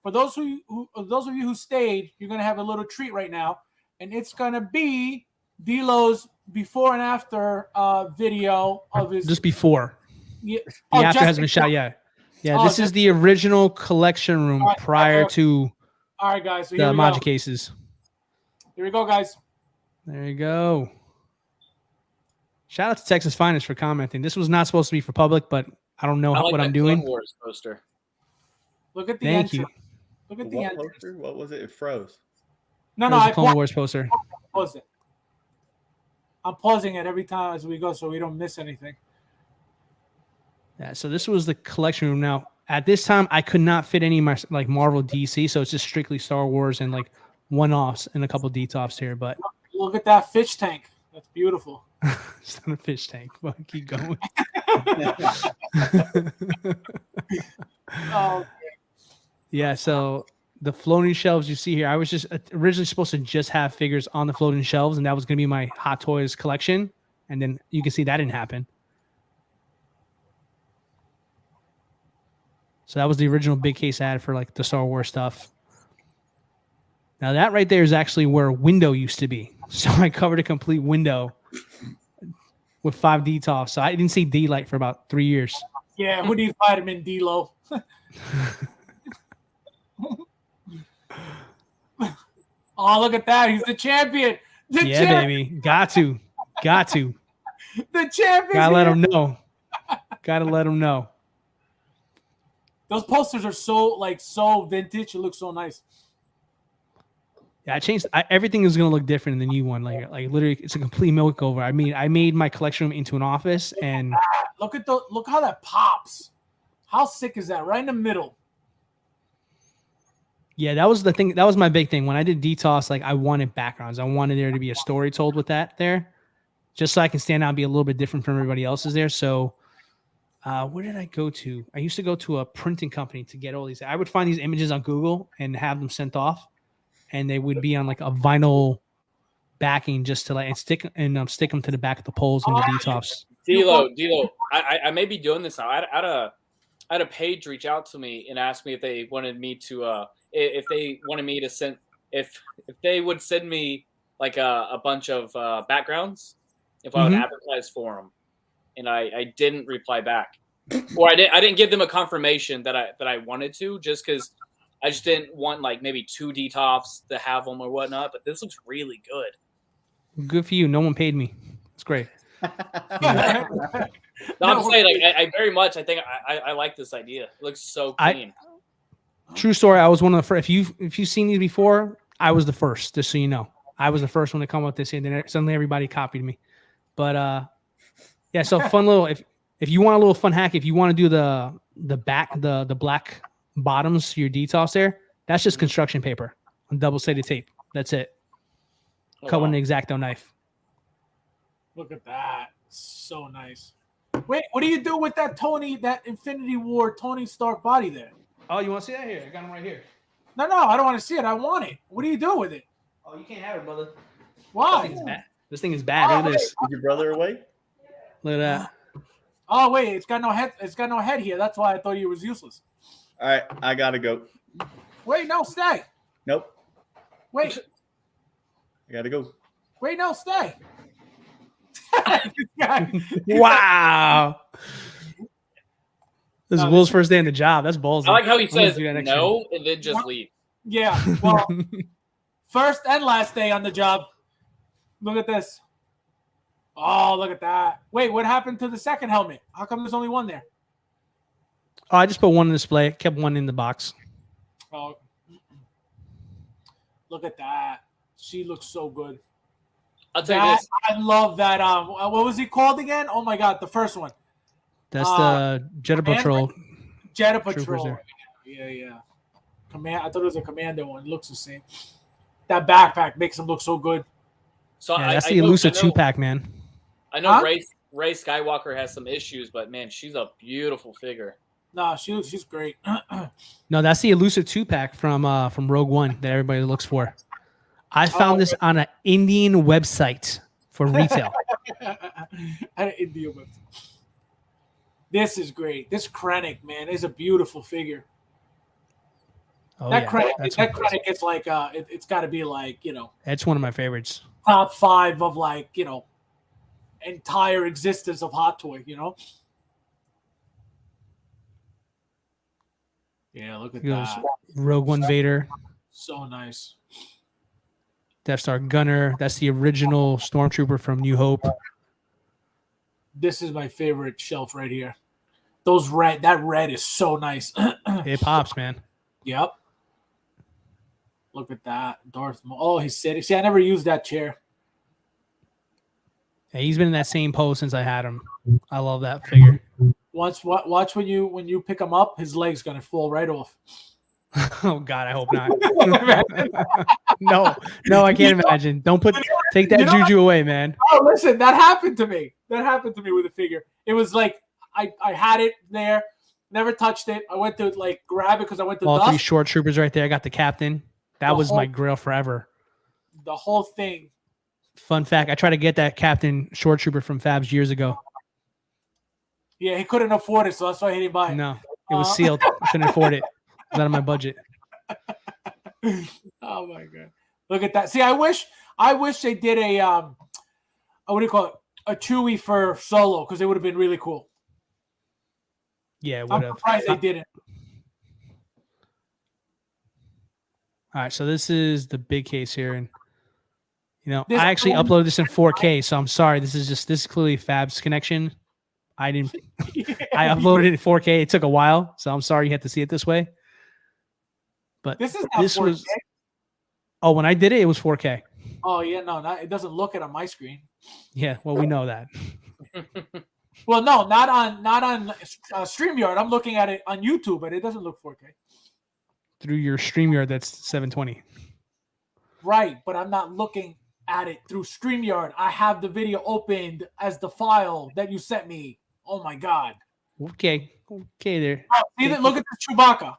for those of you who stayed, you're gonna have a little treat right now, and it's gonna be D'Lo's before and after video of his just before. Yeah. The after hasn't been shot yet. Yeah, this is the original collection room prior to all right, guys. So the Maji cases. Here we go, guys. There you go. Shout out to Texas Finest for commenting. This was not supposed to be for public, but I don't know what I'm doing. Clone Wars poster. Look at the Thank you. Look at the entrance. Poster? What was it? It froze. No, I Clone Wars poster. Pause it. I'm pausing it every time as we go so we don't miss anything. Yeah, so this was the collection room. Now, at this time, I could not fit any of my like Marvel, DC, so it's just strictly Star Wars and like one-offs and a couple detops here. But look at that fish tank. That's beautiful. It's not a fish tank, but keep going. Oh, yeah, so the floating shelves you see here, I was just originally supposed to just have figures on the floating shelves, and that was going to be my Hot Toys collection. And then you can see that didn't happen. So that was the original big case I had for like the Star Wars stuff. Now that right there is actually where a window used to be. So I covered a complete window with 5 D-tops. So I didn't see D-Light for about 3 years. Yeah, who needs vitamin D-Lo? Oh, look at that. He's the champion. Baby. Got to. The champion. Gotta let him know. Those posters are so vintage. It looks so nice. Yeah, I changed. Everything is gonna look different in the new one. Like literally, it's a complete makeover. I made my collection room into an office, and look how that pops. How sick is that? Right in the middle. Yeah, that was the thing. That was my big thing when I did DTOS. Like, I wanted backgrounds. I wanted there to be a story told with that there, just so I can stand out and be a little bit different from everybody else's there. So, where did I go to? I used to go to a printing company to get all these. I would find these images on Google and have them sent off, and they would be on like a vinyl backing just to like stick them to the back of the poles and the DTOS. D'Lo, I may be doing this now. I had a page reach out to me and ask me if they wanted me to if they would send me like a bunch of backgrounds if I would advertise for them, and I didn't reply back, or I didn't give them a confirmation that I wanted to, just because I just didn't want like maybe 2 D-tops to have them or whatnot. But this looks really good. Good for you. No one paid me. It's great. No, I'm saying, like, I very much. I think I like this idea. It looks so clean. True story. I was one of the first. If you've seen these before, I was the first. Just so you know, I was the first one to come up with this, and then suddenly everybody copied me. But yeah. So fun little. If you want a little fun hack, if you want to do the black bottoms to your DTOS there, that's just construction paper on double-sided tape. That's it. Cut with an X-Acto knife. Look at that. So nice. Wait, what do you do with that Infinity War Tony Stark body there? Oh, you want to see that? Here, I got him right here. No, I don't want to see it. I want it. What do you do with it? Oh, you can't have it, brother. Why? This thing is bad. Look at this. Is your brother away? Look at that. Oh wait, it's got no head. It's got no head here. That's why I thought he was useless. All right, I gotta go. Wait, no, stay. Nope, Wait, I gotta go. wait, no, stay. This guy- Wow. This is No, Will's this- first day in the job. That's ballsy. I like how he I'm gonna says do that next no and then just leave. Yeah. Well, first and last day on the job. Look at this. Oh, look at that. Wait, what happened to the second helmet? How come there's only one there? Oh, I just put one in display. Kept one in the box. Oh, look at that. She looks so good. I'll tell you That, this. I love that. What was he called again? Oh my God, the first one. That's the Jet Patrol. Jet Troopers Patrol. there. Yeah. Command. I thought it was a Commando one. It looks the same. That backpack makes him look so good. So Yeah, that's I the know- elusive I know- 2-pack, man. I know Huh? Ray Skywalker has some issues, but man, she's a beautiful figure. Nah, she's great. No, that's the elusive 2-pack from Rogue One that everybody looks for. I found this on an Indian website for retail. At an India website. This is great. This Krennic, man, is a beautiful figure. Oh, that yeah. Krennic is like it's got to be like, That's one of my favorites. top 5 of like, entire existence of Hot Toy, Yeah, look at He goes, that. Rogue One Vader, So nice. Death Star Gunner. That's the original Stormtrooper from New Hope. This is my favorite shelf right here. That red is so nice. It pops, man. Yep. Look at that. Darth Maul. Oh, he's sitting. See, I never used that chair. Yeah, he's been in that same pose since I had him. I love that figure. Watch when you pick him up, his leg's gonna fall right off. Oh God, I hope not. No, I can't imagine. Take that juju away, man. Oh, listen, that happened to me. That happened to me with a figure. It was like I had it there, never touched it. I went to like grab it because I went to All dust. 3 short troopers right there. I got the captain. That was my grail forever. The whole thing. Fun fact: I tried to get that captain short trooper from Fabs years ago. Yeah, he couldn't afford it, so that's why he didn't buy it. No, it was sealed. I couldn't afford it. It was out of my budget. Oh my God! Look at that. See, I wish they did a what do you call it? A Chewie for Solo, because it would have been really cool. Yeah, it I'm would have. surprised they didn't. All right, so this is the big case here, and This I actually one- uploaded this in 4K, so I'm sorry. This is clearly Fab's connection. I didn't. I uploaded it in 4K. It took a while, so I'm sorry you had to see it this way. But This is not this 4K. was. Oh, when I did it, it was 4K. Oh yeah, no, it doesn't look it on my screen. Yeah, well, we know that. Well, no, not on StreamYard. I'm looking at it on YouTube, but it doesn't look 4K. Through your StreamYard, that's 720. Right, but I'm not looking at it through StreamYard. I have the video opened as the file that you sent me. Oh my God! Okay there. Oh, see that? Look at this Chewbacca,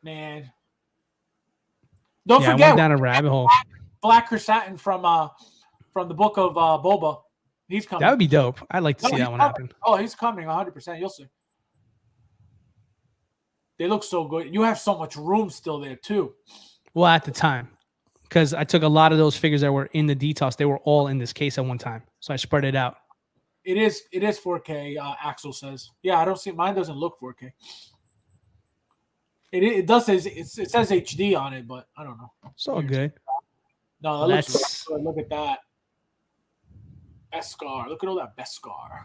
man. Don't Yeah, I forget went down a rabbit hole. Black Chrysanthemum from the book of Boba. He's coming. That would be dope. I'd like to No, see he's that one coming. happen. Oh, he's coming 100%. You'll see. They look so good. You have so much room still there too. Well, at the time, because I took a lot of those figures that were in the details, they were all in this case at one time, so I spread it out. It is 4K. Axel says. Yeah, I don't see mine. Doesn't look 4K. It does say it says HD on it, but I don't know. It's all good. No, that looks That's- really good. Look at that. Beskar. Look at all that Beskar.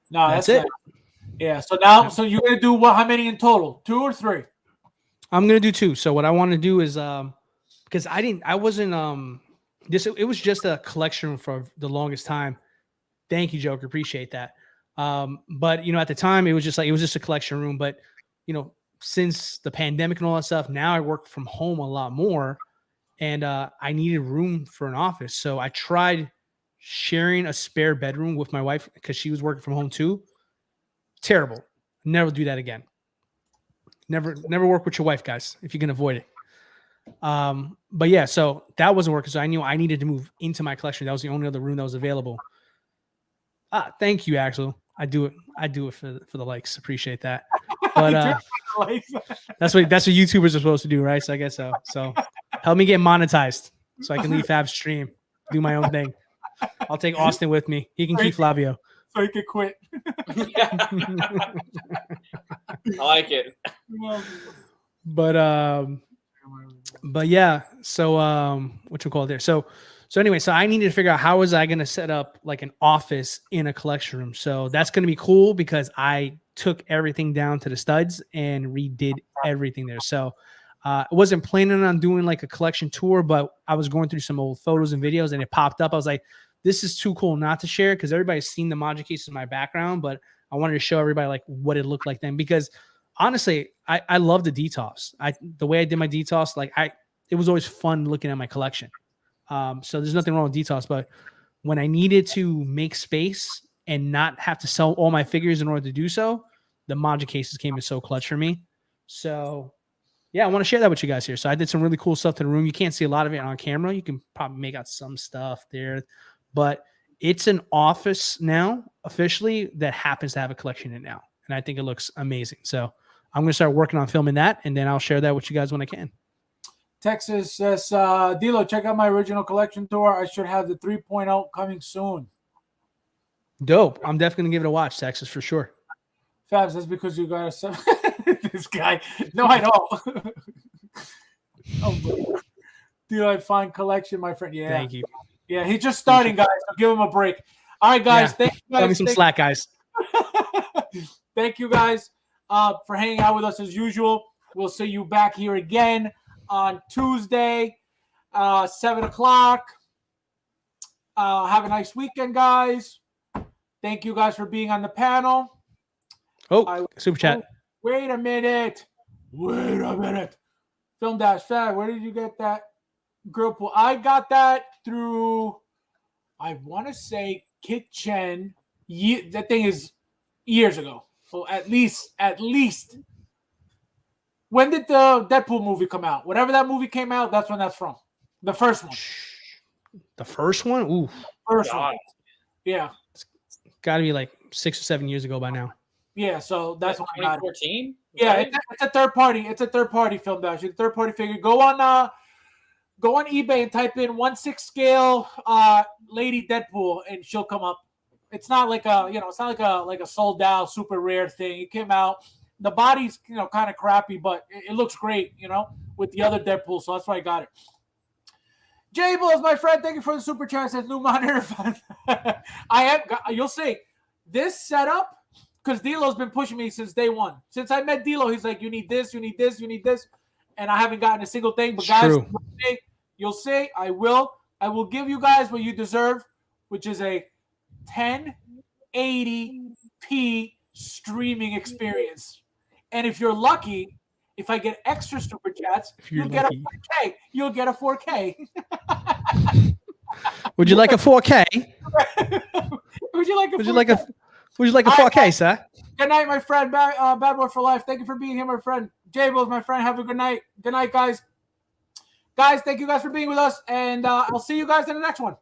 No, That's that's it. it. Yeah. So now, so you're gonna do what? How many in total? 2 or 3? I'm gonna do 2. So what I want to do is because I wasn't this it was just a collection for the longest time. Thank you, Joker. Appreciate that. But at the time it was just a collection room. But since the pandemic and all that stuff, now I work from home a lot more, and I needed room for an office. So I tried sharing a spare bedroom with my wife because she was working from home too. Terrible. Never do that again. Never work with your wife, guys, if you can avoid it. But yeah, so that wasn't working. So I knew I needed to move into my collection. That was the only other room that was available. Thank you, Axel. I do it for the likes. Appreciate that. But that's what YouTubers are supposed to do, right? So I guess so. So help me get monetized so I can leave Fab's stream, do my own thing. I'll take Austin with me. He can keep Flavio. So he could quit. I like it. But yeah, so what you call it there. So anyway, so I needed to figure out how was I going to set up like an office in a collection room. So that's going to be cool because I took everything down to the studs and redid everything there. So I wasn't planning on doing like a collection tour, but I was going through some old photos and videos and it popped up. I was like, this is too cool not to share because everybody's seen the Module cases in my background, but I wanted to show everybody like what it looked like then because honestly, I love the detox. The way I did my detox, it was always fun looking at my collection. So there's nothing wrong with detox, but when I needed to make space and not have to sell all my figures in order to do so, the Module cases came in so clutch for me. So yeah, I want to share that with you guys here. So I did some really cool stuff to the room. You can't see a lot of it on camera. You can probably make out some stuff there, but it's an office now officially that happens to have a collection in it now. And I think it looks amazing. So I'm going to start working on filming that, and then I'll share that with you guys when I can. Texas says, Dilo, check out my original collection tour. I should have the 3.0 coming soon. Dope. I'm definitely going to give it a watch, Texas, for sure. Fabs, that's because you got this guy. No, I don't. Oh, Dilo, fine collection, my friend. Yeah. Thank you. Yeah, he's just starting, guys. So give him a break. All right, guys. Yeah. Thank you, guys. Give me some slack, guys. Thank you, guys, for hanging out with us as usual. We'll see you back here again on Tuesday, 7 o'clock. Have a nice weekend, guys. Thank you guys for being on the panel. Super chat. Wait a minute. Film Dash Fab, where did you get that grill pool? I got that through, I want to say, Kitchen. That thing is years ago. So at least. When did the Deadpool movie come out? Whenever that movie came out, that's when that's from. The first one. The first one? Ooh. First one. Yeah. It's got to be like 6 or 7 years ago by now. Yeah, so that's when I got it. 2014? Yeah, it's a third party. It's a third party film dash. It's a third party figure. Go on eBay and type in 1/6 scale Lady Deadpool and she'll come up. It's not like it's not like a sold out super rare thing. It came out. The body's kind of crappy, but it looks great, with the other Deadpool. So that's why I got it. Jay Bulls, my friend, thank you for the super chat. Says new monitor. You'll see this setup because Dilo's been pushing me since day one. Since I met Dilo, he's like, you need this, you need this, you need this, and I haven't gotten a single thing. But guys, you'll see. I will give you guys what you deserve, which is a 1080p streaming experience. And if you're lucky, if I get extra super chats, you'll get a 4K. You'll get a 4K. Would you like a 4K? Would you like a 4K? Would you like a 4K, sir? Good night, my friend. Bad Boy for Life. Thank you for being here, my friend. J-Bulls, my friend. Have a good night. Good night, guys. Guys, thank you guys for being with us. And I'll see you guys in the next one.